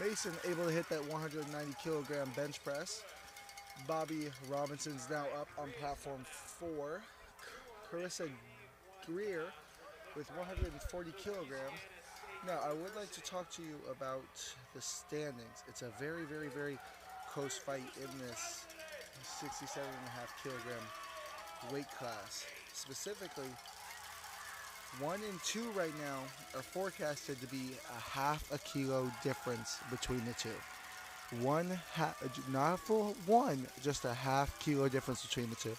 Mason able to hit that 190 kilogram bench press. Bobby Robinson's now up on platform 4. Carissa Greer with 140 kilograms. Now, I would like to talk to you about the standings. It's a very, very, very close fight in this 67.5 kilogram weight class. Specifically, 1 and 2 right now are forecasted to be a half a kilo difference between the two. Not a full 1, just a half kilo difference between the two.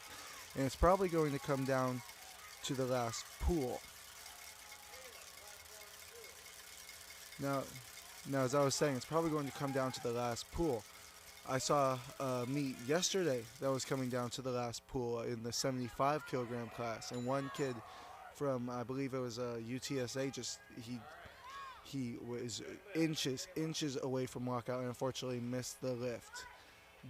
And it's probably going to come down to the last pool. Now, as I was saying, it's probably going to come down to the last pool. I saw a meet yesterday that was coming down to the last pool in the 75 kilogram class, and one kid from, I believe it was UTSA, just he was inches away from walkout and unfortunately missed the lift.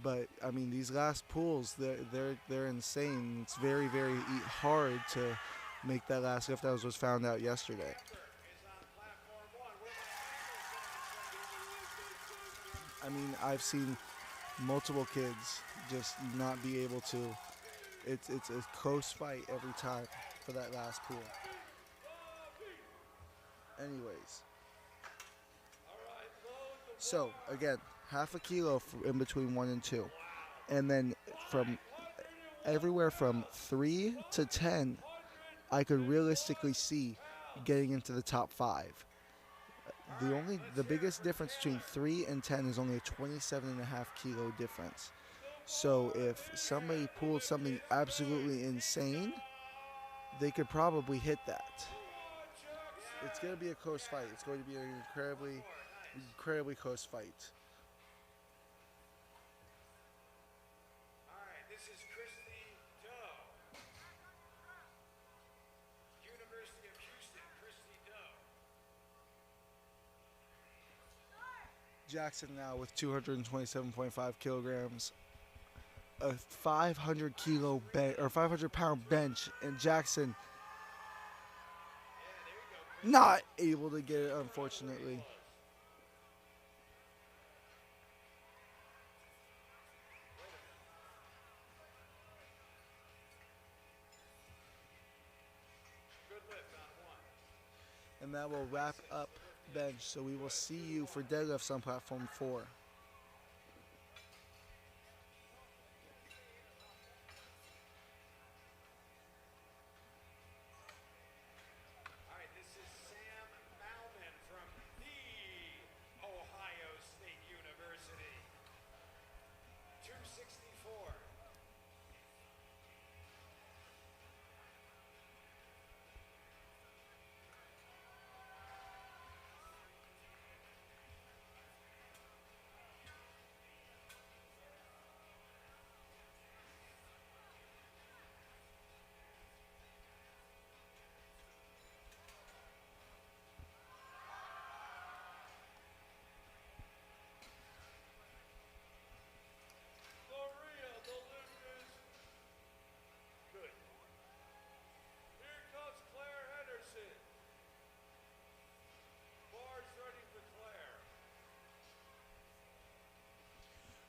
But I mean, these last pools, they're insane. It's very, very hard to make that last lift, as was found out yesterday. I mean, I've seen multiple kids just not be able to. It's a close fight every time for that last pool. Anyways, so again, half a kilo in between 1 and 2, and then from everywhere from 3 to 10, I could realistically see getting into the top 5. The biggest difference between 3 and 10 is only a 27.5 kilo difference. So if somebody pulled something absolutely insane, they could probably hit that. It's going to be a close fight. It's going to be an incredibly close fight. All right, this is Christy Doe. University of Houston, Christy Doe. Jackson now with 227.5 kilograms, a 500 kilo bench or 500 pound bench, and Jackson not able to get it, unfortunately. And that will wrap up bench. So we will see you for deadlifts on platform 4.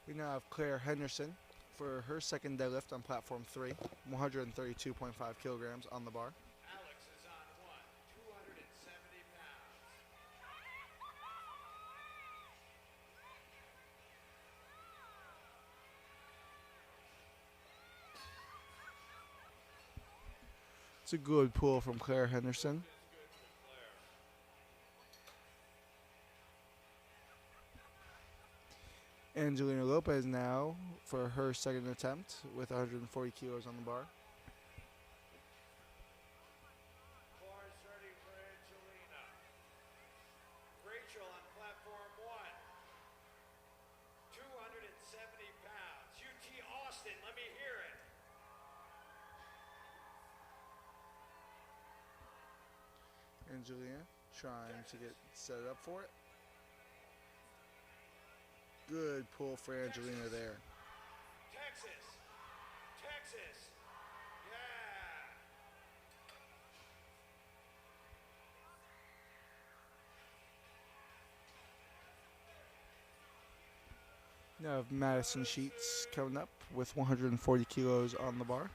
We now have Claire Henderson for her second deadlift on platform 3, 132.5 kilograms on the bar. Alex is on 1, 270 pounds. It's a good pull from Claire Henderson. Angelina Lopez now for her second attempt with 140 kilos on the bar. Bars ready for Angelina. Rachel on platform 1, 270 pounds. UT Austin, let me hear it. Angelina trying to get set up for it. Good pull for Angelina there. Texas. Yeah. Now I have Madison Sheets coming up with 140 kilos on the bar.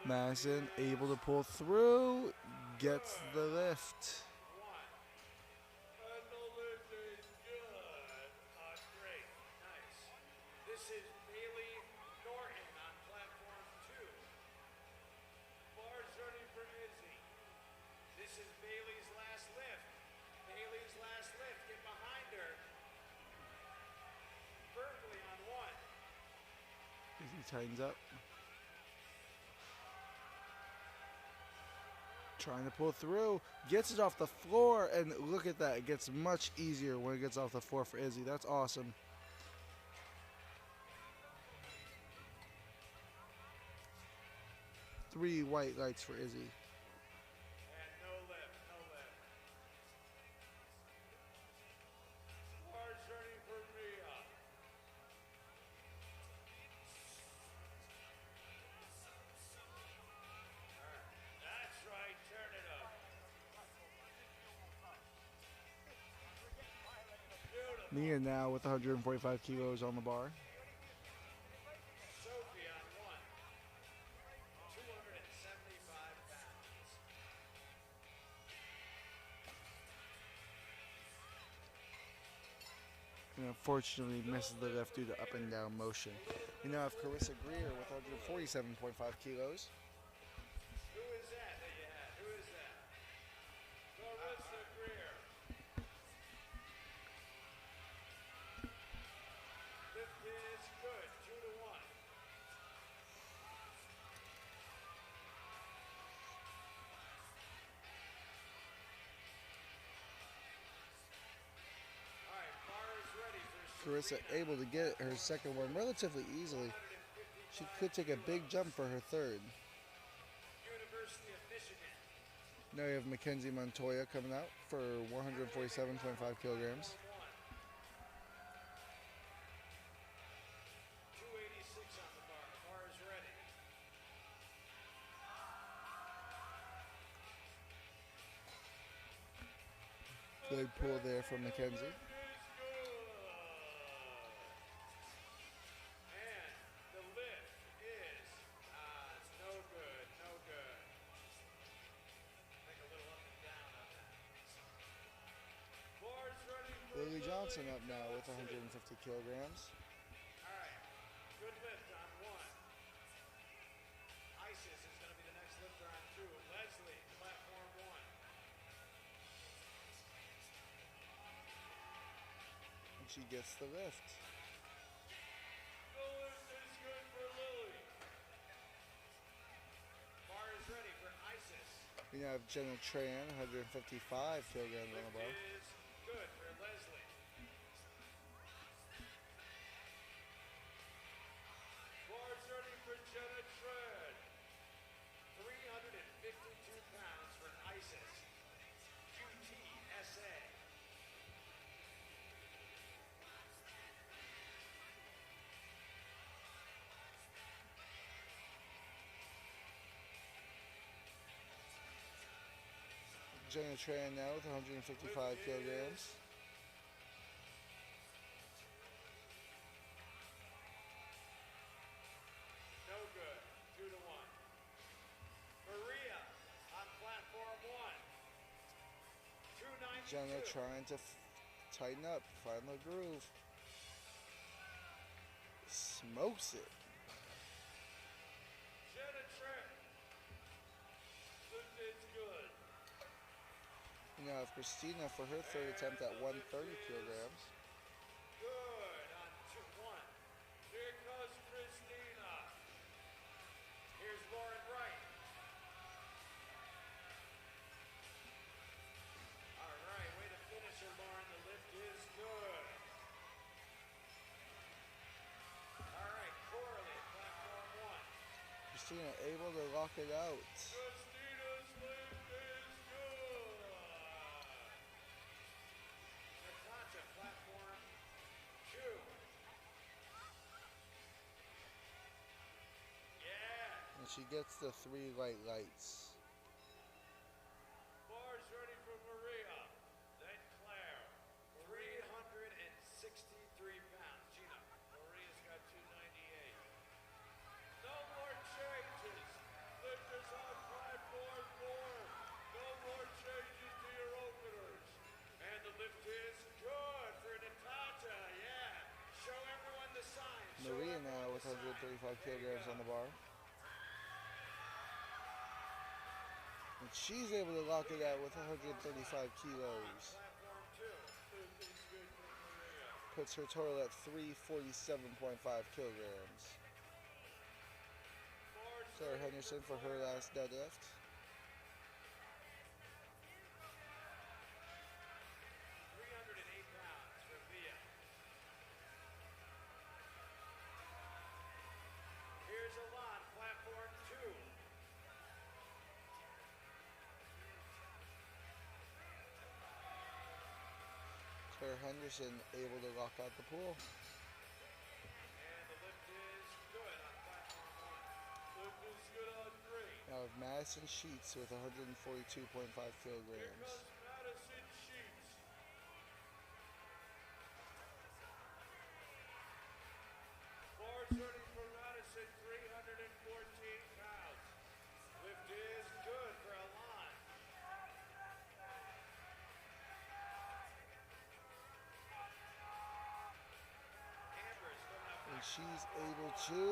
Madison able to pull through, gets the lift. And the lift is good. Great. Nice. This is Bailey Norton on platform 2. Bars ready for Izzy. This is Bailey's last lift. Bailey's last lift. Get behind her. Firmly on 1. Izzy tightens up. Trying to pull through, gets it off the floor, and look at that. It gets much easier when it gets off the floor for Izzy. That's awesome. Three white lights for Izzy. And no lift, no lift. Bars ready for Mia. That's right, turn it up. Beautiful. Mia now with 145 kilos on the bar. Sophie on 1. 275 pounds. And unfortunately misses the lift due to up and down motion. We now have Carissa Greer with 147.5 kilos. Who is that you had? Who is that? Carissa Greer. Lift is good. 2 to 1. All right, bar is ready for Carissa able to get her second one relatively easily. She could take a big jump for her third. University of Michigan. Now we have Mackenzie Montoya coming out for 147.5 kilograms. 286 on the bar. Bar is ready. Good pull there from Mackenzie. Is good. And the lift is no good, no good. Think a little up and down on that. Bars ready for Lily Johnson up now with 150 kilograms. All right, good lift on 1. Isis is going to be the next lifter on 2. Leslie, platform 1. And she gets the lift. The lift is good for Lily. Bar is ready for Isis. We now have Jenna Tran, 155 kilograms on the bar. Is good for Leslie. Bars ready for Jenna Tran. 352 pounds for Isis. QTSA. Jenna Tran now with 155 kilograms. No good. 2 to 1. Maria on platform 1. 292. Jenna trying to tighten up, find the groove. Smokes it. Jenna Tran. Lift is good. We now have Christina for her third attempt at 130 kilograms. Good on 2-1. Here comes Christina. Here's Lauren Wright. All right, way to finish her, Lauren. The lift is good. All right, Coralie, platform 1. Christina able to lock it out. Christina's lift is good. Natasha, platform 2. Yeah. And she gets the 3 light lights. Bars ready for Maria. Then Claire. 360 135 kilograms on the bar. And she's able to lock it out with 135 kilos. Platform 2. Puts her total at 347.5 kilograms. Sarah Henderson for her last deadlift. 308 pounds for Leah. Here's Alon, platform 2. Sarah Henderson able to lock out the pool. And the lift is good on platform 1. Lift is good on 3. Now with Madison Sheets with 142.5 Here kilograms. comes Madison Sheets. Bar starting for Madison, 314 pounds. Lift is good for Alon. Amber's coming up. And she's able to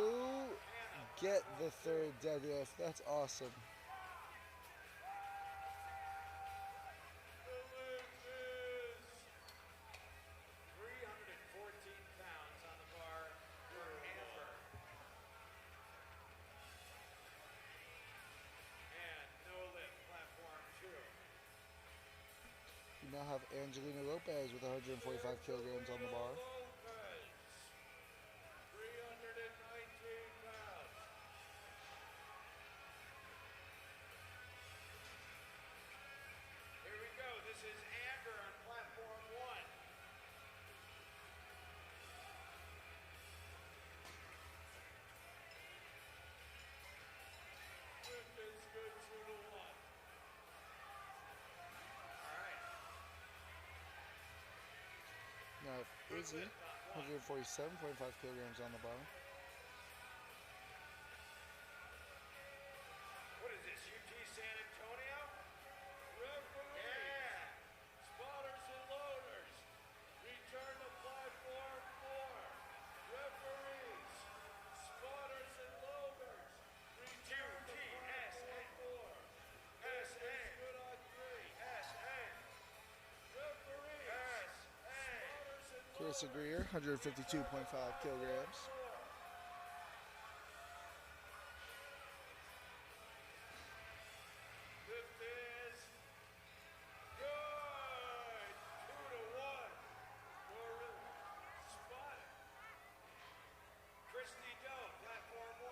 get the third deadlift. That's awesome. The lift is 314 pounds on the bar for Amber. And no lift, platform 2. You now have Angelina Lopez with 145 kilograms on the bar. Lopez, 319 pounds. Here we go. This is Amber on platform 1. Lift is good, 2 to 1. All right. Now Izzy, 147.5 kilograms on the bar. What is this, UT San Antonio? Referee, Yeah. spotters and loaders, return to platform 4. Referees, spotters and loaders, return to platform 4. Lift is good on 3. S.A. Referees, S.A. spotters and Carissa loaders, Greer, 152.5 kilograms. 4. Lift is good. 2 to 1. For spotted. Christy Doe, platform 1.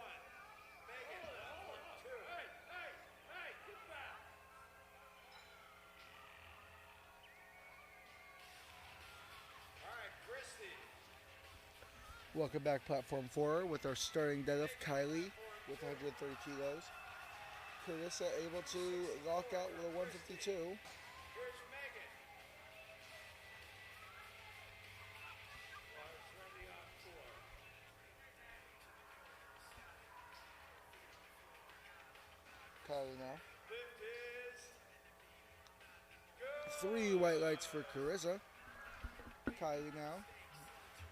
Megan, platform 2. Hey, get back. All right, Christy. Welcome back, platform 4, with our starting deadlift, Kylie, with 130 kilos. Carissa able to lock out with a 152. Here's Megan. Bars ready on 4. Kylie now. Lift is good. 3 white lights for Carissa. Kylie now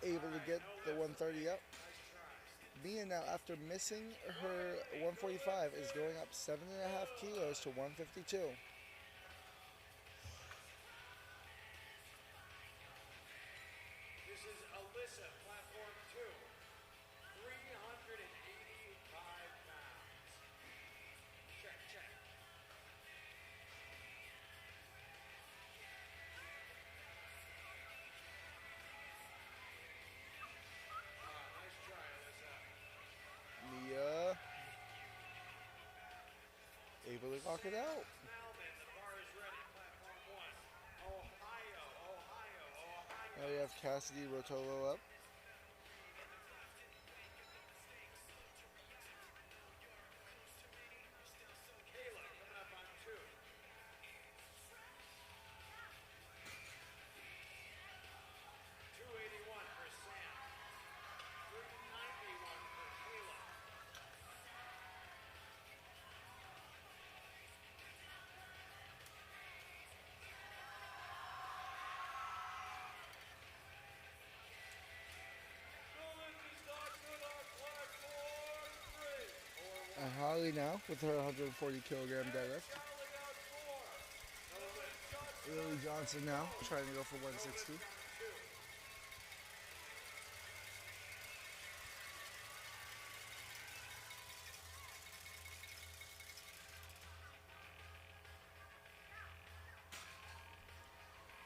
able to get the 130 up. Nice try. Mia now, after missing her 145, is going up 7.5 kilos to 152. This is Alyssa, platform 2. 385 pounds. Check. Nice try, Alyssa. Mia able to lock it out. Malman, the bar is ready, platform 1. Ohio. Now we have Cassidy Rotolo up. Kayla coming up on 2. 281 for Sam. 391 for Kayla. Kylie now with her 140 kilogram deadlift. Charlie on 4. Lily Johnson Lily on Johnson now trying to go for 160.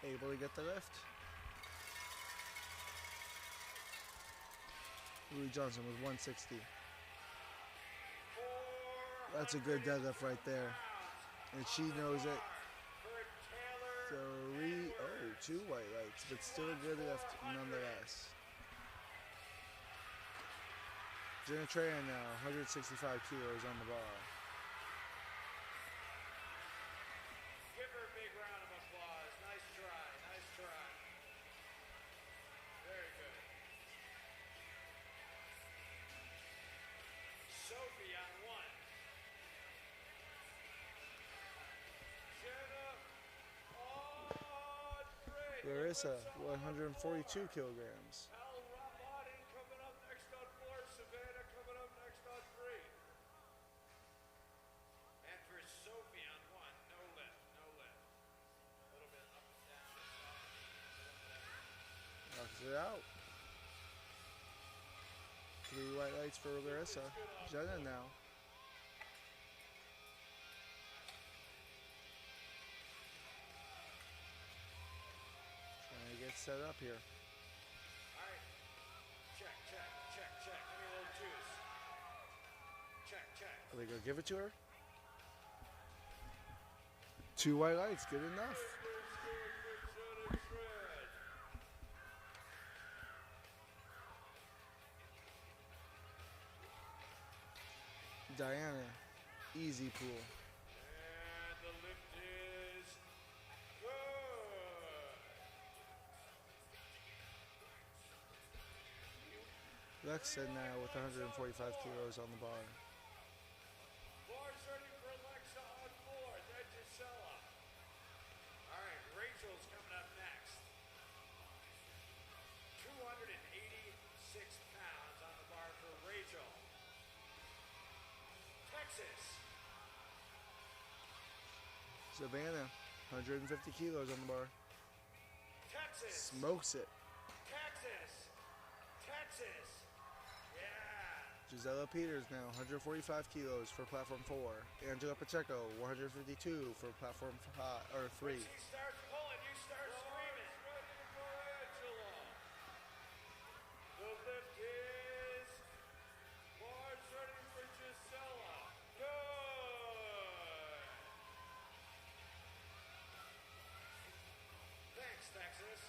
2. Able to get the lift. Lily Johnson with 160. That's a good deadlift right there. And she knows it. For Taylor. 2 white lights, but still a good lift nonetheless. Jenna Tran now, 165 kilos on the bar. Give her a big round of applause. Nice try. Nice try. Very good. Sophie on 1. Jenna on 3. Larissa, 142 kilograms. Al Ramadi coming up next on 4. Savannah coming up next on 3. And for Sophie on 1, no lift, no lift. A little bit up and down. Knocks it out. 3 white lights for Larissa. Jenna now. Trying to get set up here. All right. Check, check, check, check. Give me a little juice. Check, check. Are they gonna give it to her? 2 white lights, good enough. Jenna Tran. Diana, easy pool. And the lift is good. Lexa now with 145 kilos on the bar. Bars ready for Alexa on 4. Then Gisela. All right, Rachel's coming up next. 286 pounds on the bar for Rachel. Texas. Savannah, 150 kilos on the bar. Texas. Smokes it. Texas. Texas. Yeah. Gisela Peters now, 145 kilos for platform 4. Angela Pacheco, 152 for platform 3. She starts pulling, you start screaming. Ready to go, Angela. The lift is bars ready for Gisela. Good. Thanks, Texas.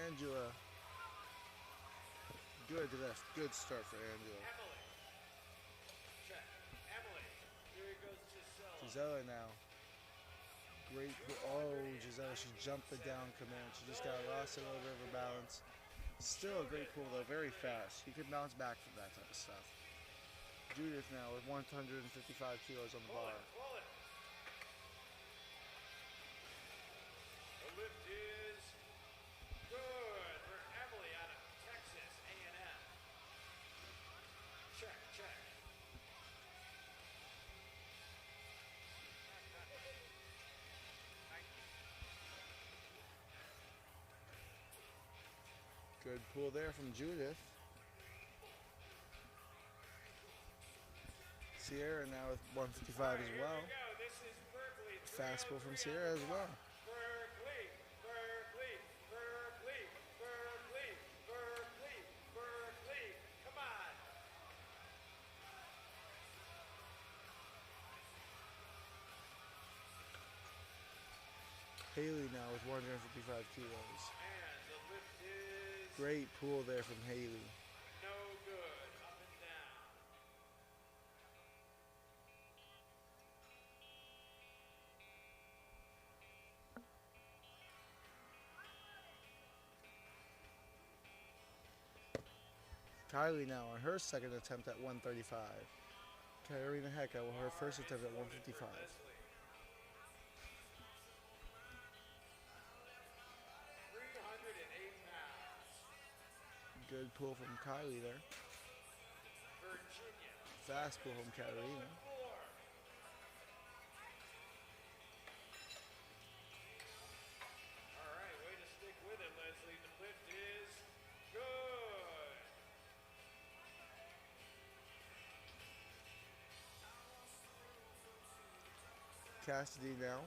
Angela. Good lift. Good start for Angela. Emily. Check. Emily. Here goes Gisela. Gisela now. Great. Oh, Gisela, she jumped the down command. She just got lost a little bit of her balance. Still a great pool though, very fast. You could bounce back from that type of stuff. Judith now with 155 kilos on the Pull bar. it, pull it. The lift is good for Emily out of Texas A&M. Check, check. Good pull there from Judith. Sierra now with 155 as well. Here we go. This is Berkeley. Fast pull from Sierra as well. Berkeley, Berkeley, Berkeley, Berkeley, Berkeley, Berkeley. Come on. Haley now with 155 kilos. And the lift is Great pull there from Haley. no good. Up and down. Kylie now on her second attempt at 135. Karina Hecka with her first attempt at 155. Leslie. 308 pounds. Good pull from Kylie there. Virginia. Fast pull from Katarina. 4. All right, way to stick with it, Leslie. The lift is good. Cassidy now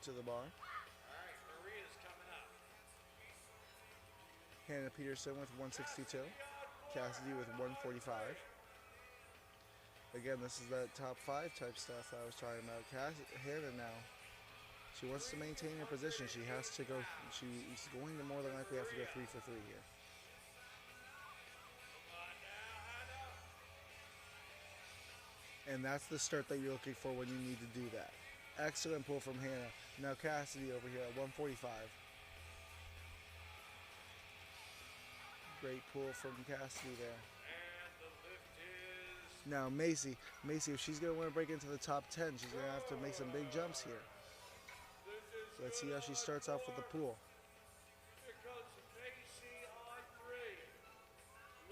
to the bar. All right, Maria's coming up. Hannah Peterson with 162. Cassidy with 145. Again, this is that top 5 type stuff I was talking about. Hannah now, she wants to maintain her position. She has to go. She's going to more than likely have to go 3 for 3 here. And that's the start that you're looking for when you need to do that. Excellent pull from Hannah. Now Cassidy over here at 145. Great pull from Cassidy there. And the lift is Now Macy, if she's going to want to break into the top 10, she's going to have to make some big jumps here. Let's see how she starts off with the pool. Here comes Macy on 3.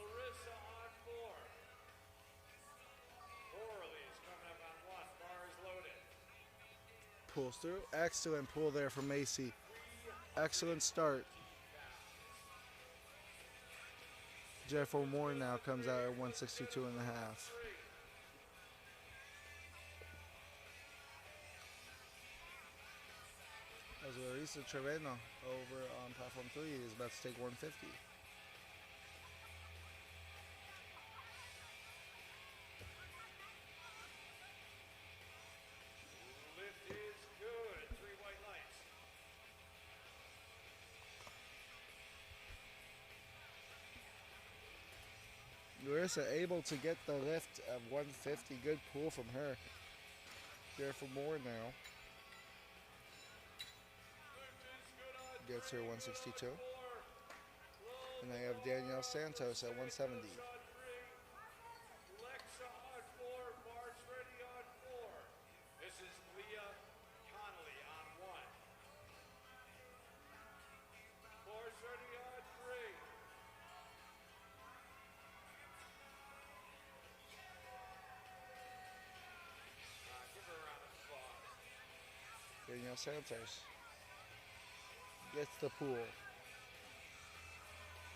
Larissa on 4. Corley's coming up on 1. Bar is loaded. Pulls through. Excellent pull there from Macy. Excellent start. Jennifer Moore now comes out at 162 and a half. As Larissa Treveno over on platform 3 is about to take 150. Lift is good. 3 white lights. Larissa able to get the lift of 150. Good pull from her. Jennifer Moore now gets her 162. And I have Danielle Santos at 170. Lexa on 4. Bar's ready on 4. This is Leah Connolly on 1. Bar's ready on 3. Give her a round of applause. Danielle Santos gets the pool.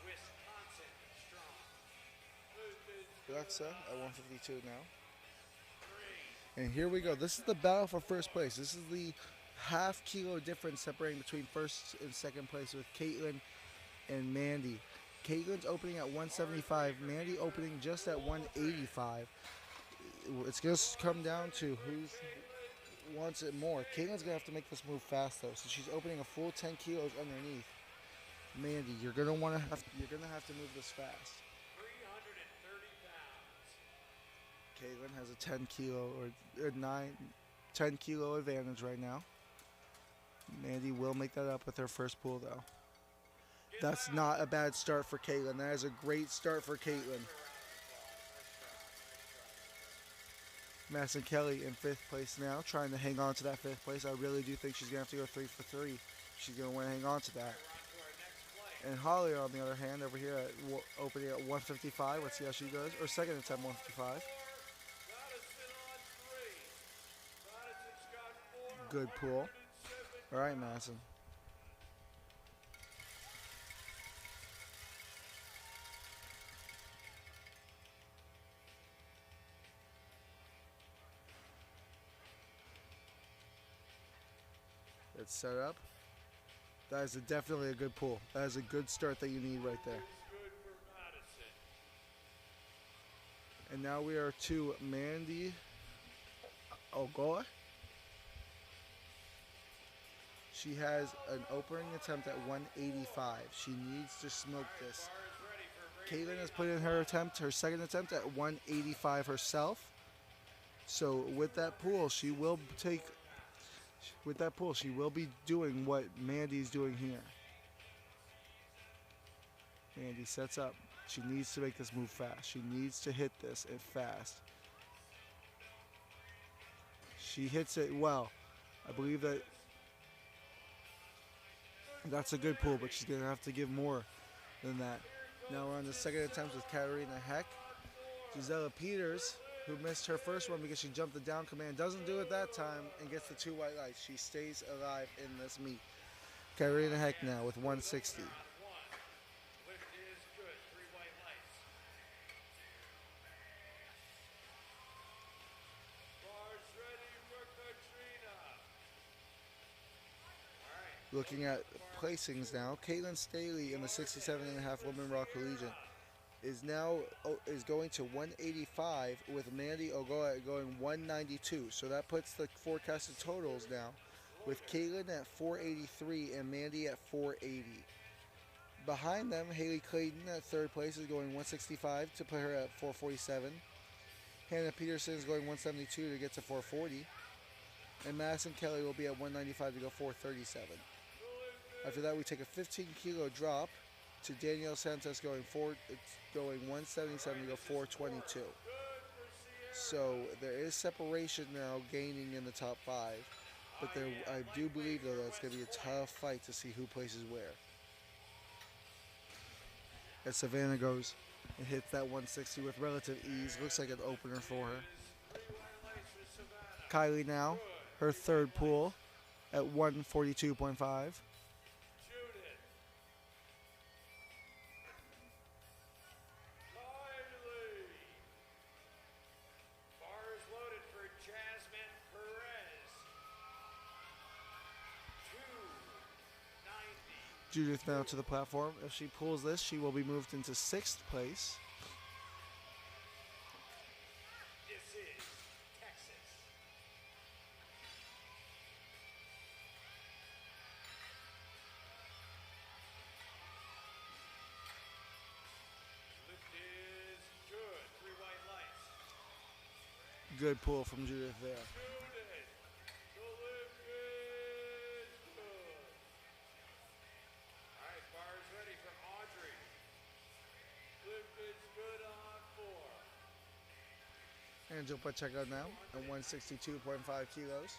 Wisconsin strong. Alexa at 152 now. And here we go. This is the battle for first place. This is the half kilo difference separating between first and second place with Caitlin and Mandy. Caitlin's opening at 175. Mandy opening just at 185. It's going to come down to who wants it more. Caitlin's going to have to make this move fast though, so she's opening a full 10 kilos underneath. Mandy, you're going to have to move this fast. 330 pounds. Caitlin has a 10 kilo or 10 kilo advantage right now. Mandy will make that up with her first pull though. That's not a bad start for Caitlin. That is a great start for Caitlin. Madison Kelly in 5th place now, trying to hang on to that 5th place. I really do think she's going to have to go 3 for 3. She's going to want to hang on to that. And Holly, on the other hand, over here at opening at 155. Let's see how she goes. Or second attempt 155. Good pull. All right, Madison. It's set up. That is definitely a good pull. That is a good start that you need right there. Good for Madison. And now we are to Mandy Ogoa. She has an opening attempt at 185. She needs to smoke this. Caitlin has put in her second attempt at 185 herself. So with that pull, she will be doing what Mandy's doing here. Mandy sets up. She needs to make this move fast. She needs to hit this fast. She hits it well. I believe that's a good pull, but she's going to have to give more than that. Now we're on the second attempt with Katarina Heck. Gisela Peters, who missed her first one because she jumped the down command, doesn't do it that time and gets the 2 white lights. She stays alive in this meet. Katarina Heck now with 160. Lift is good. 3 white lights. Bars ready for Katrina. All right. Looking at placings now, Caitlin Staley in the 67.5 Women Raw Collegiate is going to 185 with Mandy Ogoa going 192. So that puts the forecasted totals now with Caitlin at 483 and Mandy at 480. Behind them, Haley Clayton at third place is going 165 to put her at 447. Hannah Peterson is going 172 to get to 440. And Madison Kelly will be at 195 to go 437. After that, we take a 15 kilo drop to Danielle Santos going 177 to go 422. So there is separation now gaining in the top 5. But I do believe, though, that it's going to be a tough fight to see who places where. As Savannah goes and hits that 160 with relative ease. Looks like an opener for her. Kylie now, her third pull at 142.5. Judith now to the platform. If she pulls this, she will be moved into 6th place. This is Texas. Lift is good. 3 white lights. Good pull from Judith there. Angel Pacheco now at 162.5 kilos.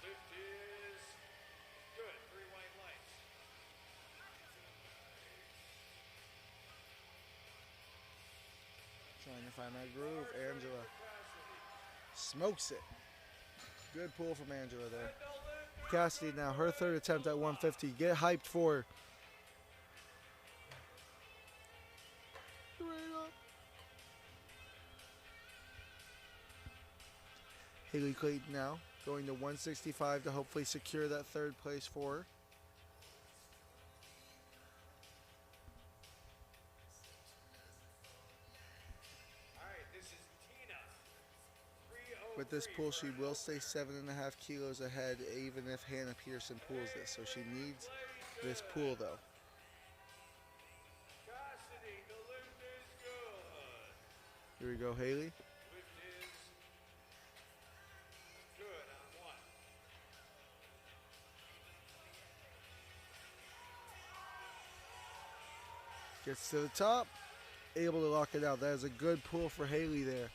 Lift is good. 3 white lights. Trying to find that groove. Angela smokes it. Good pull from Angela there. Cassidy now, her third attempt at 150. Get hyped for her. Haley Clayton now going to 165 to hopefully secure that third place for her. All right, this is Tina. With this pull, she will stay 7.5 kilos ahead, even if Hannah Peterson pulls this. So she needs this pull, though. Cassidy, the lift is good. Here we go, Haley. Lift is good on 1. Gets to the top, able to lock it out. That is a good pull for Haley there.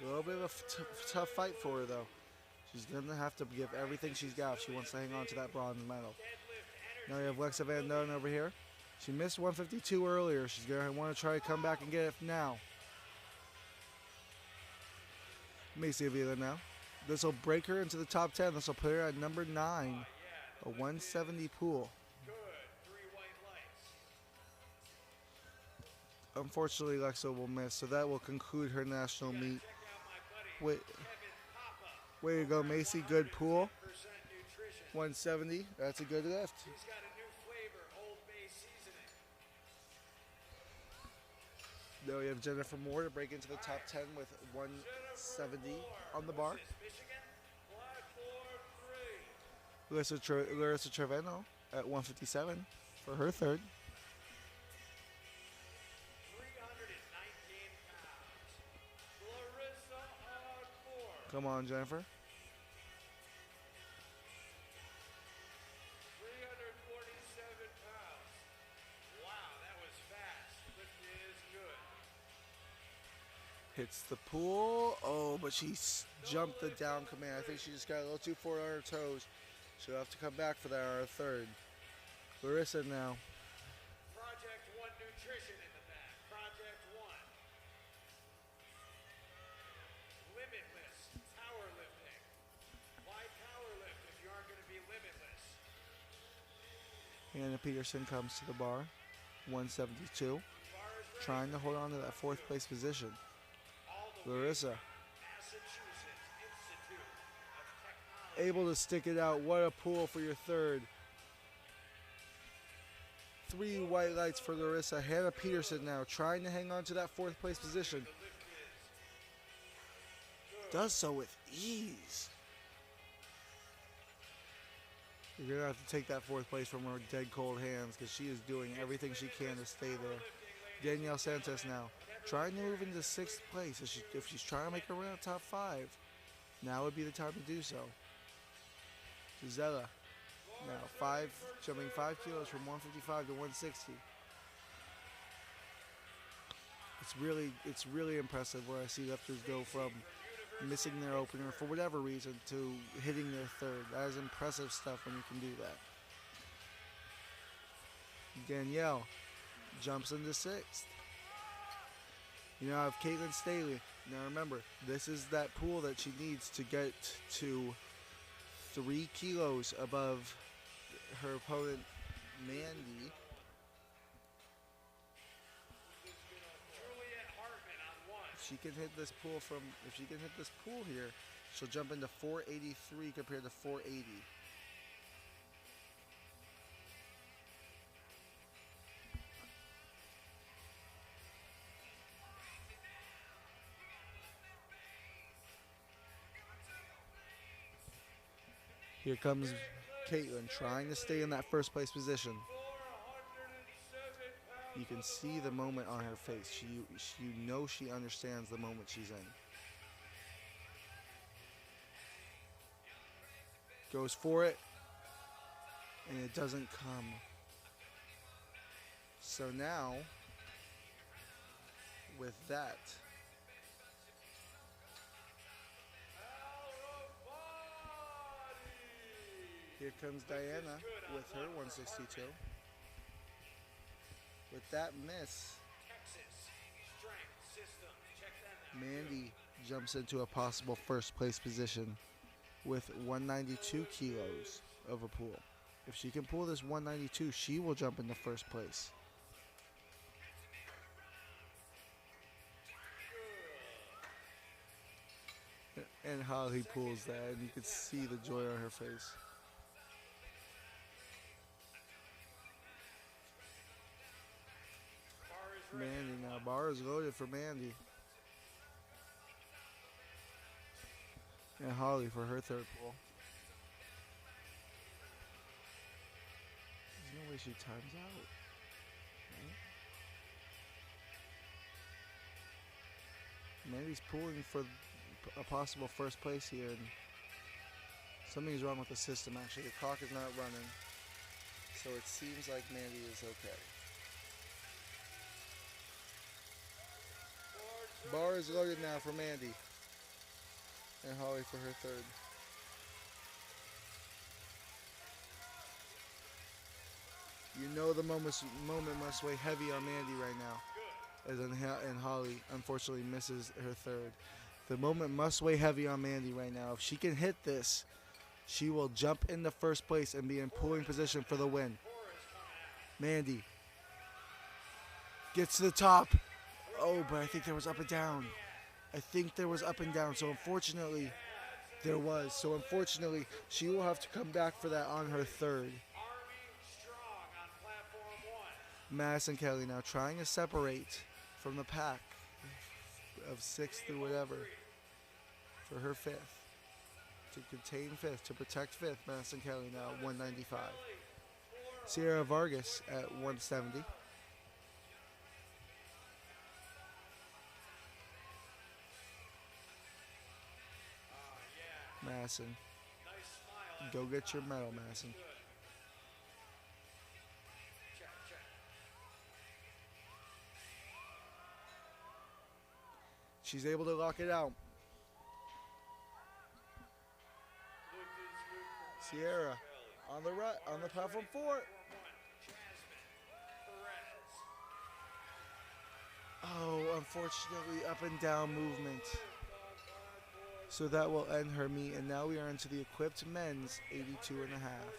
A little bit of a tough fight for her, though. She's going to have to give everything she's got if she wants to hang on to that bronze medal. Now we have Lexa Van Donen over here. She missed 152 earlier. She's going to want to try to come back and get it now. Macy Avila now. This will break her into the top 10. This will put her at number 9. A 170 pool. Good. 3 white lights. Unfortunately, Lexa will miss, so that will conclude her national meet. Check out my buddy, Wait, Kevin Papa. way to go, Macy. Good pool. 100% nutrition. 170. That's a good lift. He's got a new flavor, Old Bay seasoning. Now we have Jennifer Moore to break into the top 10 with 170 on the bar. This is Michigan. Platform 3. Larissa Trevino at 157 for her third. 319 pounds. Larissa on 4. Come on, Jennifer. 347 pounds. Wow, that was fast. Lift is good. Hits the pool. Oh, but she jumped the down command. I think she just got a little too forward on her toes. She'll have to come back for that on her third. Larissa now. Project 1 Nutrition in the back. Project 1. Limitless powerlifting. Why powerlift if you aren't going to be limitless? Hannah Peterson comes to the bar. 172. Trying to hold on to that fourth place position. Larissa. Massachusetts Institute of Technology. Able to stick it out. What a pull for your third. 3 white lights for Larissa. Hannah Peterson now trying to hang on to that fourth place position. Does so with ease. You're going to have to take that fourth place from her dead cold hands because she is doing everything she can to stay there. Danielle Santos now trying to move into 6th place. If she's trying to make her around top 5, now would be the time to do so. Gisela now jumping 5 kilos from 155 to 160. It's really impressive where I see lifters go from missing their opener for whatever reason to hitting their third. That is impressive stuff when you can do that. Danielle jumps into 6th. You now have Caitlin Staley. Now remember, this is that pool that she needs to get to 3 kilos above her opponent, Mandy. Juliet Hartman on 1. If she can hit this pool here, she'll jump into 483 compared to 480. Here comes Caitlin trying to stay in that first place position. 407 pounds. You can see the moment on her face. You know she understands the moment she's in. Goes for it, and it doesn't come. So now, with that, here comes Diana with her 162. With that miss, Texas Strength Systems. Check them out. Mandy jumps into a possible first place position with 192 kilos of a pull. If she can pull this 192, she will jump into first place. And Holly pulls that, and you can see the joy on her face. Mandy now. Bar is loaded for Mandy. And Holly for her third pull. There's no way she times out. Right? Mandy's pulling for a possible first place here, and something's wrong with the system actually. The clock is not running, so it seems like Mandy is okay. Bar is loaded now for Mandy. And Holly for her third. You know the moment must weigh heavy on Mandy right now. And Holly unfortunately misses her third. The moment must weigh heavy on Mandy right now. If she can hit this, she will jump into first place and be in pulling position for the win. Mandy gets to the top. Oh, but I think there was up and down. So unfortunately, there was. So unfortunately, she will have to come back for that on her third. Army Strong on platform 1. Madison Kelly now trying to separate from the pack of 6th or whatever for her 5th. To contain 5th, to protect 5th, Madison Kelly now at 195. Sierra Vargas at 170. Madison, Nice smile. go get your medal, Madison. Check, check. she's able to lock it out. Lift is good for Sierra Kelly. on the right, on the platform 4. Oh, unfortunately, up and down movement. So that will end her meet, and now we are into the equipped men's 82 and a half.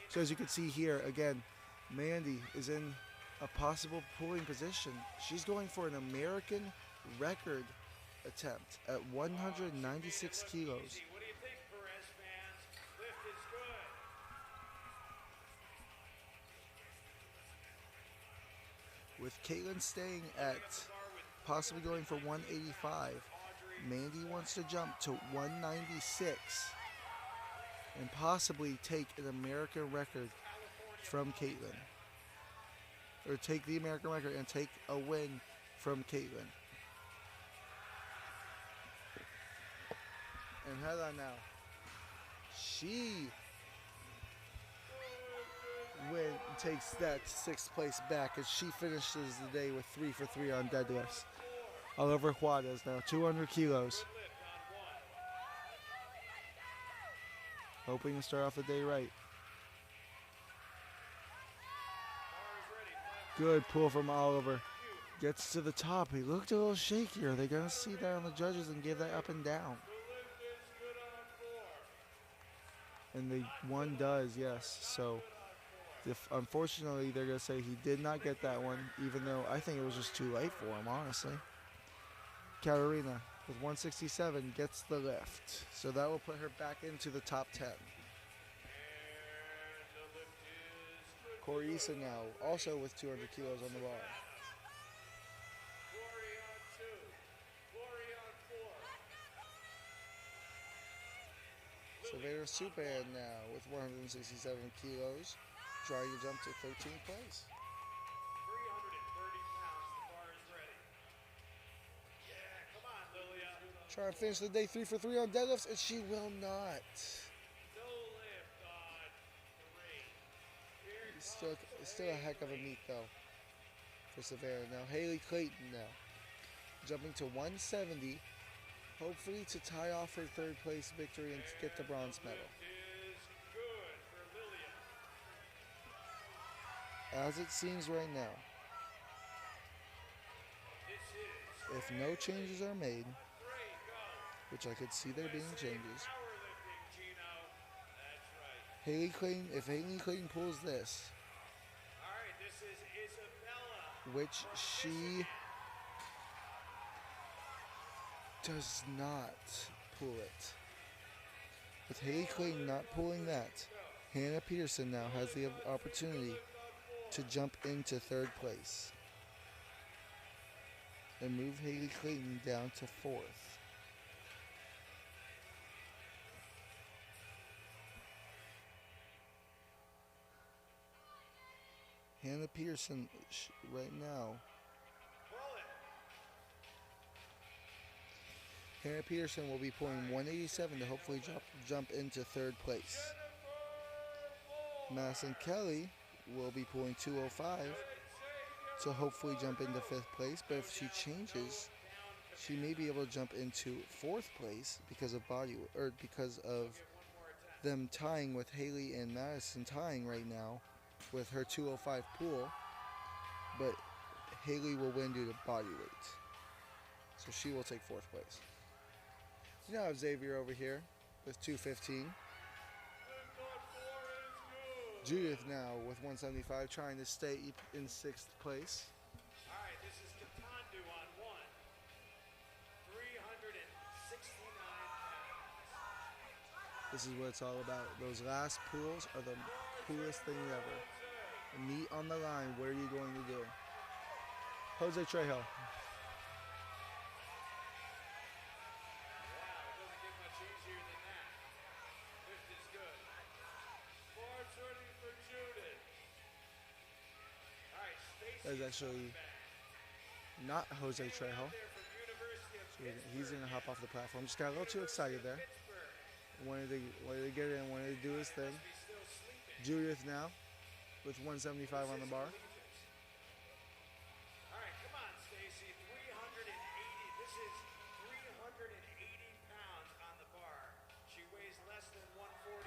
So as you can see here, again, Mandy is in a possible pulling position. She's going for an American record attempt at 196 kilos. What do you think, Perez fans? Lift is good. With Caitlin staying at possibly going for 185, Mandy wants to jump to 196 and possibly take an American record from Caitlin. Or take the American record and take a win from Caitlin. And hold on now. She takes that 6th place back as she finishes the day with 3 for 3 on deadlifts. All over Juarez now, 200 kilos. Hoping to start off the day right. Good pull from Oliver. Gets to the top. He looked a little shaky. Are they going to see that on the judges and give that up and down? And the one does, yes. So, unfortunately, they're going to say he did not get that one, even though I think it was just too late for him, honestly. Katarina, with 167, gets the lift. So that will put her back into the top 10. Corisa now, also with 200 kilos on the bar. Savannah Supan now with 167 kilos, trying to jump to 13th place. 330 pounds, the bar is ready. Yeah, come on, Lilia. Trying to finish the day 3 for 3 on deadlifts, and she will not. No lift on 3. It's still a heck of a meet, though, for Savannah. Now, Haley Clayton now, jumping to 170, hopefully to tie off her 3rd place victory and to get the bronze medal. Is good for Lilia. As it seems right now, This is if no changes are made, 3, go. which I could see there being changes, Powerlifting, Gino. That's right. Haley Clayton, if Haley Clayton pulls this, All right, this is Isabella. which she does not pull it. With Haley Clayton not pulling that, Hannah Peterson now has the opportunity to jump into 3rd place and move Haley Clayton down to 4th. Hannah Peterson right now. Hannah Peterson will be pulling 187 to hopefully jump into 3rd place. Madison Kelly will be pulling 205 to hopefully jump into 5th place, but if she changes, she may be able to jump into 4th place because of them tying with Haley and Madison tying right now with her 205 pool, but Haley will win due to body weight. So she will take 4th place. You now have Xavier over here with 215. Judith now with 175 trying to stay in 6th place. All right, this is Katandu on 1. 369 pounds. This is what it's all about. Those last pulls are the coolest thing ever. Meet on the line, what are you going to do? Jose Trejo. Wow, it doesn't get much easier than that. Lift is good. Bar ready for Judith. All right, Stacy. That is actually not Jose Trejo. There from University of So he's going to hop off the platform. Just got a little too excited there. Wanted to get in, wanted to do his thing. Still sleeping. Judith now with 175 on the bar. All right, come on, Stacy. 380. This is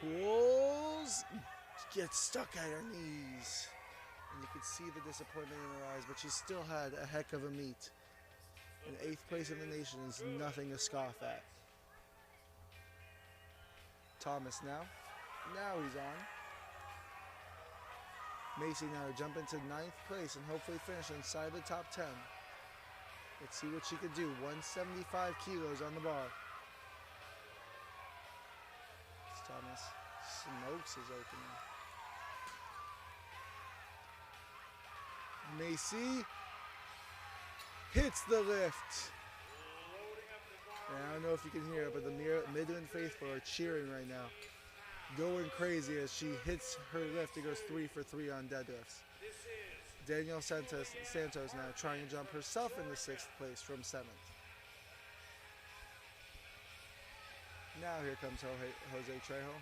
Pulls. Gets stuck at her knees. And you could see the disappointment in her eyes, but she still had a heck of a meet. And 8th place in the nation is nothing to scoff at. Thomas now. Now he's on. Macy now to jump into 9th place and hopefully finish inside the top 10. Let's see what she can do. 175 kilos on the bar. Thomas smokes his opening. Macy hits the lift. And I don't know if you can hear it, but the Midland faithful are cheering right now. Going crazy as she hits her lift. It goes 3 for 3 on deadlifts. Danielle Santos now trying to jump herself into 6th place from 7th. Now here comes Jose Trejo.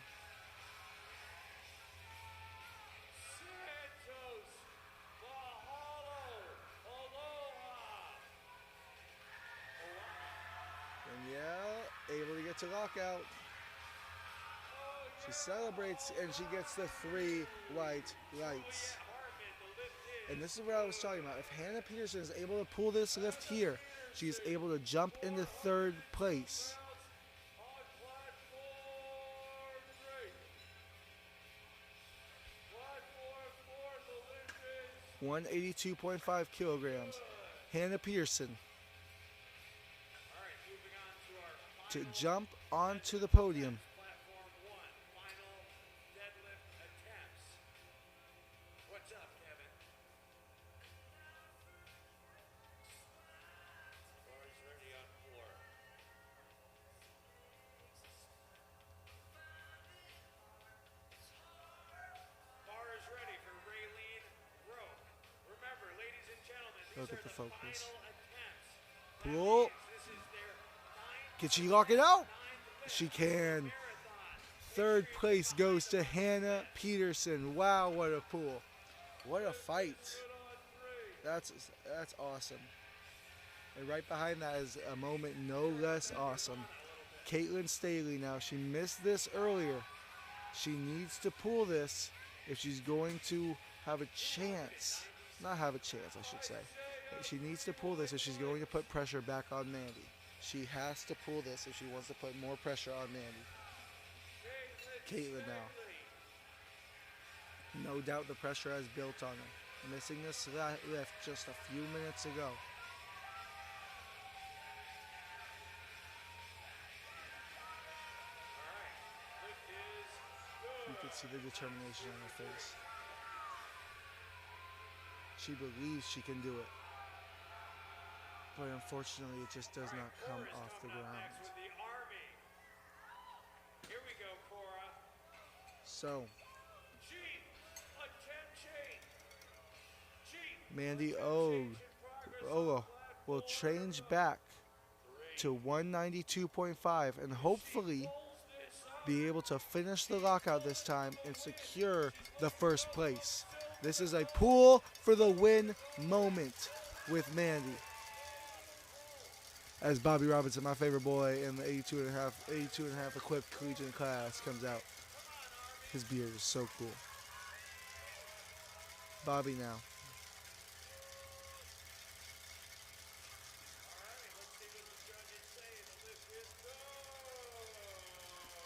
Danielle able to get to lockout. She celebrates and she gets the 3 white lights. And this is what I was talking about. If Hannah Peterson is able to pull this lift here, she is able to jump into 3rd place. 182.5 kilograms. Hannah Peterson to jump onto the podium. Platform 1, final deadlift attempts. What's up, Kevin? Bar is ready on floor. Bar is ready for Raylene Roque. Remember, ladies and gentlemen, these Look are at the the focus. final attempts. Pull. This is their 9th Can she lock it out? lift She can. marathon. 3rd place goes to Hannah Peterson. Wow, what a pull. What a fight. That's awesome. And right behind that is a moment no less awesome. Caitlin Staley now. She missed this earlier. She needs to pull this if she's going to have a chance. Not have a chance, I should say. She needs to pull this if she's going to put pressure back on Mandy. She has to pull this if she wants to put more pressure on Mandy. Caitlin now. No doubt the pressure has built on her. Missing this lift just a few minutes ago. You can see the determination on her face. She believes she can do it. But unfortunately, it just does not come off the ground. Here we go, Cora. So, Jeep, attention. Jeep, Mandy Ola will change back to 192.5 and hopefully be able to finish the lockout this time and secure the 1st place. This is a pull for the win moment with Mandy. As Bobby Robinson, my favorite boy in the 82 and a half equipped collegiate class, comes out. His beard is so cool. Bobby now.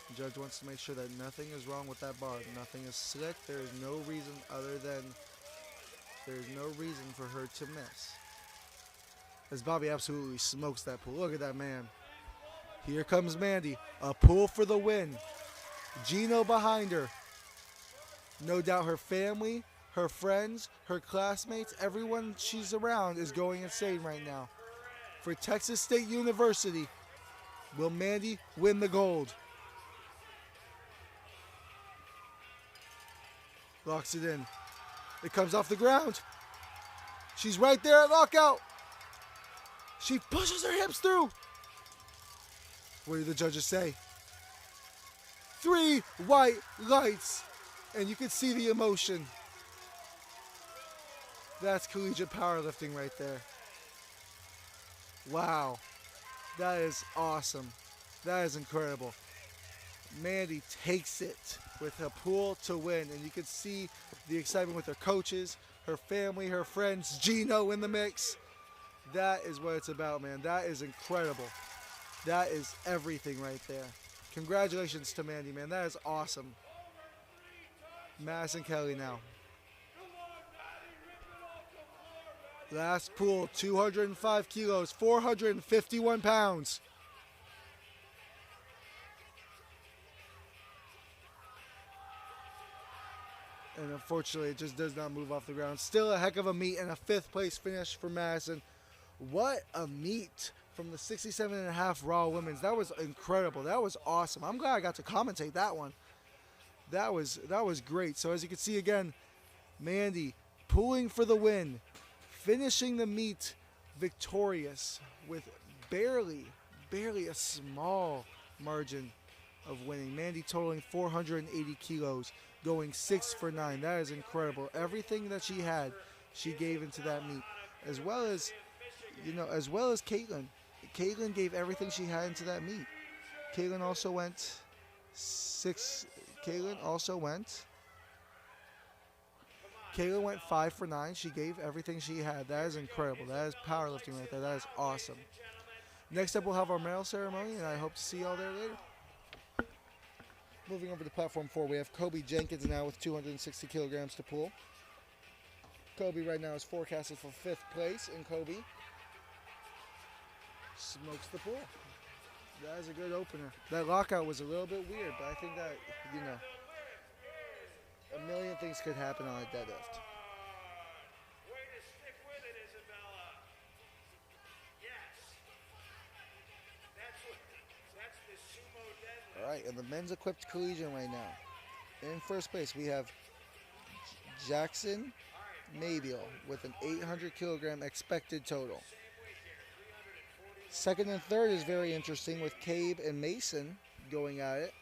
The judge wants to make sure that nothing is wrong with that bar. Nothing is slick. There is no reason for her to miss. As Bobby absolutely smokes that pull. Look at that man. Here comes Mandy. A pull for the win. Gino behind her. No doubt her family, her friends, her classmates, everyone she's around is going insane right now. For Texas State University, will Mandy win the gold? Locks it in. It comes off the ground. She's right there at lockout. She pushes her hips through. What do the judges say? 3 white lights. And you can see the emotion. That's collegiate powerlifting right there. Wow. That is awesome. That is incredible. Mandy takes it with a pool to win, and you can see the excitement with her coaches, her family, her friends, Gino in the mix. That is what it's about, man. That is incredible. That is everything right there. Congratulations to Mandy, man. That is awesome. Madison Kelly now. Last pool, 205 kilos, 451 pounds. And unfortunately, it just does not move off the ground. Still a heck of a meet and a 5th place finish for Madison. What a meet from the 67.5 Raw Women's. That was incredible. That was awesome. I'm glad I got to commentate that one. That was great. So as you can see again, Mandy pulling for the win, finishing the meet victorious with barely a small margin of winning. Mandy totaling 480 kilos, going 6 for 9. That is incredible. Everything that she had, she gave into that meet, as well as Caitlin. Caitlin gave everything she had into that meet. Caitlin also went 5 for 9. She gave everything she had. That is incredible. That is powerlifting right there. That is awesome. Next up, we'll have our medal ceremony, and I hope to see y'all there later. Moving over to platform 4, we have Kobe Jenkins now with 260 kilograms to pull. Kobe right now is forecasted for 5th place, and Kobe smokes the pull. That is a good opener. That lockout was a little bit weird, but I think that, a million things could happen on a deadlift. Way to stick with it, Isabella. Yes. That's the sumo deadlift. All right, and the men's equipped collegiate right now. In first place, we have Jackson Maybiel with an 800 kilogram expected total. Second and third is very interesting with Cabe and Mason going at it.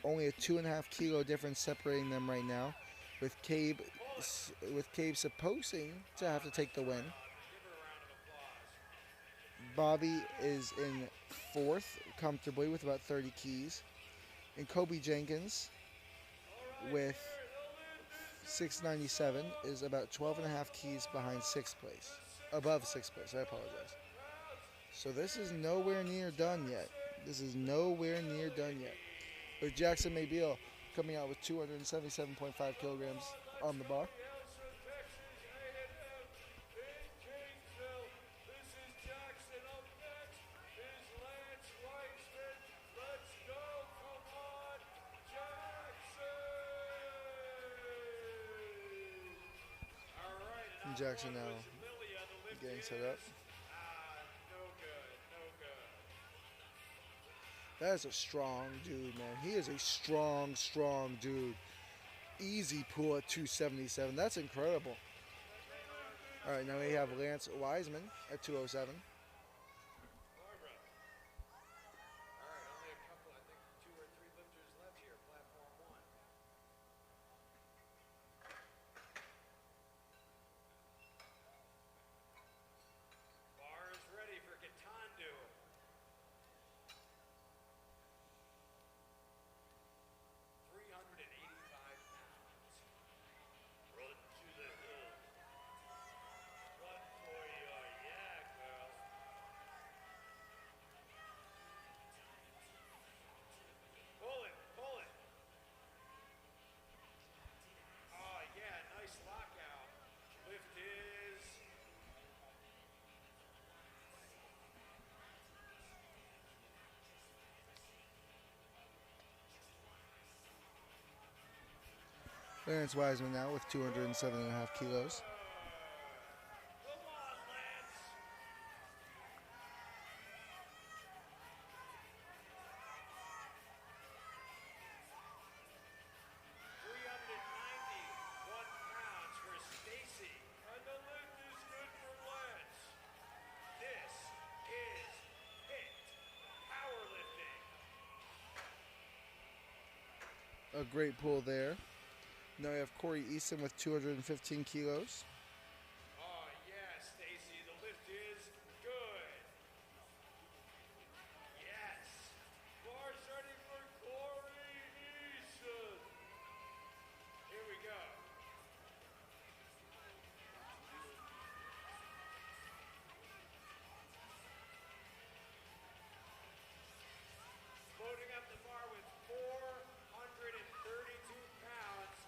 Only a 2.5 kilo difference separating them right now, with Cabe supposing to have to take the win. Bobby is in 4th comfortably with about 30 keys, and Kobe Jenkins with 697 is about 12.5 keys behind 6th place, above 6th place. I apologize. So this is nowhere near done yet. With Jackson Maybiel coming out with 277.5 kilograms on the bar. Jackson now getting set up. That is a strong dude, man. He is a strong dude. Easy pull at 277. That's incredible. All right, now we have Lance Wiseman at 207. Lance Wiseman now with 207.5 kilos. A great pull there. Now we have Corey Easton with 215 kilos. Oh, yeah, Stacy, the lift is good. Yes. Bars ready for Corey.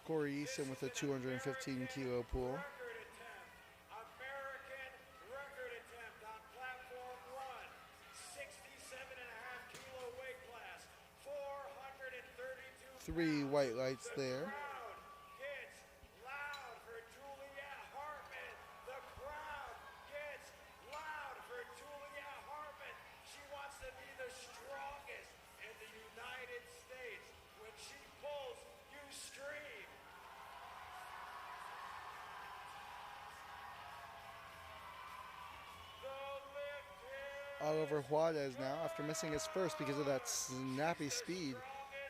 Corey Easton with a 215 kilo pool. Record attempt. American record attempt on platform 1. 67.5 kilo weight class. 432 3 white lights there. crowd gets loud for Julia Hartman. The crowd gets loud for Julia Hartman. She wants to be the strongest in the United States. When she pulls, you scream. Oliver Juarez now, after missing his first because of that snappy speed.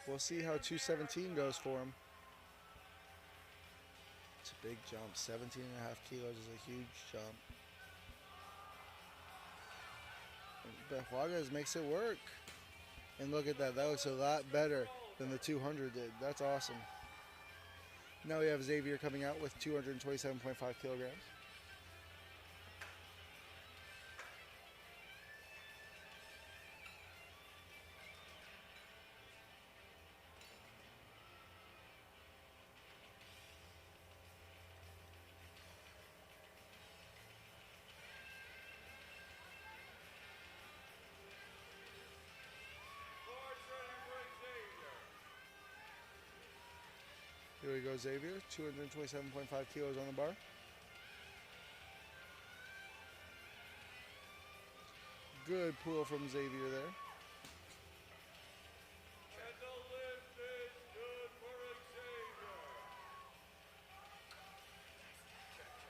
We'll see how 217 goes for him. It's a big jump. 17.5 kilos is a huge jump. But Juarez makes it work. And look at that. That looks a lot better than the 200 did. That's awesome. Now we have Xavier coming out with 227.5 kilograms. Here we go, Xavier. 227.5 kilos on the bar. Good pull from Xavier there. And the lift is good for Xavier.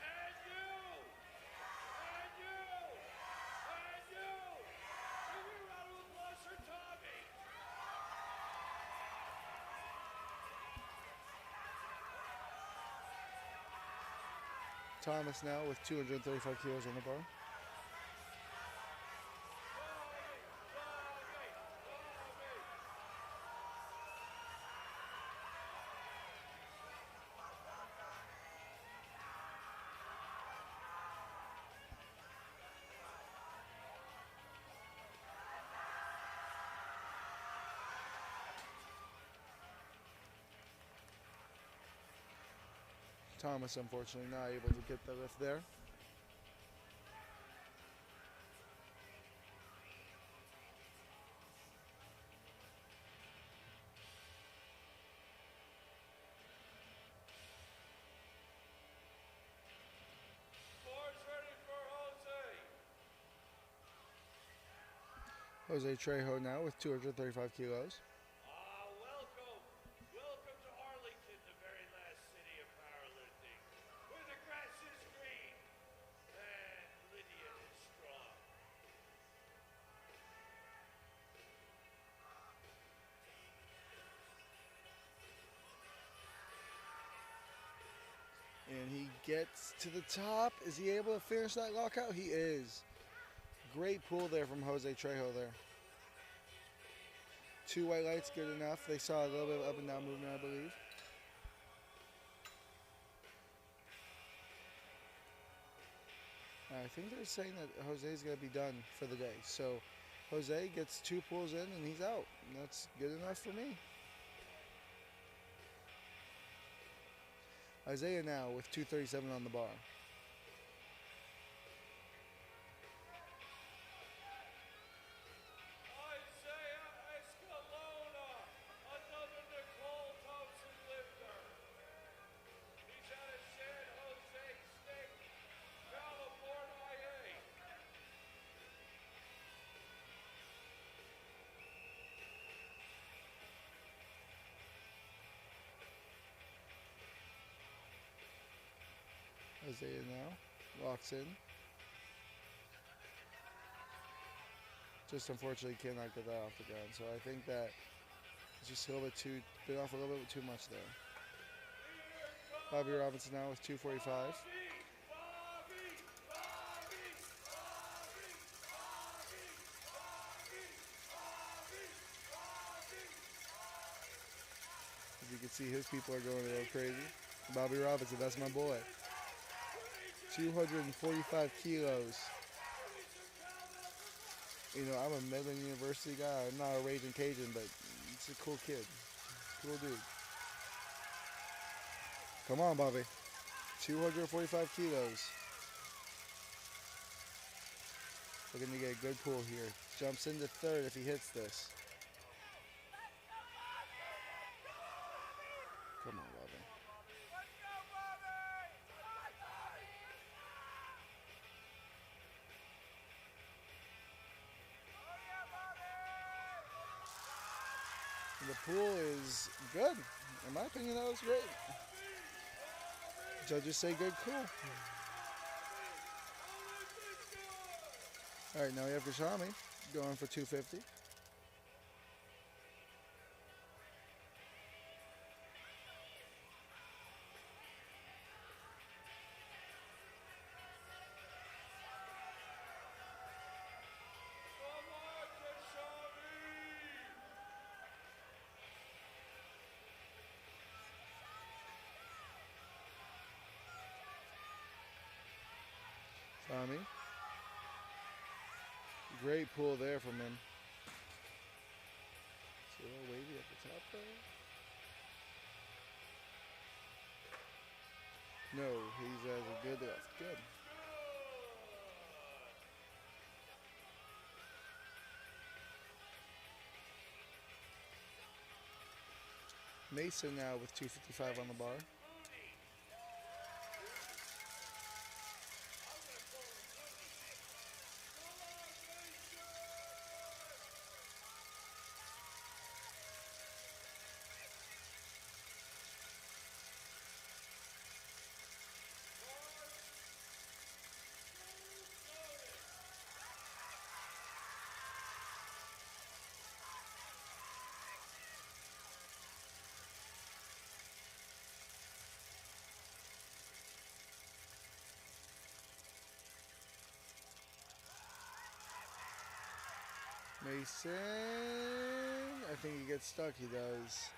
And you! And you! And you! Give me a round of applause for Tommy! Thomas now with 235 kilos on the bar. Thomas, unfortunately, not able to get the lift there. Board's ready for Jose. Jose Trejo now with 235 kilos. Welcome. Welcome to Arlington, the very last city of powerlifting, where the grass is green and Lydia is strong. And he gets to the top. Is he able to finish that lockout? He is. Great pull there from Jose Trejo there. 2 white lights, good enough. They saw a little bit of up and down movement, I believe. I think they're saying that Jose's going to be done for the day. So Jose gets 2 pulls in and he's out. And that's good enough for me. Isaiah now with 237 on the bar. Isaiah Escalona, another Nicole Thompson lifter. He's out of San Jose State, California. Isaiah now locks in. Just unfortunately cannot get that off the ground. So I think that it's just a little bit too, bit off a little bit too much there. Bobby Robinson now with 245. As you can see, his people are going a little crazy. Bobby Robinson, that's my boy. 245 kilos. You know, I'm a Midland University guy. I'm not a Raging Cajun, but it's a cool kid. Cool dude. Come on, Bobby. 245 kilos. Looking to get a good pull here. Jumps into third if he hits this. Come on, Bobby. The pool is good. In my opinion, that was great. Judges say good, cool. All right, now we have Gashami going for 250. Tommy. Great pull there from him. See a little wavy at the top there? No, he's has a good left. Good. Mason now with 255 on the bar. Mason, I think he gets stuck, he does.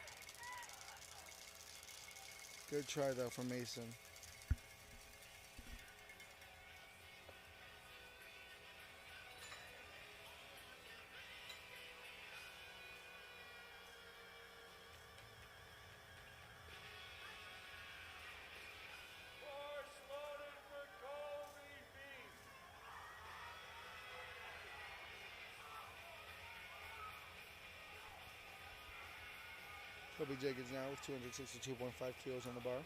Good try though from Mason. Kobe Jenkins now with 262.5 kilos on the bar.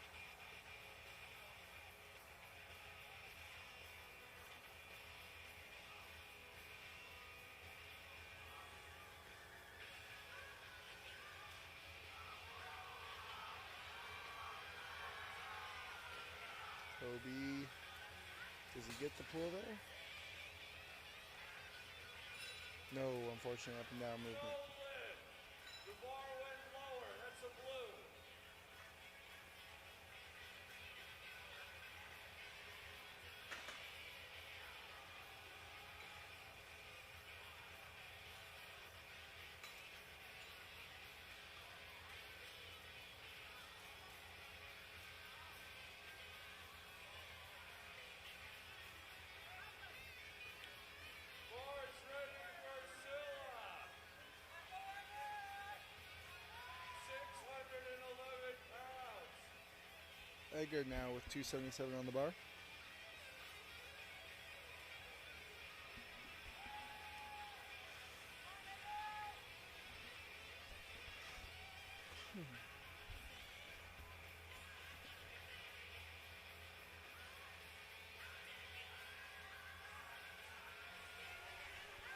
Kobe, does he get the pull there? No, unfortunately, up and down movement. Edgar now with 277 on the bar.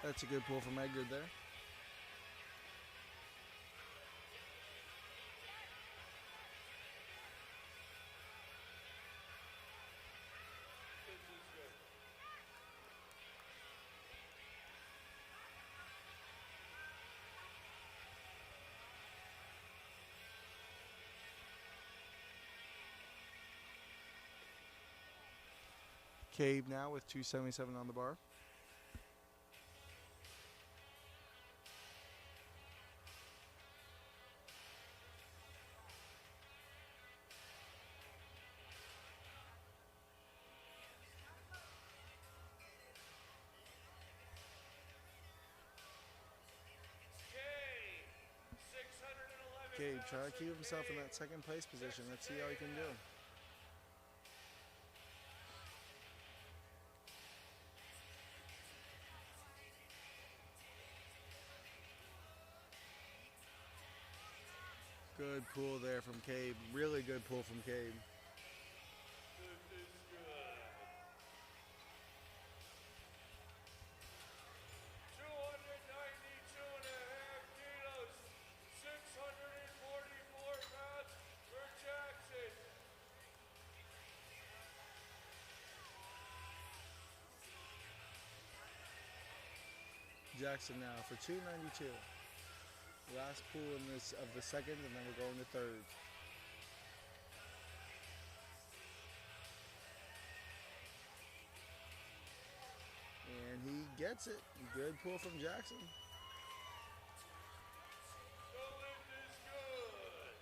That's a good pull from Edgar there. Cave now with 277 on the bar. Gabe, try to keep himself in that second place position. Let's see how he can do. Good pull there from Cabe. Really good pull from Cabe. This is good. 292 and a half kilos, 644 pounds for Jackson. Jackson now for 292. Last pull in this of the second, and then we're going to third. And he gets it. Good pull from Jackson. The lift is good.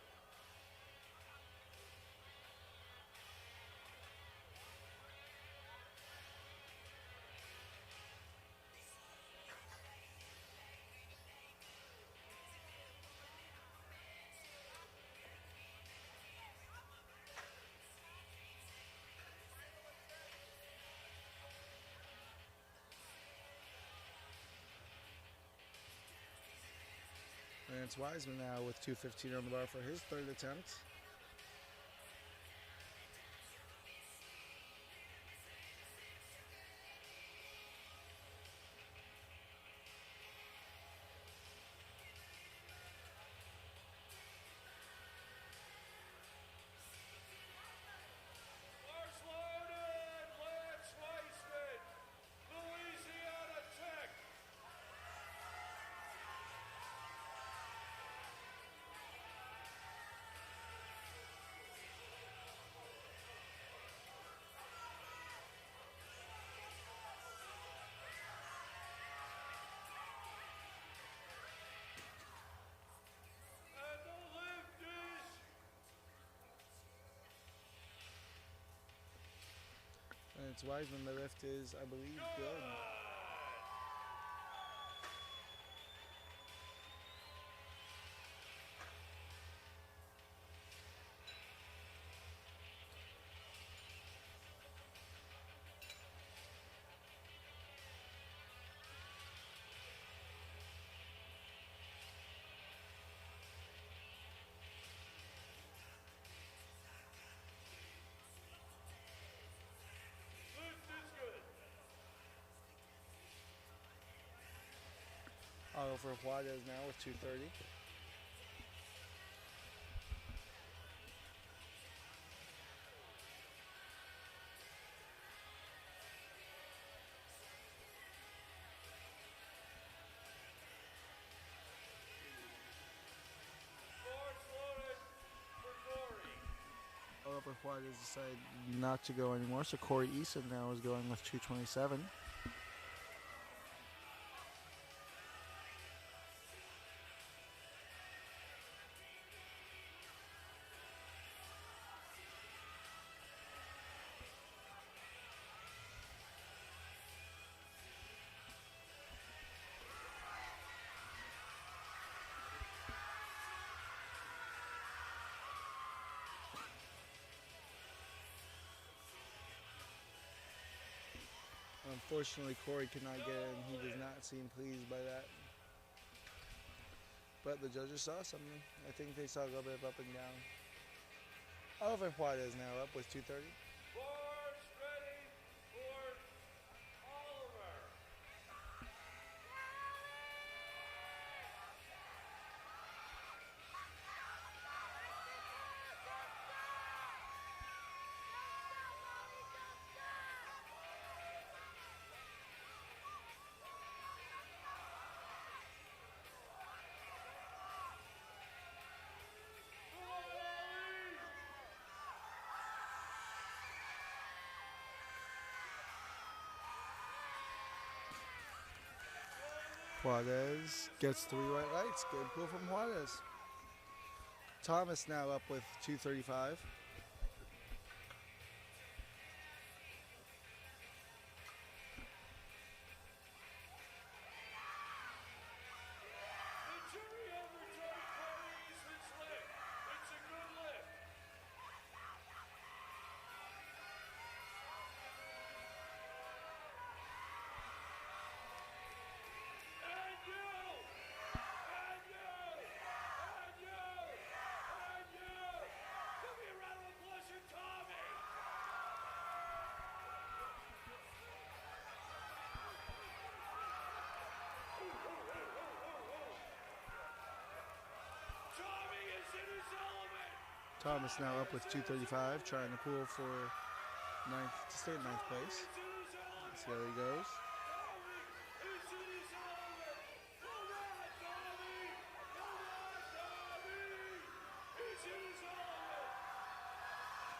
Lance Wiseman now with 215 on the bar for his third attempt. Bars loaded. Lance Weissman, Louisiana Tech. And the lift is Lance Wiseman, the lift is, I believe, good. lift is good. Oliver Juarez now with 230. Bars loaded for Corey. Oliver Juarez decided not to go anymore, so Corey Eason now is going with 227. Unfortunately, Corey could not get in. He does not seem pleased by that. But the judges saw something. I think they saw a little bit of up and down. Oliver Juarez now up with 230. Bars ready for Oliver. Juarez gets 3 white lights. Good pull from Juarez. Thomas now up with 235. The jury overturned Corey Eastman's lift. It's a good lift. And you, Thomas now up with 235, trying to pull for ninth to stay in ninth place. Let's see how he goes.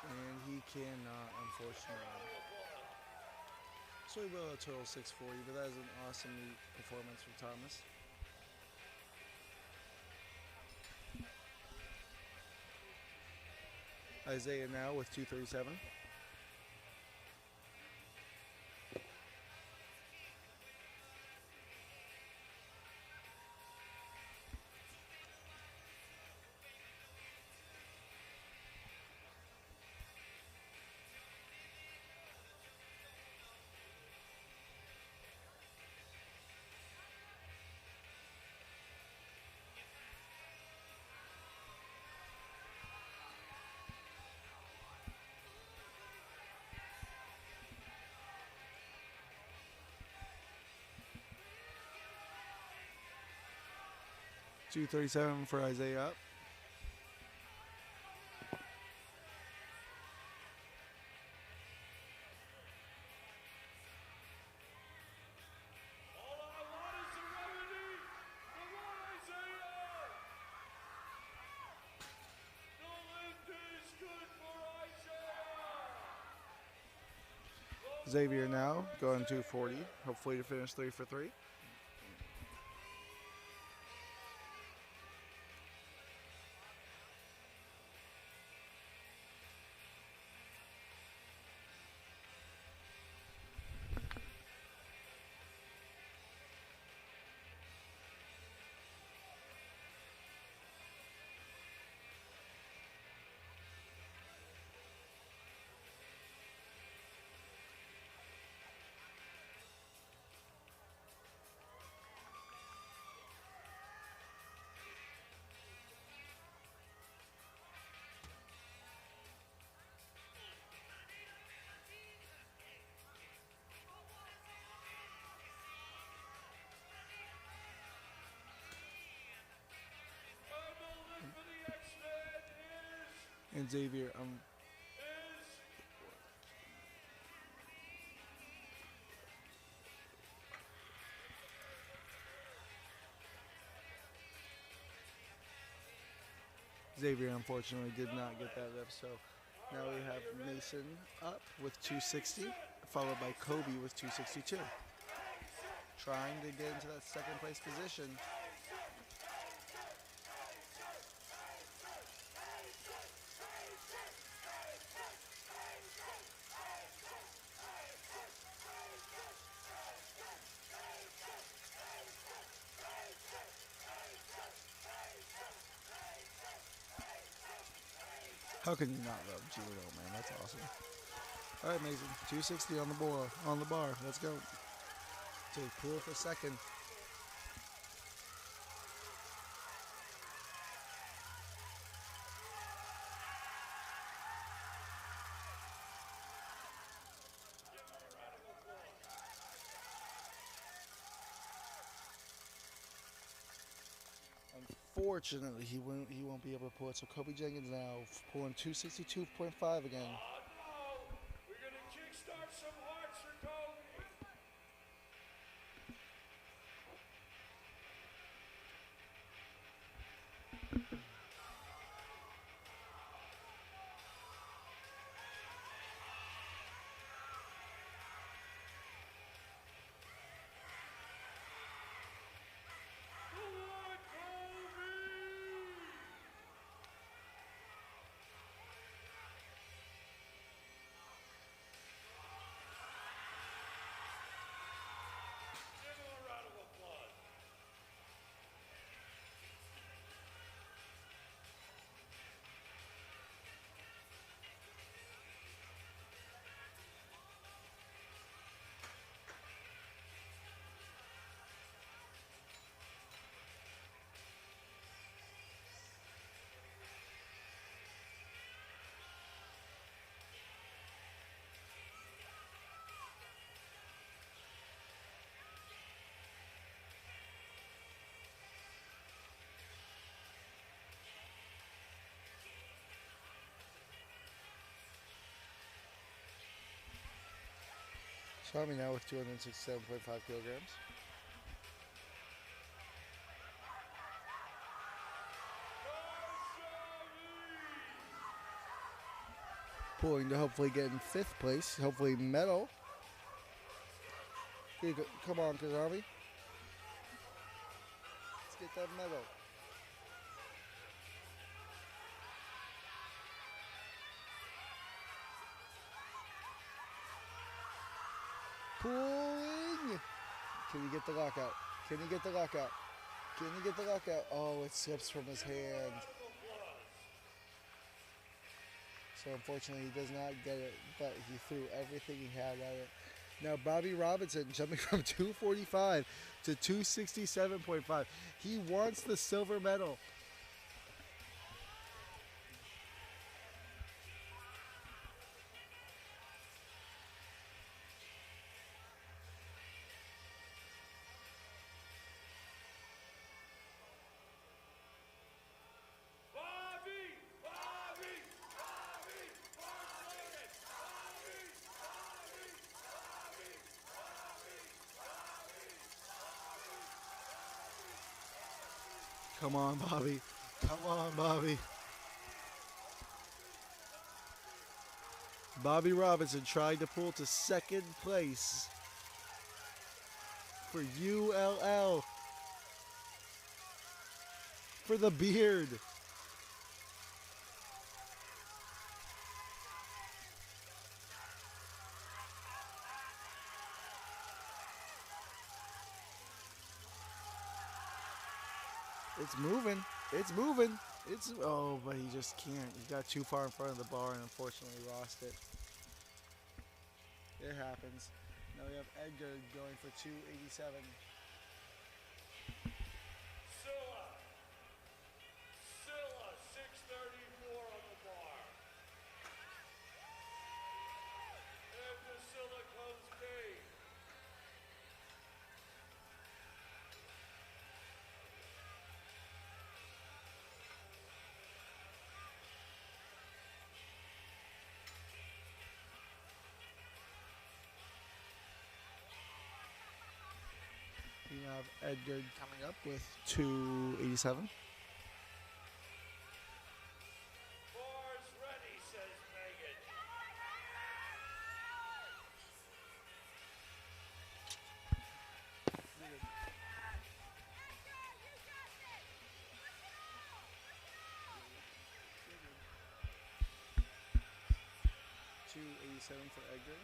And he cannot, unfortunately. So he will a total 640, but that is an awesome meet performance from Thomas. Isaiah now with 237. $237 for Isaiah up. All I want is serenity. Come on, Isaiah. The lift is good for Isaiah. Xavier now going 240, hopefully to finish 3 for 3. And Xavier, Xavier unfortunately did not get that lift, so now we have Mason up with 260, followed by Kobe with 262. Trying to get into that second place position. How can you not love judo, man? That's awesome. All right, Mason, 260 on the bar. Let's go. Take pull for second. Unfortunately, he won't be able to pull it. So Kobe Jenkins now pulling 262.5 again. We're going to kickstart some hearts for Kobe. Swami now with 267.5 kilograms. Pulling to hopefully get in 5th place. Hopefully medal. Here you go. Come on, Kazami. Let's get that medal. Pulling. Can you get the lockout? Can you get the lockout? Can you get the lockout? Oh, it slips from his hand. So unfortunately, he does not get it, but he threw everything he had at it. Now Bobby Robinson jumping from 245 to 267.5. He wants the silver medal. Come on, Bobby. Come on, Bobby. Bobby Robinson tried to pull to 2nd place for ULL. For the beard. It's moving. It's moving. Oh, but he just can't. He got too far in front of the bar and unfortunately lost it. It happens. Now we have Edgar going for 287. Silla, 634 on the bar. After Silla comes Cade. We have Edgar coming up with 287. Bars ready, says Megan. $287 for Edgar.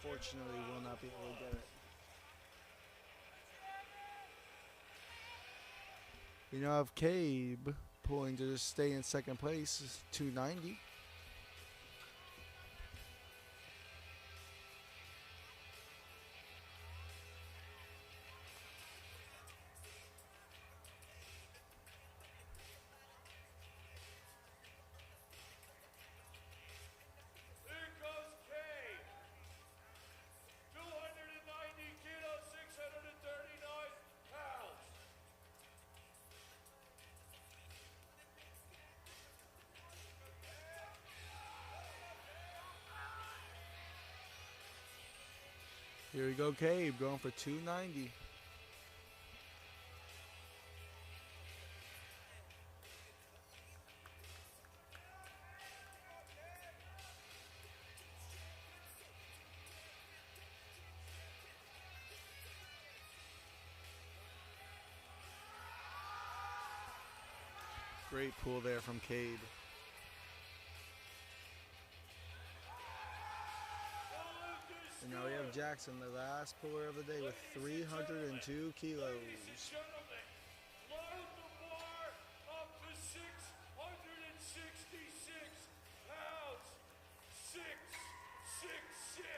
Unfortunately, will not be able to get it. We now have Cabe pulling to just stay in 2nd place, 290. Here goes Cade. 290 kilos, 639 pounds. Here we go, Cabe going for 290. Great pull there from Cade. And now we have Jackson, the last puller of the day with 302 kilos. Ladies and gentlemen, load the bar up to 666 pounds. 666,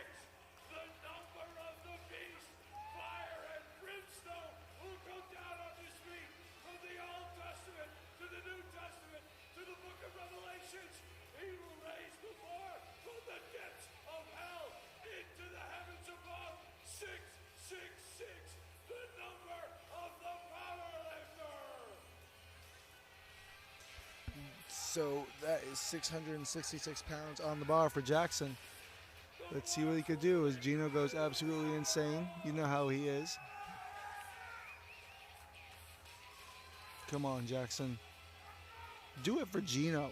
the number of the beast. Fire and brimstone will go down on this feet from the Old Testament to the New Testament to the book of Revelations. He will raise the bar from the depths of hell into the heavens above. 666, the number of the So that is 666 pounds on the bar for Jackson. Let's see what he could do as Gino goes absolutely insane. You know how he is. Come on, Jackson. Do it for Gino.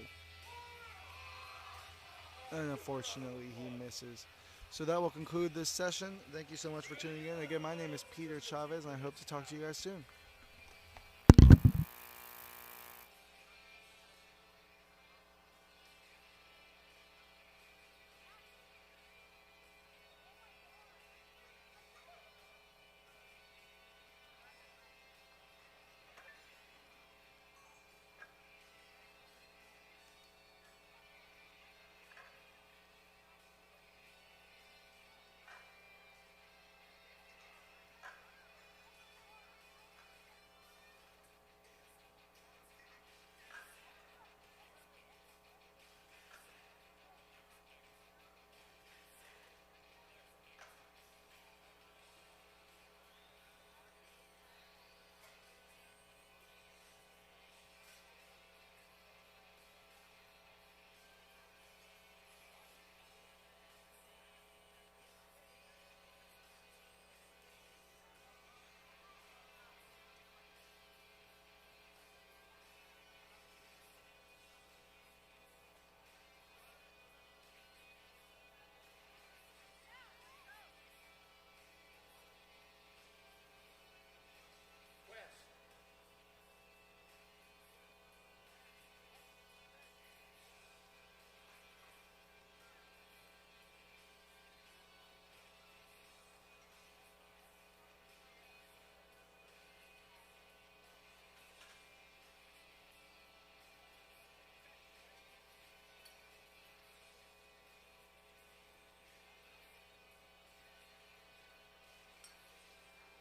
And unfortunately, he misses. So that will conclude this session. Thank you so much for tuning in. Again, my name is Peter Chavez, and I hope to talk to you guys soon.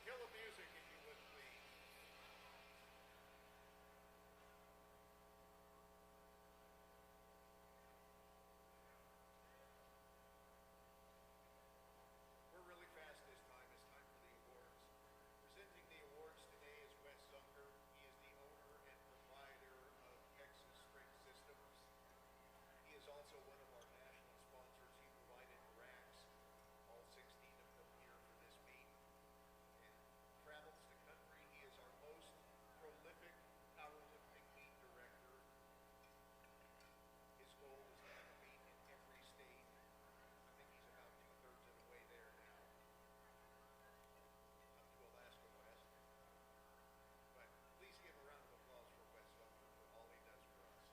Kill the music, if you would, please. We're really fast this time. It's time for the awards. Presenting the awards today is Wes Zunker. He is the owner and proprietor of Texas Spring Systems. He is also one of our national sponsors. He provided racks, all 16 of them here for this meet, and travels the country. He is our most prolific powerlifting meet director. His goal is to have a meet in every state. I think he's about 2/3 of the way there now, up to Alaska West. But please give a round of applause for Wes Zunker for all he does for us.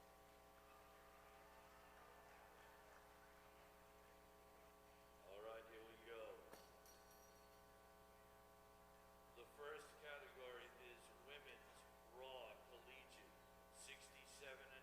All right, here we go. The first category is women's raw collegiate, 67